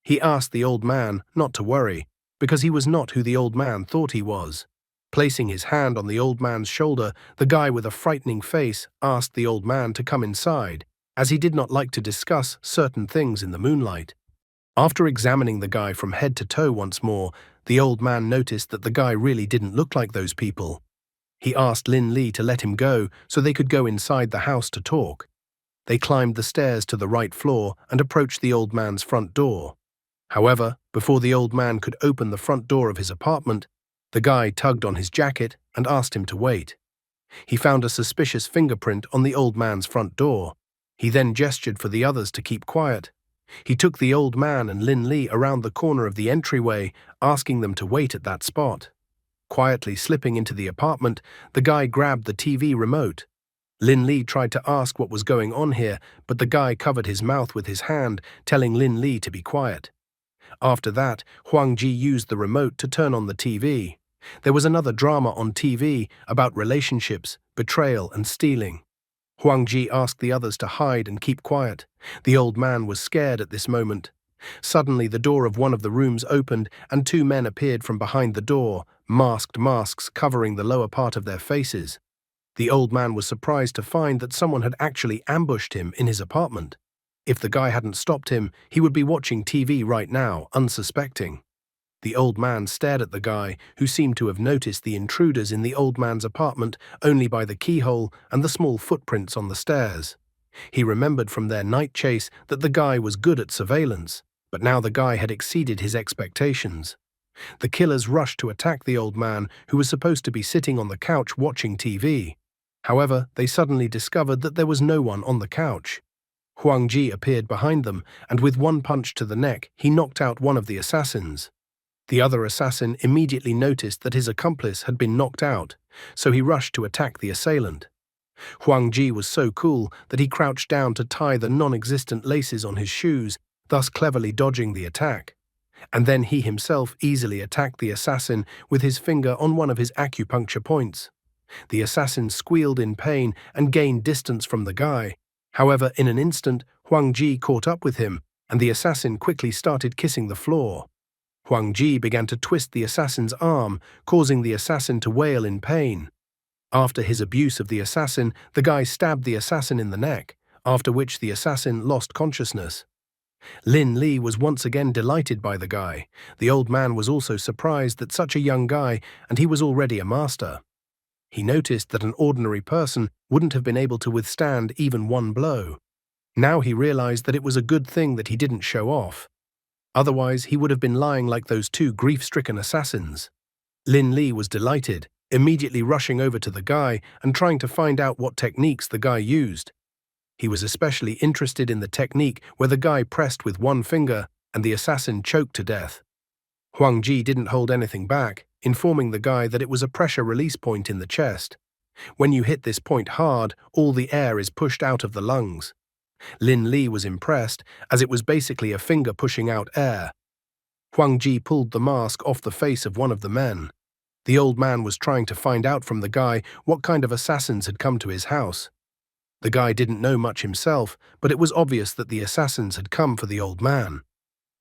He asked the old man not to worry, because he was not who the old man thought he was. Placing his hand on the old man's shoulder, the guy with a frightening face asked the old man to come inside, as he did not like to discuss certain things in the moonlight. After examining the guy from head to toe once more, the old man noticed that the guy really didn't look like those people. He asked Lin Li to let him go so they could go inside the house to talk. They climbed the stairs to the right floor and approached the old man's front door. However, before the old man could open the front door of his apartment, the guy tugged on his jacket and asked him to wait. He found a suspicious fingerprint on the old man's front door. He then gestured for the others to keep quiet. He took the old man and Lin Li around the corner of the entryway, asking them to wait at that spot. Quietly slipping into the apartment, the guy grabbed the TV remote. Lin Li tried to ask what was going on here, but the guy covered his mouth with his hand, telling Lin Li to be quiet. After that, Huang Ji used the remote to turn on the TV. There was another drama on TV about relationships, betrayal, and stealing. Huang Ji asked the others to hide and keep quiet. The old man was scared at this moment. Suddenly, the door of one of the rooms opened and two men appeared from behind the door, masked masks covering the lower part of their faces. The old man was surprised to find that someone had actually ambushed him in his apartment. If the guy hadn't stopped him, he would be watching TV right now, unsuspecting. The old man stared at the guy, who seemed to have noticed the intruders in the old man's apartment only by the keyhole and the small footprints on the stairs. He remembered from their night chase that the guy was good at surveillance, but now the guy had exceeded his expectations. The killers rushed to attack the old man, who was supposed to be sitting on the couch watching TV. However, they suddenly discovered that there was no one on the couch. Huang Ji appeared behind them, and with one punch to the neck, he knocked out one of the assassins. The other assassin immediately noticed that his accomplice had been knocked out, so he rushed to attack the assailant. Huang Ji was so cool that he crouched down to tie the non-existent laces on his shoes, thus cleverly dodging the attack. And then he himself easily attacked the assassin with his finger on one of his acupuncture points. The assassin squealed in pain and gained distance from the guy. However, in an instant, Huang Ji caught up with him, and the assassin quickly started kissing the floor. Huang Ji began to twist the assassin's arm, causing the assassin to wail in pain. After his abuse of the assassin, the guy stabbed the assassin in the neck, after which the assassin lost consciousness. Lin Li was once again delighted by the guy. The old man was also surprised that such a young guy, and he was already a master. He noticed that an ordinary person wouldn't have been able to withstand even one blow. Now he realized that it was a good thing that he didn't show off. Otherwise, he would have been lying like those two grief-stricken assassins. Lin Li was delighted, immediately rushing over to the guy and trying to find out what techniques the guy used. He was especially interested in the technique where the guy pressed with one finger and the assassin choked to death. Huang Ji didn't hold anything back, informing the guy that it was a pressure release point in the chest. When you hit this point hard, all the air is pushed out of the lungs. Lin Li was impressed, as it was basically a finger pushing out air. Huang Ji pulled the mask off the face of one of the men. The old man was trying to find out from the guy what kind of assassins had come to his house. The guy didn't know much himself, but it was obvious that the assassins had come for the old man.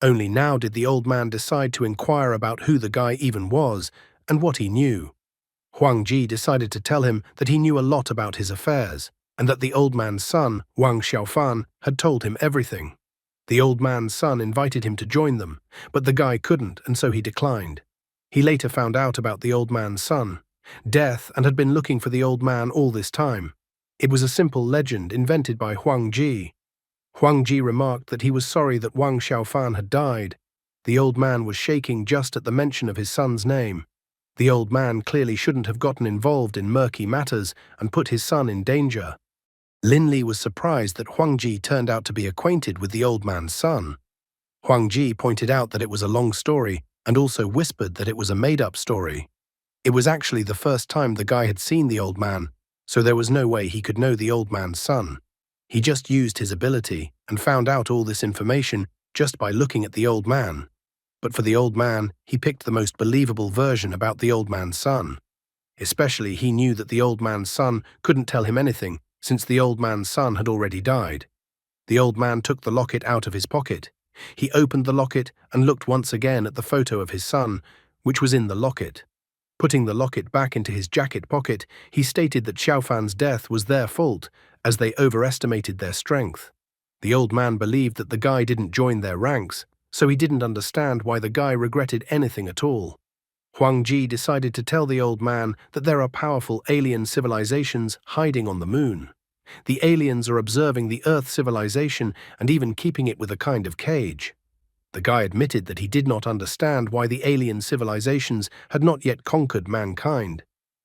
Only now did the old man decide to inquire about who the guy even was and what he knew. Huang Ji decided to tell him that he knew a lot about his affairs, and that the old man's son, Wang Xiaofan, had told him everything. The old man's son invited him to join them, but the guy couldn't, and so he declined. He later found out about the old man's son, death, and had been looking for the old man all this time. It was a simple legend invented by Huang Ji. Huang Ji remarked that he was sorry that Wang Xiaofan had died. The old man was shaking just at the mention of his son's name. The old man clearly shouldn't have gotten involved in murky matters and put his son in danger. Lin Li was surprised that Huang Ji turned out to be acquainted with the old man's son. Huang Ji pointed out that it was a long story and also whispered that it was a made-up story. It was actually the first time the guy had seen the old man, so there was no way he could know the old man's son. He just used his ability and found out all this information just by looking at the old man. But for the old man, he picked the most believable version about the old man's son. Especially he knew that the old man's son couldn't tell him anything, since the old man's son had already died. The old man took the locket out of his pocket. He opened the locket and looked once again at the photo of his son, which was in the locket. Putting the locket back into his jacket pocket, he stated that Xiaofan's death was their fault, as they overestimated their strength. The old man believed that the guy didn't join their ranks, so he didn't understand why the guy regretted anything at all. Huang Ji decided to tell the old man that there are powerful alien civilizations hiding on the moon. The aliens are observing the Earth civilization and even keeping it with a kind of cage. The guy admitted that he did not understand why the alien civilizations had not yet conquered mankind,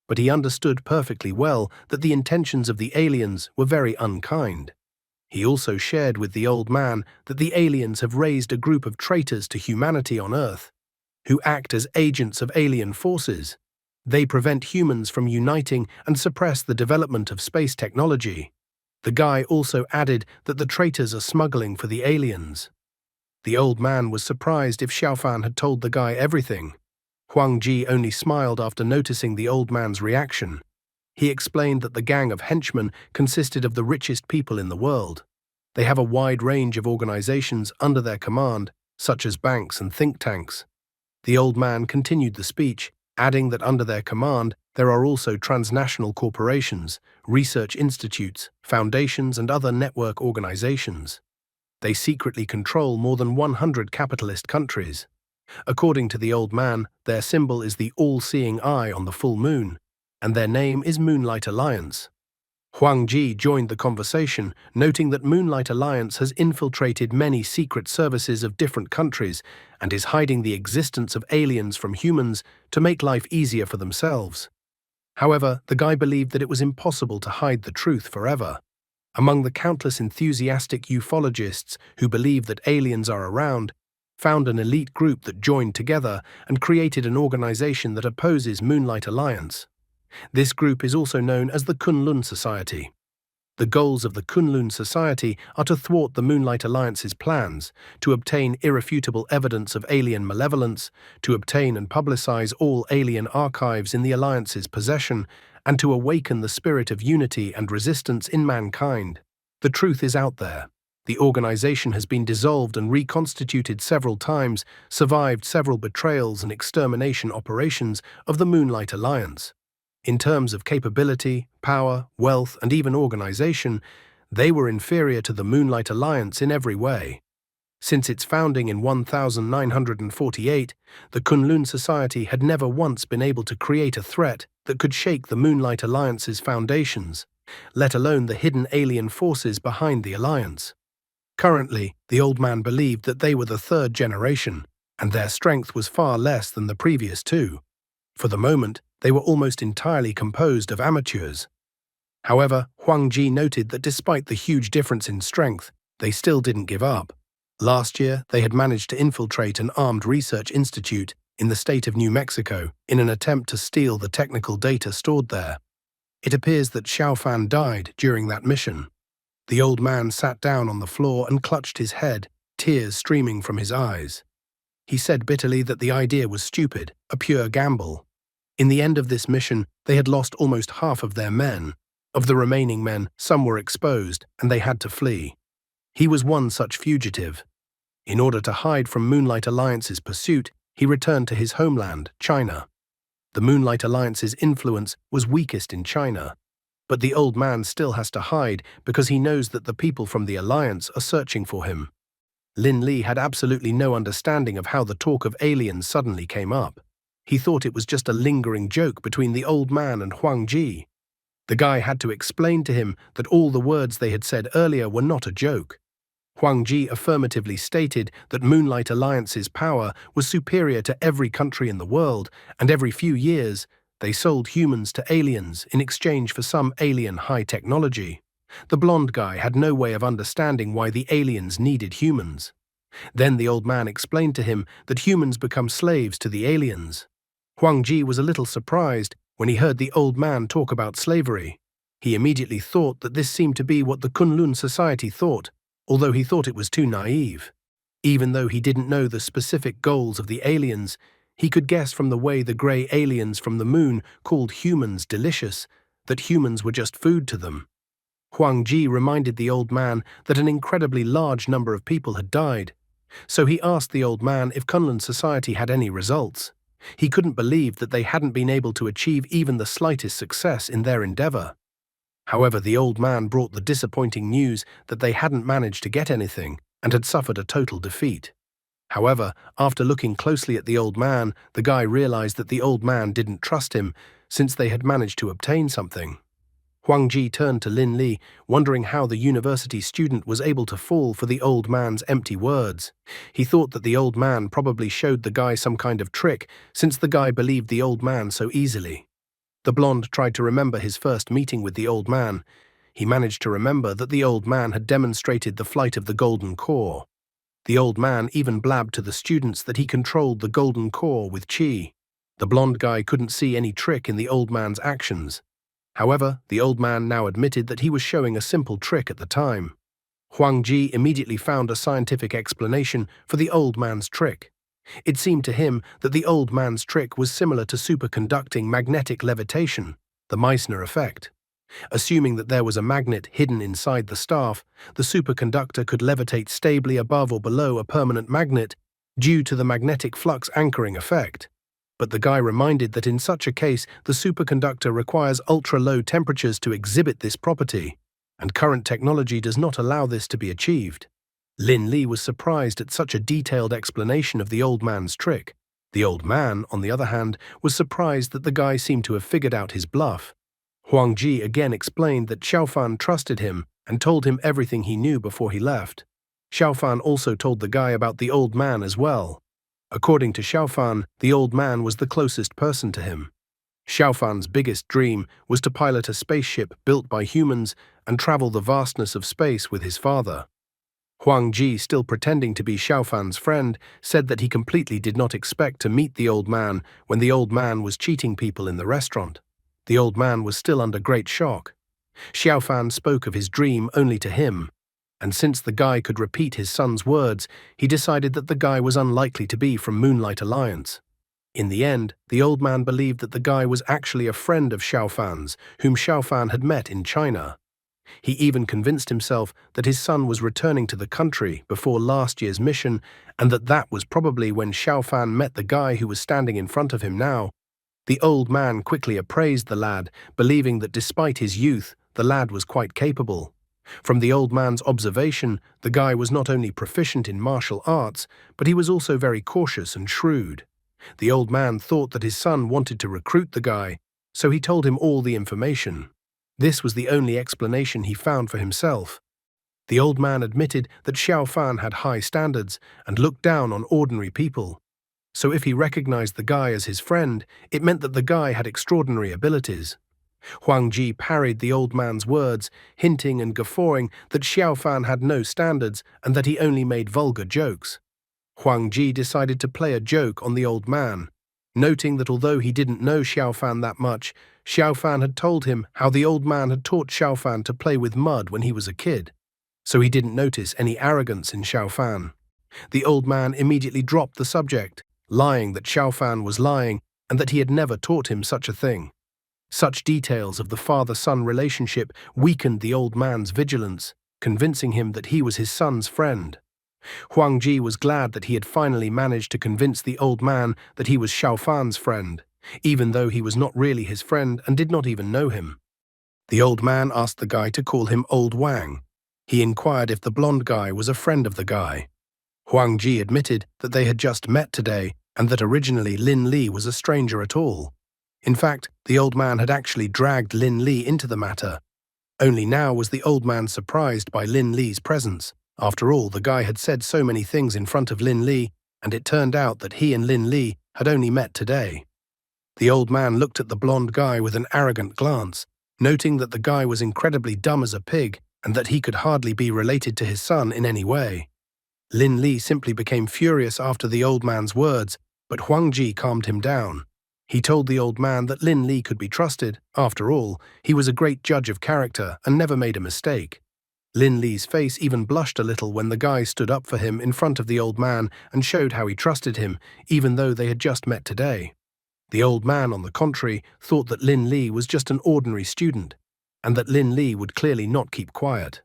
but he understood perfectly well that the intentions of the aliens were very unkind. He also shared with the old man that the aliens have raised a group of traitors to humanity on Earth, who act as agents of alien forces. They prevent humans from uniting and suppress the development of space technology. The guy also added that the traitors are smuggling for the aliens. The old man was surprised if Xiaofan had told the guy everything. Huang Ji only smiled after noticing the old man's reaction. He explained that the gang of henchmen consisted of the richest people in the world. They have a wide range of organizations under their command, such as banks and think tanks. The old man continued the speech, adding that under their command there are also transnational corporations, research institutes, foundations, and other network organizations. They secretly control more than 100 capitalist countries. According to the old man, their symbol is the all-seeing eye on the full moon, and their name is Moonlight Alliance. Huang Ji joined the conversation, noting that Moonlight Alliance has infiltrated many secret services of different countries and is hiding the existence of aliens from humans to make life easier for themselves. However, the guy believed that it was impossible to hide the truth forever. Among the countless enthusiastic ufologists who believe that aliens are around, found an elite group that joined together and created an organization that opposes Moonlight Alliance. This group is also known as the Kunlun Society. The goals of the Kunlun Society are to thwart the Moonlight Alliance's plans, to obtain irrefutable evidence of alien malevolence, to obtain and publicize all alien archives in the Alliance's possession, and to awaken the spirit of unity and resistance in mankind. The truth is out there. The organization has been dissolved and reconstituted several times, survived several betrayals and extermination operations of the Moonlight Alliance. In terms of capability, power, wealth, and even organization, they were inferior to the Moonlight Alliance in every way. Since its founding in 1948, the Kunlun Society had never once been able to create a threat that could shake the Moonlight Alliance's foundations, let alone the hidden alien forces behind the alliance. Currently, the old man believed that they were the third generation, and their strength was far less than the previous two. For the moment, they were almost entirely composed of amateurs. However, Huang Ji noted that despite the huge difference in strength, they still didn't give up. Last year, they had managed to infiltrate an armed research institute in the state of New Mexico in an attempt to steal the technical data stored there. It appears that Xiaofan died during that mission. The old man sat down on the floor and clutched his head, tears streaming from his eyes. He said bitterly that the idea was stupid, a pure gamble. In the end of this mission, they had lost almost half of their men. Of the remaining men, some were exposed, and they had to flee. He was one such fugitive. In order to hide from Moonlight Alliance's pursuit, he returned to his homeland, China. The Moonlight Alliance's influence was weakest in China. But the old man still has to hide because he knows that the people from the Alliance are searching for him. Lin Li had absolutely no understanding of how the talk of aliens suddenly came up. He thought it was just a lingering joke between the old man and Huang Ji. The guy had to explain to him that all the words they had said earlier were not a joke. Huang Ji affirmatively stated that Moonlight Alliance's power was superior to every country in the world, and every few years, they sold humans to aliens in exchange for some alien high technology. The blonde guy had no way of understanding why the aliens needed humans. Then the old man explained to him that humans become slaves to the aliens. Huang Ji was a little surprised when he heard the old man talk about slavery. He immediately thought that this seemed to be what the Kunlun Society thought, although he thought it was too naive. Even though he didn't know the specific goals of the aliens, he could guess from the way the grey aliens from the moon called humans delicious that humans were just food to them. Huang Ji reminded the old man that an incredibly large number of people had died, so he asked the old man if Kunlun Society had any results. He couldn't believe that they hadn't been able to achieve even the slightest success in their endeavor. However, the old man brought the disappointing news that they hadn't managed to get anything and had suffered a total defeat. However, after looking closely at the old man, the guy realized that the old man didn't trust him since they had managed to obtain something. Huang Ji turned to Lin Li, wondering how the university student was able to fall for the old man's empty words. He thought that the old man probably showed the guy some kind of trick, since the guy believed the old man so easily. The blonde tried to remember his first meeting with the old man. He managed to remember that the old man had demonstrated the flight of the golden core. The old man even blabbed to the students that he controlled the golden core with qi. The blonde guy couldn't see any trick in the old man's actions. However, the old man now admitted that he was showing a simple trick at the time. Huang Ji immediately found a scientific explanation for the old man's trick. It seemed to him that the old man's trick was similar to superconducting magnetic levitation, the Meissner effect. Assuming that there was a magnet hidden inside the staff, the superconductor could levitate stably above or below a permanent magnet due to the magnetic flux anchoring effect. But the guy reminded that in such a case, the superconductor requires ultra-low temperatures to exhibit this property, and current technology does not allow this to be achieved. Lin Li was surprised at such a detailed explanation of the old man's trick. The old man, on the other hand, was surprised that the guy seemed to have figured out his bluff. Huang Ji again explained that Xiaofan trusted him and told him everything he knew before he left. Xiaofan also told the guy about the old man as well. According to Xiaofan, the old man was the closest person to him. Xiaofan's biggest dream was to pilot a spaceship built by humans and travel the vastness of space with his father. Huang Ji, still pretending to be Xiaofan's friend, said that he completely did not expect to meet the old man when the old man was cheating people in the restaurant. The old man was still under great shock. Xiaofan spoke of his dream only to him, and since the guy could repeat his son's words, he decided that the guy was unlikely to be from Moonlight Alliance. In the end, the old man believed that the guy was actually a friend of Xiaofan's, whom Xiaofan had met in China. He even convinced himself that his son was returning to the country before last year's mission, and that was probably when Xiaofan met the guy who was standing in front of him now. The old man quickly appraised the lad, believing that despite his youth, the lad was quite capable. From the old man's observation, the guy was not only proficient in martial arts, but he was also very cautious and shrewd. The old man thought that his son wanted to recruit the guy, so he told him all the information. This was the only explanation he found for himself. The old man admitted that Xiaofan had high standards and looked down on ordinary people. So if he recognized the guy as his friend, it meant that the guy had extraordinary abilities. Huang Ji parried the old man's words, hinting and guffawing that Xiaofan had no standards and that he only made vulgar jokes. Huang Ji decided to play a joke on the old man, noting that although he didn't know Xiaofan that much, Xiaofan had told him how the old man had taught Xiaofan to play with mud when he was a kid, so he didn't notice any arrogance in Xiaofan. The old man immediately dropped the subject, lying that Xiaofan was lying and that he had never taught him such a thing. Such details of the father-son relationship weakened the old man's vigilance, convincing him that he was his son's friend. Huang Ji was glad that he had finally managed to convince the old man that he was Xiaofan's friend, even though he was not really his friend and did not even know him. The old man asked the guy to call him Old Wang. He inquired if the blonde guy was a friend of the guy. Huang Ji admitted that they had just met today and that originally Lin Li was a stranger at all. In fact, the old man had actually dragged Lin Li into the matter. Only now was the old man surprised by Lin Li's presence. After all, the guy had said so many things in front of Lin Li, and it turned out that he and Lin Li had only met today. The old man looked at the blonde guy with an arrogant glance, noting that the guy was incredibly dumb as a pig and that he could hardly be related to his son in any way. Lin Li simply became furious after the old man's words, but Huang Ji calmed him down. He told the old man that Lin Li could be trusted. After all, he was a great judge of character and never made a mistake. Lin Li's face even blushed a little when the guy stood up for him in front of the old man and showed how he trusted him, even though they had just met today. The old man, on the contrary, thought that Lin Li was just an ordinary student, and that Lin Li would clearly not keep quiet.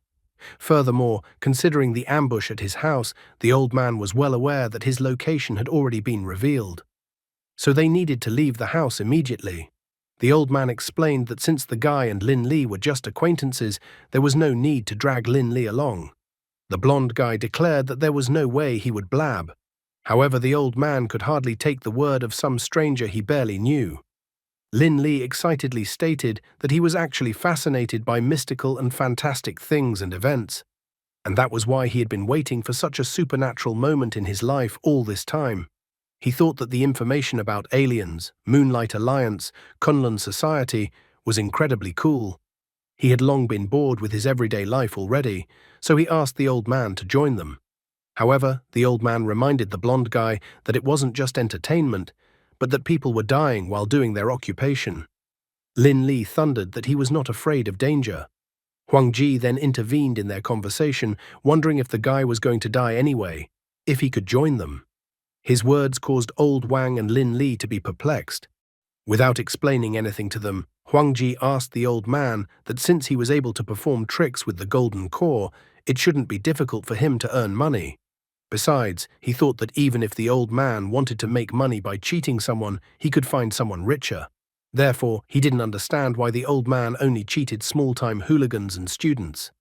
Furthermore, considering the ambush at his house, the old man was well aware that his location had already been revealed. So they needed to leave the house immediately. The old man explained that since the guy and Lin Li were just acquaintances, there was no need to drag Lin Li along. The blonde guy declared that there was no way he would blab. However, the old man could hardly take the word of some stranger he barely knew. Lin Li excitedly stated that he was actually fascinated by mystical and fantastic things and events, and that was why he had been waiting for such a supernatural moment in his life all this time. He thought that the information about aliens, Moonlight Alliance, Kunlun Society was incredibly cool. He had long been bored with his everyday life already, so he asked the old man to join them. However, the old man reminded the blonde guy that it wasn't just entertainment, but that people were dying while doing their occupation. Lin Li thundered that he was not afraid of danger. Huang Ji then intervened in their conversation, wondering if the guy was going to die anyway, if he could join them. His words caused Old Wang and Lin Li to be perplexed. Without explaining anything to them, Huang Ji asked the old man that since he was able to perform tricks with the golden core, it shouldn't be difficult for him to earn money. Besides, he thought that even if the old man wanted to make money by cheating someone, he could find someone richer. Therefore, he didn't understand why the old man only cheated small-time hooligans and students.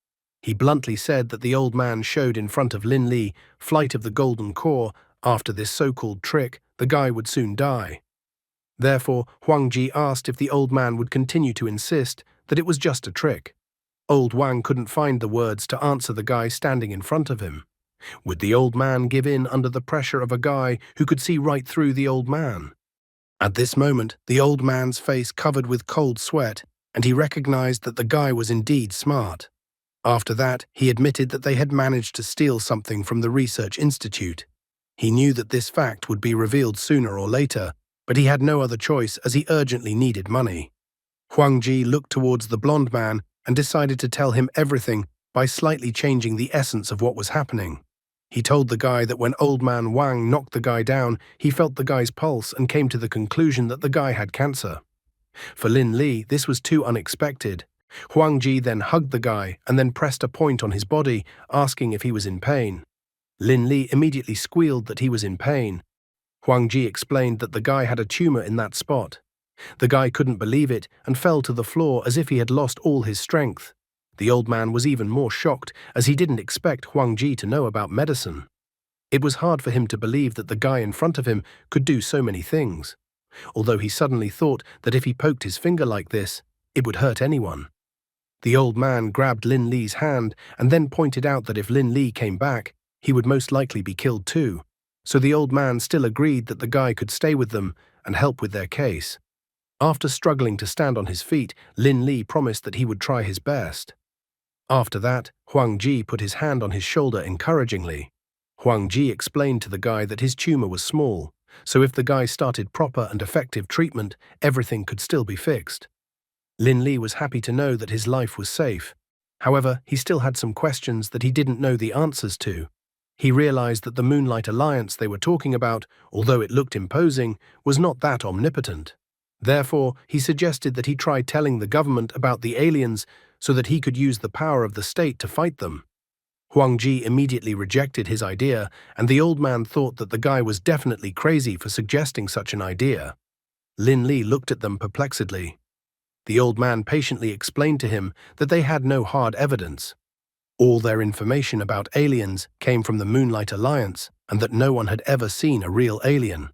He bluntly said that the old man showed in front of Lin Li Flight of the Golden Core. After this so-called trick, the guy would soon die. Therefore, Huang Ji asked if the old man would continue to insist that it was just a trick. Old Wang couldn't find the words to answer the guy standing in front of him. Would the old man give in under the pressure of a guy who could see right through the old man? At this moment, the old man's face covered with cold sweat, and he recognized that the guy was indeed smart. After that, he admitted that they had managed to steal something from the research institute. He knew that this fact would be revealed sooner or later, but he had no other choice as he urgently needed money. Huang Ji looked towards the blonde man and decided to tell him everything by slightly changing the essence of what was happening. He told the guy that when old man Wang knocked the guy down, he felt the guy's pulse and came to the conclusion that the guy had cancer. For Lin Li, this was too unexpected. Huang Ji then hugged the guy and then pressed a point on his body, asking if he was in pain. Lin Li immediately squealed that he was in pain. Huang Ji explained that the guy had a tumor in that spot. The guy couldn't believe it and fell to the floor as if he had lost all his strength. The old man was even more shocked as he didn't expect Huang Ji to know about medicine. It was hard for him to believe that the guy in front of him could do so many things, although he suddenly thought that if he poked his finger like this, it would hurt anyone. The old man grabbed Lin Li's hand and then pointed out that if Lin Li came back, he would most likely be killed too. So the old man still agreed that the guy could stay with them and help with their case. After struggling to stand on his feet, Lin Li promised that he would try his best. After that, Huang Ji put his hand on his shoulder encouragingly. Huang Ji explained to the guy that his tumor was small, so if the guy started proper and effective treatment, everything could still be fixed. Lin Li was happy to know that his life was safe. However, he still had some questions that he didn't know the answers to. He realized that the Moonlight Alliance they were talking about, although it looked imposing, was not that omnipotent. Therefore, he suggested that he try telling the government about the aliens so that he could use the power of the state to fight them. Huang Ji immediately rejected his idea, and the old man thought that the guy was definitely crazy for suggesting such an idea. Lin Li looked at them perplexedly. The old man patiently explained to him that they had no hard evidence. All their information about aliens came from the Moonlight Alliance, and that no one had ever seen a real alien.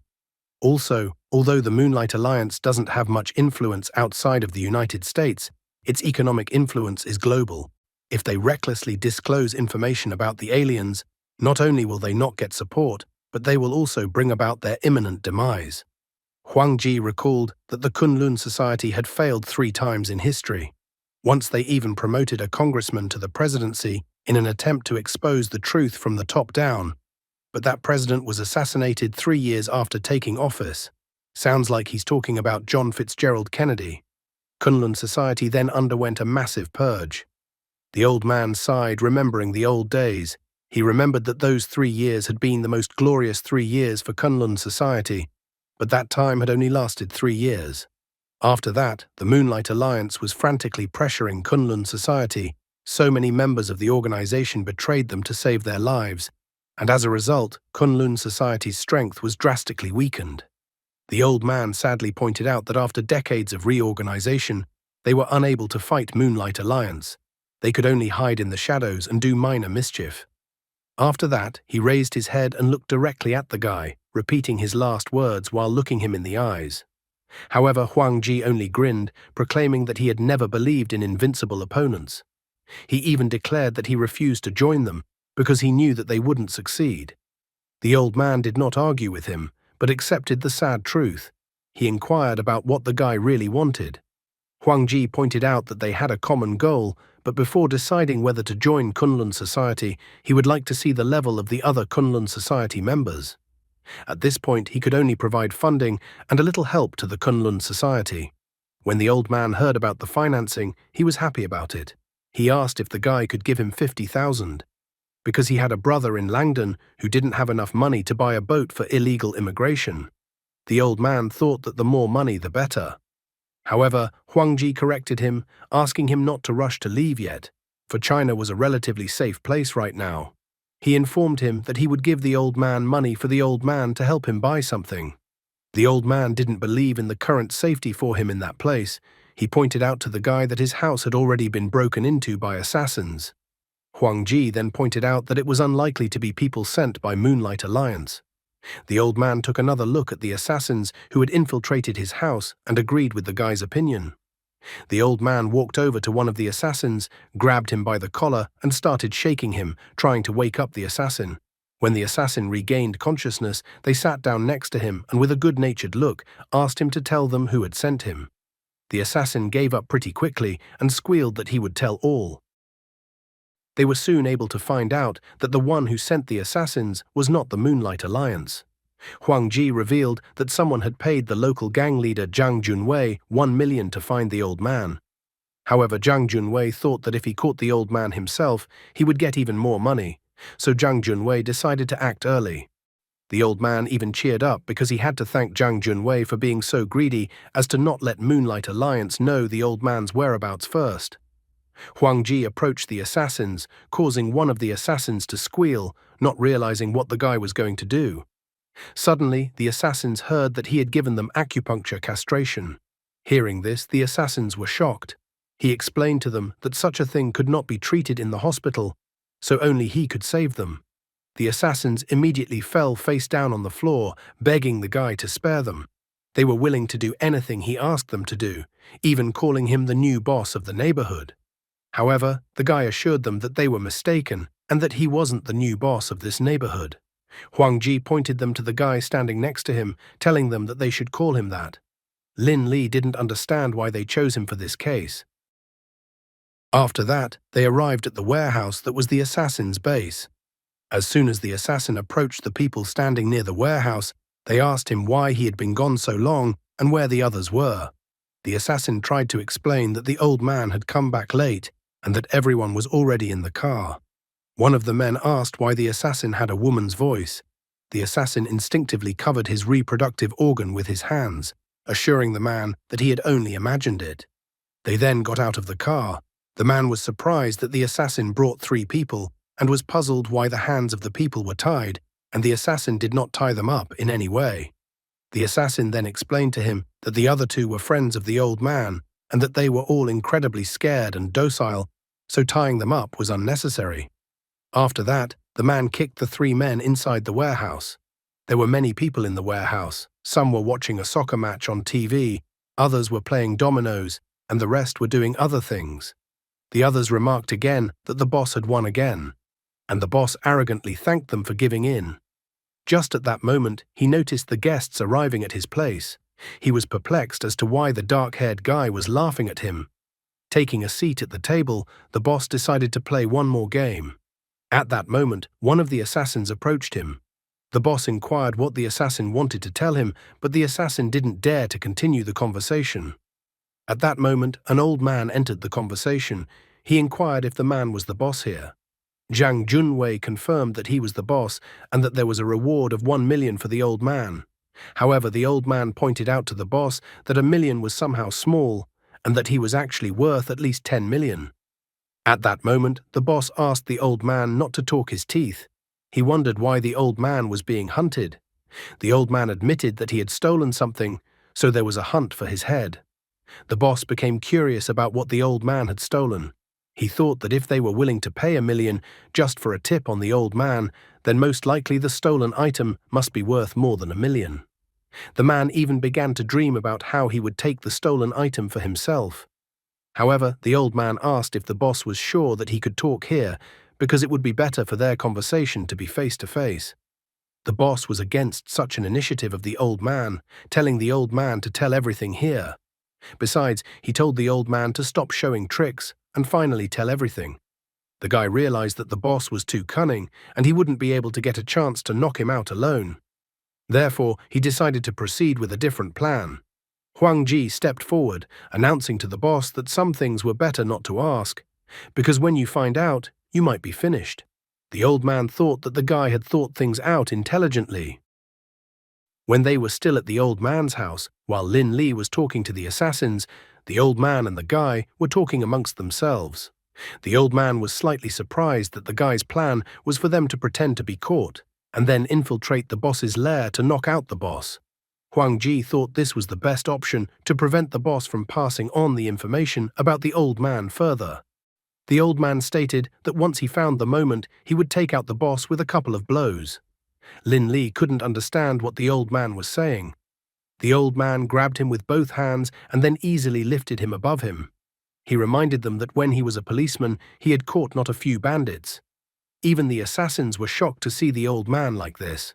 Also, although the Moonlight Alliance doesn't have much influence outside of the United States, its economic influence is global. If they recklessly disclose information about the aliens, not only will they not get support, but they will also bring about their imminent demise. Huang Ji recalled that the Kunlun Society had failed 3 times in history. Once they even promoted a congressman to the presidency in an attempt to expose the truth from the top down, but that president was assassinated 3 years after taking office. Sounds like he's talking about John Fitzgerald Kennedy. Kunlun Society then underwent a massive purge. The old man sighed, remembering the old days. He remembered that those 3 years had been the most glorious 3 years for Kunlun Society, but that time had only lasted 3 years. After that, the Moonlight Alliance was frantically pressuring Kunlun Society. So many members of the organization betrayed them to save their lives, and as a result, Kunlun Society's strength was drastically weakened. The old man sadly pointed out that after decades of reorganization, they were unable to fight Moonlight Alliance. They could only hide in the shadows and do minor mischief. After that, he raised his head and looked directly at the guy, repeating his last words while looking him in the eyes. However, Huang Ji only grinned, proclaiming that he had never believed in invincible opponents. He even declared that he refused to join them because he knew that they wouldn't succeed. The old man did not argue with him, but accepted the sad truth. He inquired about what the guy really wanted. Huang Ji pointed out that they had a common goal, but before deciding whether to join Kunlun Society, he would like to see the level of the other Kunlun Society members. At this point, he could only provide funding and a little help to the Kunlun Society. When the old man heard about the financing, he was happy about it. He asked if the guy could give him 50,000, because he had a brother in Langdon who didn't have enough money to buy a boat for illegal immigration. The old man thought that the more money, the better. However, Huang Ji corrected him, asking him not to rush to leave yet, for China was a relatively safe place right now. He informed him that he would give the old man money for the old man to help him buy something. The old man didn't believe in the current safety for him in that place. He pointed out to the guy that his house had already been broken into by assassins. Huang Ji then pointed out that it was unlikely to be people sent by Moonlight Alliance. The old man took another look at the assassins who had infiltrated his house and agreed with the guy's opinion. The old man walked over to one of the assassins, grabbed him by the collar, and started shaking him, trying to wake up the assassin. When the assassin regained consciousness, they sat down next to him and with a good-natured look, asked him to tell them who had sent him. The assassin gave up pretty quickly and squealed that he would tell all. They were soon able to find out that the one who sent the assassins was not the Moonlight Alliance. Huang Ji revealed that someone had paid the local gang leader Zhang Junwei 1 million to find the old man. However, Zhang Junwei thought that if he caught the old man himself, he would get even more money, so Zhang Junwei decided to act early. The old man even cheered up because he had to thank Zhang Junwei for being so greedy as to not let Moonlight Alliance know the old man's whereabouts first. Huang Ji approached the assassins, causing one of the assassins to squeal, not realizing what the guy was going to do. Suddenly, the assassins heard that he had given them acupuncture castration. Hearing this, the assassins were shocked. He explained to them that such a thing could not be treated in the hospital, so only he could save them. The assassins immediately fell face down on the floor, begging the guy to spare them. They were willing to do anything he asked them to do, even calling him the new boss of the neighborhood. However, the guy assured them that they were mistaken and that he wasn't the new boss of this neighborhood. Huang Ji pointed them to the guy standing next to him, telling them that they should call him that. Lin Li didn't understand why they chose him for this case. After that, they arrived at the warehouse that was the assassin's base. As soon as the assassin approached the people standing near the warehouse, they asked him why he had been gone so long and where the others were. The assassin tried to explain that the old man had come back late and that everyone was already in the car. One of the men asked why the assassin had a woman's voice. The assassin instinctively covered his reproductive organ with his hands, assuring the man that he had only imagined it. They then got out of the car. The man was surprised that the assassin brought 3 people and was puzzled why the hands of the people were tied and the assassin did not tie them up in any way. The assassin then explained to him that the other 2 were friends of the old man and that they were all incredibly scared and docile, so tying them up was unnecessary. After that, the man kicked the 3 men inside the warehouse. There were many people in the warehouse. Some were watching a soccer match on TV, others were playing dominoes, and the rest were doing other things. The others remarked again that the boss had won again, and the boss arrogantly thanked them for giving in. Just at that moment, he noticed the guests arriving at his place. He was perplexed as to why the dark-haired guy was laughing at him. Taking a seat at the table, the boss decided to play one more game. At that moment, one of the assassins approached him. The boss inquired what the assassin wanted to tell him, but the assassin didn't dare to continue the conversation. At that moment, an old man entered the conversation. He inquired if the man was the boss here. Zhang Junwei confirmed that he was the boss and that there was a reward of 1 million for the old man. However, the old man pointed out to the boss that 1 million was somehow small and that he was actually worth at least 10 million. At that moment, the boss asked the old man not to talk his teeth. He wondered why the old man was being hunted. The old man admitted that he had stolen something, so there was a hunt for his head. The boss became curious about what the old man had stolen. He thought that if they were willing to pay 1 million just for a tip on the old man, then most likely the stolen item must be worth more than 1 million. The man even began to dream about how he would take the stolen item for himself. However, the old man asked if the boss was sure that he could talk here, because it would be better for their conversation to be face-to-face. The boss was against such an initiative of the old man, telling the old man to tell everything here. Besides, he told the old man to stop showing tricks and finally tell everything. The guy realized that the boss was too cunning and he wouldn't be able to get a chance to knock him out alone. Therefore, he decided to proceed with a different plan. Huang Ji stepped forward, announcing to the boss that some things were better not to ask, because when you find out, you might be finished. The old man thought that the guy had thought things out intelligently. When they were still at the old man's house, while Lin Li was talking to the assassins, the old man and the guy were talking amongst themselves. The old man was slightly surprised that the guy's plan was for them to pretend to be caught and then infiltrate the boss's lair to knock out the boss. Huang Ji thought this was the best option to prevent the boss from passing on the information about the old man further. The old man stated that once he found the moment, he would take out the boss with a couple of blows. Lin Li couldn't understand what the old man was saying. The old man grabbed him with both hands and then easily lifted him above him. He reminded them that when he was a policeman, he had caught not a few bandits. Even the assassins were shocked to see the old man like this.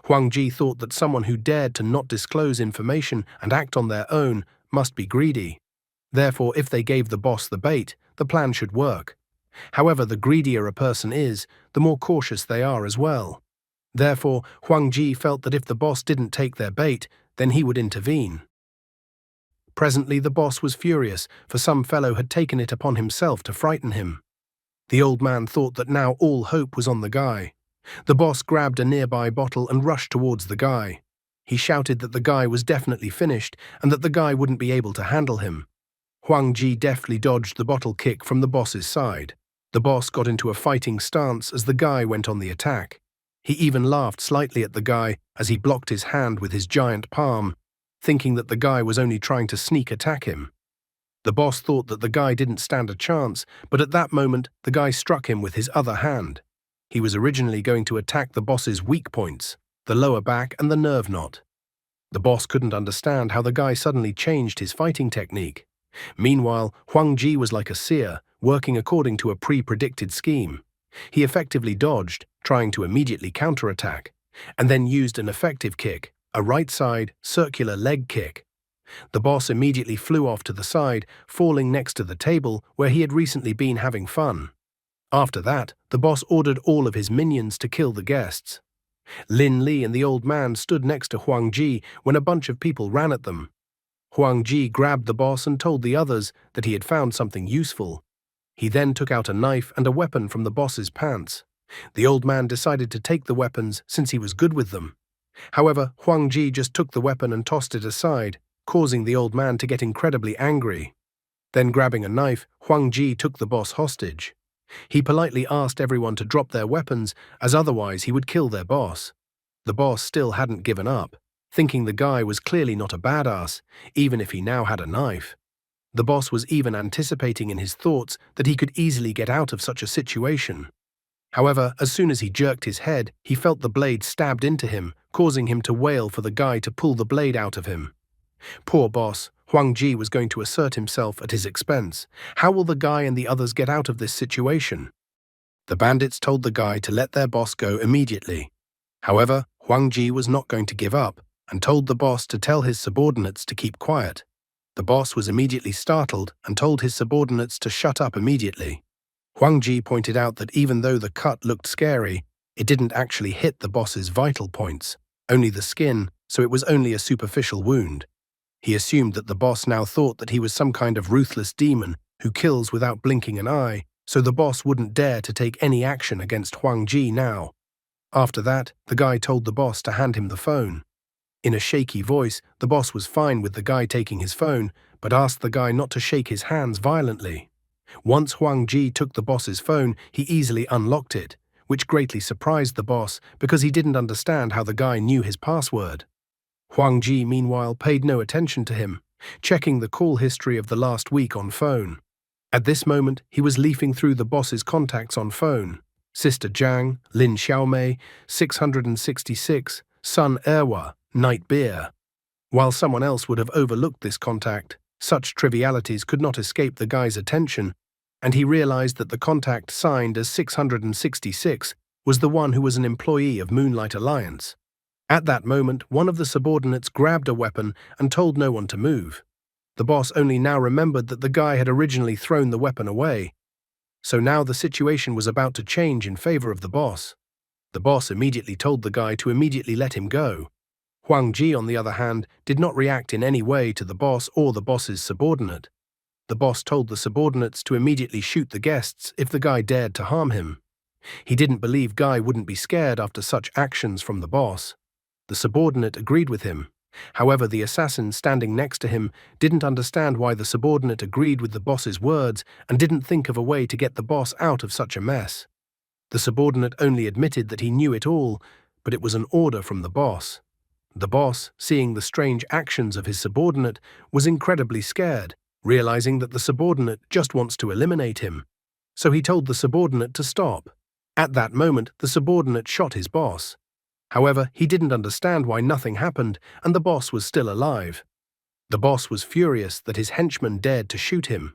Huang Ji thought that someone who dared to not disclose information and act on their own must be greedy. Therefore, if they gave the boss the bait, the plan should work. However, the greedier a person is, the more cautious they are as well. Therefore, Huang Ji felt that if the boss didn't take their bait, then he would intervene. Presently, the boss was furious, for some fellow had taken it upon himself to frighten him. The old man thought that now all hope was on the guy. The boss grabbed a nearby bottle and rushed towards the guy. He shouted that the guy was definitely finished and that the guy wouldn't be able to handle him. Huang Ji deftly dodged the bottle kick from the boss's side. The boss got into a fighting stance as the guy went on the attack. He even laughed slightly at the guy as he blocked his hand with his giant palm, thinking that the guy was only trying to sneak attack him. The boss thought that the guy didn't stand a chance, but at that moment the guy struck him with his other hand. He was originally going to attack the boss's weak points, the lower back and the nerve knot. The boss couldn't understand how the guy suddenly changed his fighting technique. Meanwhile, Huang Ji was like a seer, working according to a pre-predicted scheme. He effectively dodged, trying to immediately counterattack, and then used an effective kick, a right-side, circular leg kick. The boss immediately flew off to the side, falling next to the table where he had recently been having fun. After that, the boss ordered all of his minions to kill the guests. Lin Li and the old man stood next to Huang Ji when a bunch of people ran at them. Huang Ji grabbed the boss and told the others that he had found something useful. He then took out a knife and a weapon from the boss's pants. The old man decided to take the weapons since he was good with them. However, Huang Ji just took the weapon and tossed it aside, causing the old man to get incredibly angry. Then grabbing a knife, Huang Ji took the boss hostage. He politely asked everyone to drop their weapons, as otherwise he would kill their boss. The boss still hadn't given up, thinking the guy was clearly not a badass, even if he now had a knife. The boss was even anticipating in his thoughts that he could easily get out of such a situation. However, as soon as he jerked his head, he felt the blade stabbed into him, causing him to wail for the guy to pull the blade out of him. Poor boss, Huang Ji was going to assert himself at his expense. How will the guy and the others get out of this situation? The bandits told the guy to let their boss go immediately. However, Huang Ji was not going to give up and told the boss to tell his subordinates to keep quiet. The boss was immediately startled and told his subordinates to shut up immediately. Huang Ji pointed out that even though the cut looked scary, it didn't actually hit the boss's vital points, only the skin, so it was only a superficial wound. He assumed that the boss now thought that he was some kind of ruthless demon who kills without blinking an eye, so the boss wouldn't dare to take any action against Huang Ji now. After that, the guy told the boss to hand him the phone. In a shaky voice, the boss was fine with the guy taking his phone, but asked the guy not to shake his hands violently. Once Huang Ji took the boss's phone, he easily unlocked it, which greatly surprised the boss because he didn't understand how the guy knew his password. Huang Ji, meanwhile, paid no attention to him, checking the call history of the last week on phone. At this moment, he was leafing through the boss's contacts on phone. Sister Zhang, Lin Xiaomei, 666, Sun Erwa, Night Beer. While someone else would have overlooked this contact, such trivialities could not escape the guy's attention, and he realized that the contact signed as 666 was the one who was an employee of Moonlight Alliance. At that moment, one of the subordinates grabbed a weapon and told no one to move. The boss only now remembered that the guy had originally thrown the weapon away. So now the situation was about to change in favor of the boss. The boss immediately told the guy to immediately let him go. Huang Ji, on the other hand, did not react in any way to the boss or the boss's subordinate. The boss told the subordinates to immediately shoot the guests if the guy dared to harm him. He didn't believe Guy wouldn't be scared after such actions from the boss. The subordinate agreed with him, However, the assassin standing next to him didn't understand why the subordinate agreed with the boss's words and didn't think of a way to get the boss out of such a mess. The subordinate only admitted that he knew it all, but it was an order from the boss. The boss, seeing the strange actions of his subordinate, was incredibly scared, realizing that the subordinate just wants to eliminate him. So he told the subordinate to stop. At that moment, the subordinate shot his boss. However, he didn't understand why nothing happened, and the boss was still alive. The boss was furious that his henchman dared to shoot him.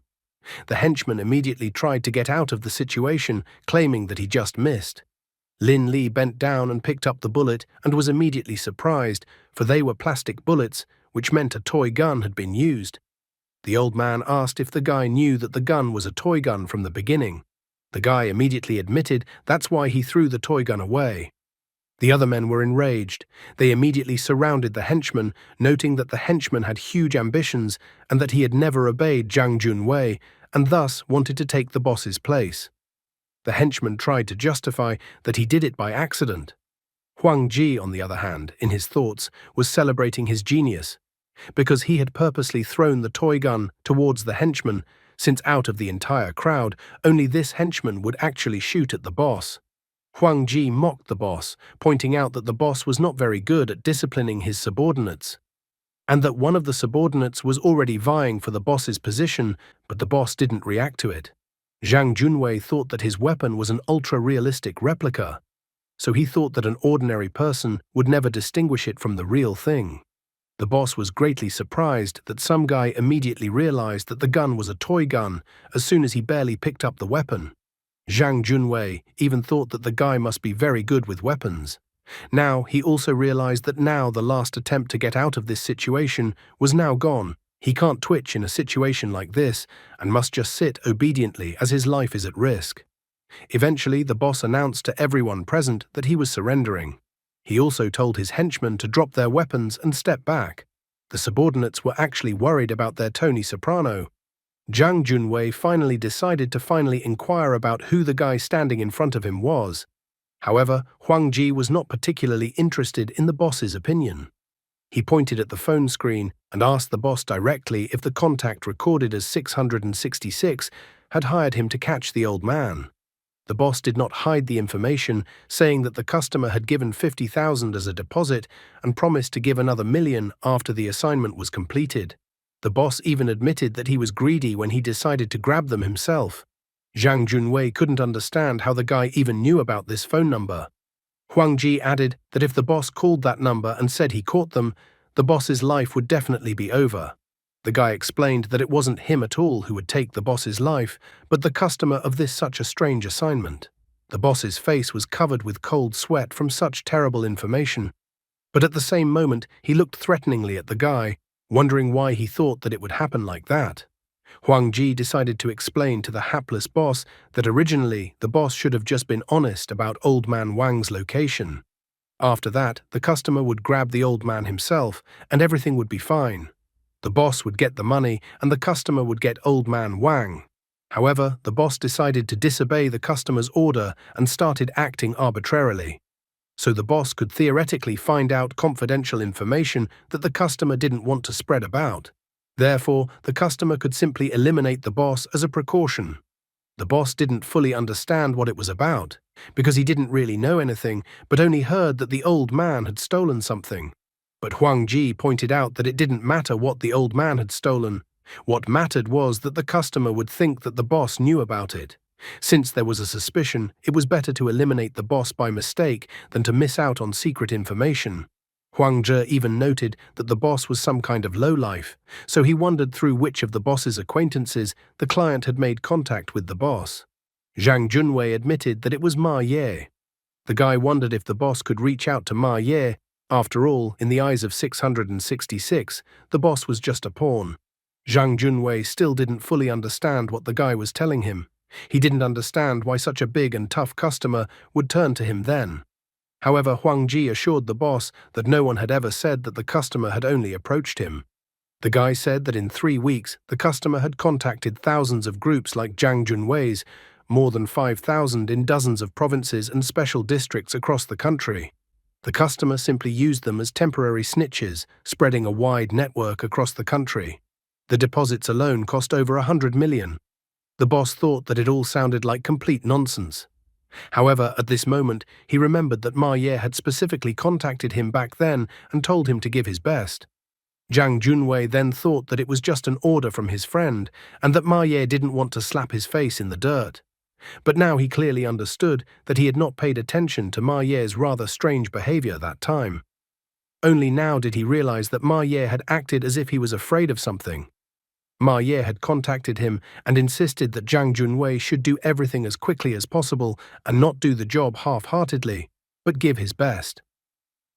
The henchman immediately tried to get out of the situation, claiming that he just missed. Lin Li bent down and picked up the bullet and was immediately surprised, for they were plastic bullets, which meant a toy gun had been used. The old man asked if the guy knew that the gun was a toy gun from the beginning. The guy immediately admitted that's why he threw the toy gun away. The other men were enraged. They immediately surrounded the henchman, noting that the henchman had huge ambitions and that he had never obeyed Zhang Junwei and thus wanted to take the boss's place. The henchman tried to justify that he did it by accident. Huang Ji, on the other hand, in his thoughts, was celebrating his genius, because he had purposely thrown the toy gun towards the henchman, since out of the entire crowd, only this henchman would actually shoot at the boss. Huang Ji mocked the boss, pointing out that the boss was not very good at disciplining his subordinates, and that one of the subordinates was already vying for the boss's position, but the boss didn't react to it. Zhang Junwei thought that his weapon was an ultra-realistic replica, so he thought that an ordinary person would never distinguish it from the real thing. The boss was greatly surprised that some guy immediately realized that the gun was a toy gun as soon as he barely picked up the weapon. Zhang Junwei even thought that the guy must be very good with weapons. Now he also realized that now the last attempt to get out of this situation was now gone. He can't twitch in a situation like this and must just sit obediently as his life is at risk. Eventually, the boss announced to everyone present that he was surrendering. He also told his henchmen to drop their weapons and step back. The subordinates were actually worried about their Tony Soprano. Zhang Junwei finally decided to inquire about who the guy standing in front of him was. However, Huang Ji was not particularly interested in the boss's opinion. He pointed at the phone screen and asked the boss directly if the contact recorded as 666 had hired him to catch the old man. The boss did not hide the information, saying that the customer had given 50,000 as a deposit and promised to give another million after the assignment was completed. The boss even admitted that he was greedy when he decided to grab them himself. Zhang Junwei couldn't understand how the guy even knew about this phone number. Huang Ji added that if the boss called that number and said he caught them, the boss's life would definitely be over. The guy explained that it wasn't him at all who would take the boss's life, but the customer of this such a strange assignment. The boss's face was covered with cold sweat from such terrible information. But at the same moment, he looked threateningly at the guy, wondering why he thought that it would happen like that. Huang Ji decided to explain to the hapless boss that originally the boss should have just been honest about Old Man Wang's location. After that, the customer would grab the old man himself, and everything would be fine. The boss would get the money, and the customer would get Old Man Wang. However, the boss decided to disobey the customer's order and started acting arbitrarily. So the boss could theoretically find out confidential information that the customer didn't want to spread about. Therefore, the customer could simply eliminate the boss as a precaution. The boss didn't fully understand what it was about, because he didn't really know anything, but only heard that the old man had stolen something. But Huang Ji pointed out that it didn't matter what the old man had stolen. What mattered was that the customer would think that the boss knew about it. Since there was a suspicion, it was better to eliminate the boss by mistake than to miss out on secret information. Huang Zhe even noted that the boss was some kind of lowlife, so he wondered through which of the boss's acquaintances the client had made contact with the boss. Zhang Junwei admitted that it was Ma Ye. The guy wondered if the boss could reach out to Ma Ye. After all, in the eyes of 666, the boss was just a pawn. Zhang Junwei still didn't fully understand what the guy was telling him. He didn't understand why such a big and tough customer would turn to him then. However, Huang Ji assured the boss that no one had ever said that the customer had only approached him. The guy said that in 3 weeks, the customer had contacted thousands of groups like Zhang Junwei's, more than 5,000 in dozens of provinces and special districts across the country. The customer simply used them as temporary snitches, spreading a wide network across the country. The deposits alone cost over 100 million. The boss thought that it all sounded like complete nonsense. However, at this moment, he remembered that Ma Ye had specifically contacted him back then and told him to give his best. Zhang Junwei then thought that it was just an order from his friend and that Ma Ye didn't want to slap his face in the dirt. But now he clearly understood that he had not paid attention to Ma Ye's rather strange behavior that time. Only now did he realize that Ma Ye had acted as if he was afraid of something. Ma Ye had contacted him and insisted that Zhang Junwei should do everything as quickly as possible and not do the job half-heartedly, but give his best.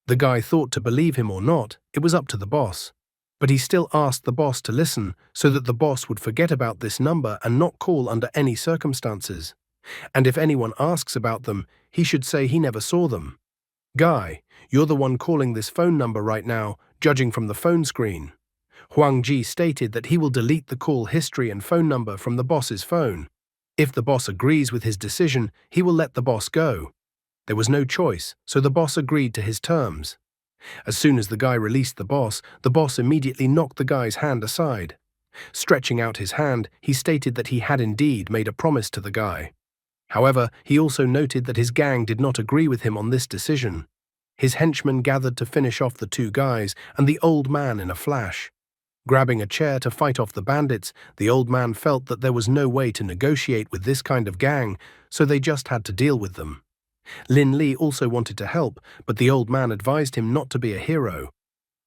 The guy thought to believe him or not, it was up to the boss. But he still asked the boss to listen so that the boss would forget about this number and not call under any circumstances. And if anyone asks about them, he should say he never saw them. Guy, you're the one calling this phone number right now, judging from the phone screen. Huang Ji stated that he will delete the call history and phone number from the boss's phone. If the boss agrees with his decision, he will let the boss go. There was no choice, so the boss agreed to his terms. As soon as the guy released the boss immediately knocked the guy's hand aside. Stretching out his hand, he stated that he had indeed made a promise to the guy. However, he also noted that his gang did not agree with him on this decision. His henchmen gathered to finish off the two guys and the old man in a flash. Grabbing a chair to fight off the bandits, the old man felt that there was no way to negotiate with this kind of gang, so they just had to deal with them. Lin Li also wanted to help, but the old man advised him not to be a hero.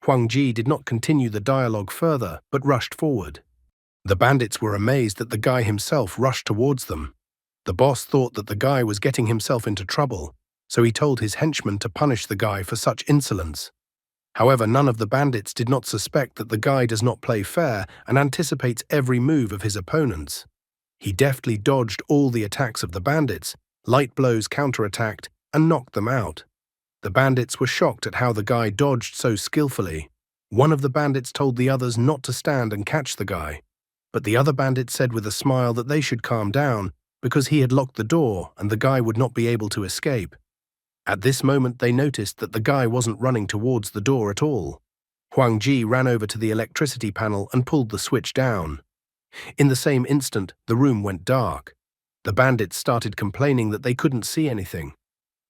Huang Ji did not continue the dialogue further, but rushed forward. The bandits were amazed that the guy himself rushed towards them. The boss thought that the guy was getting himself into trouble, so he told his henchmen to punish the guy for such insolence. However, none of the bandits did not suspect that the guy does not play fair and anticipates every move of his opponents. He deftly dodged all the attacks of the bandits, light blows counterattacked, and knocked them out. The bandits were shocked at how the guy dodged so skillfully. One of the bandits told the others not to stand and catch the guy, but the other bandit said with a smile that they should calm down because he had locked the door and the guy would not be able to escape. At this moment they noticed that the guy wasn't running towards the door at all. Huang Ji ran over to the electricity panel and pulled the switch down. In the same instant, the room went dark. The bandits started complaining that they couldn't see anything.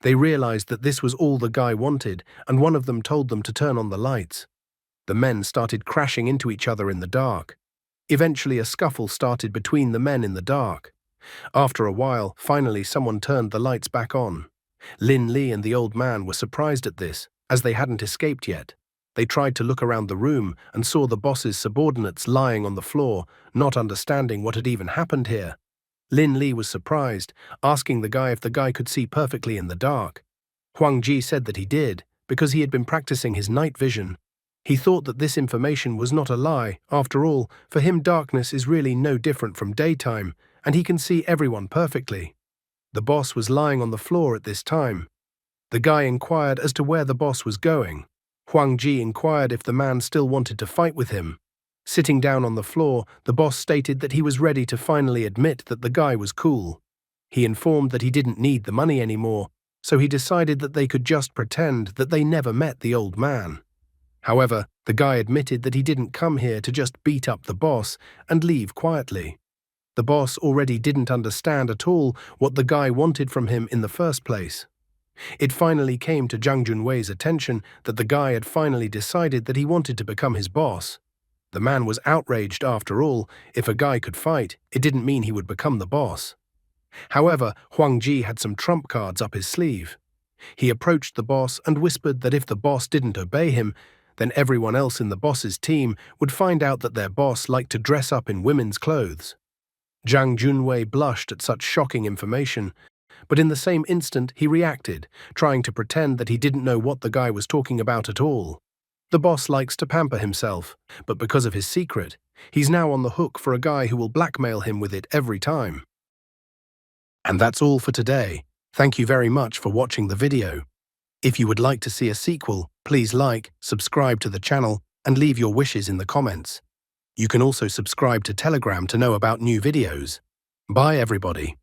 They realized that this was all the guy wanted, and one of them told them to turn on the lights. The men started crashing into each other in the dark. Eventually, a scuffle started between the men in the dark. After a while, finally someone turned the lights back on. Lin Li and the old man were surprised at this, as they hadn't escaped yet. They tried to look around the room and saw the boss's subordinates lying on the floor, not understanding what had even happened here. Lin Li was surprised, asking the guy if the guy could see perfectly in the dark. Huang Ji said that he did, because he had been practicing his night vision. He thought that this information was not a lie. After all, for him darkness is really no different from daytime, and he can see everyone perfectly. The boss was lying on the floor at this time. The guy inquired as to where the boss was going. Huang Ji inquired if the man still wanted to fight with him. Sitting down on the floor, the boss stated that he was ready to finally admit that the guy was cool. He informed that he didn't need the money anymore, so he decided that they could just pretend that they never met the old man. However, the guy admitted that he didn't come here to just beat up the boss and leave quietly. The boss already didn't understand at all what the guy wanted from him in the first place. It finally came to Zhang Junwei's attention that the guy had finally decided that he wanted to become his boss. The man was outraged after all. If a guy could fight, it didn't mean he would become the boss. However, Huang Ji had some trump cards up his sleeve. He approached the boss and whispered that if the boss didn't obey him, then everyone else in the boss's team would find out that their boss liked to dress up in women's clothes. Zhang Junwei blushed at such shocking information, but in the same instant he reacted, trying to pretend that he didn't know what the guy was talking about at all. The boss likes to pamper himself, but because of his secret, he's now on the hook for a guy who will blackmail him with it every time. And that's all for today. Thank you very much for watching the video. If you would like to see a sequel, please like, subscribe to the channel, and leave your wishes in the comments. You can also subscribe to Telegram to know about new videos. Bye everybody.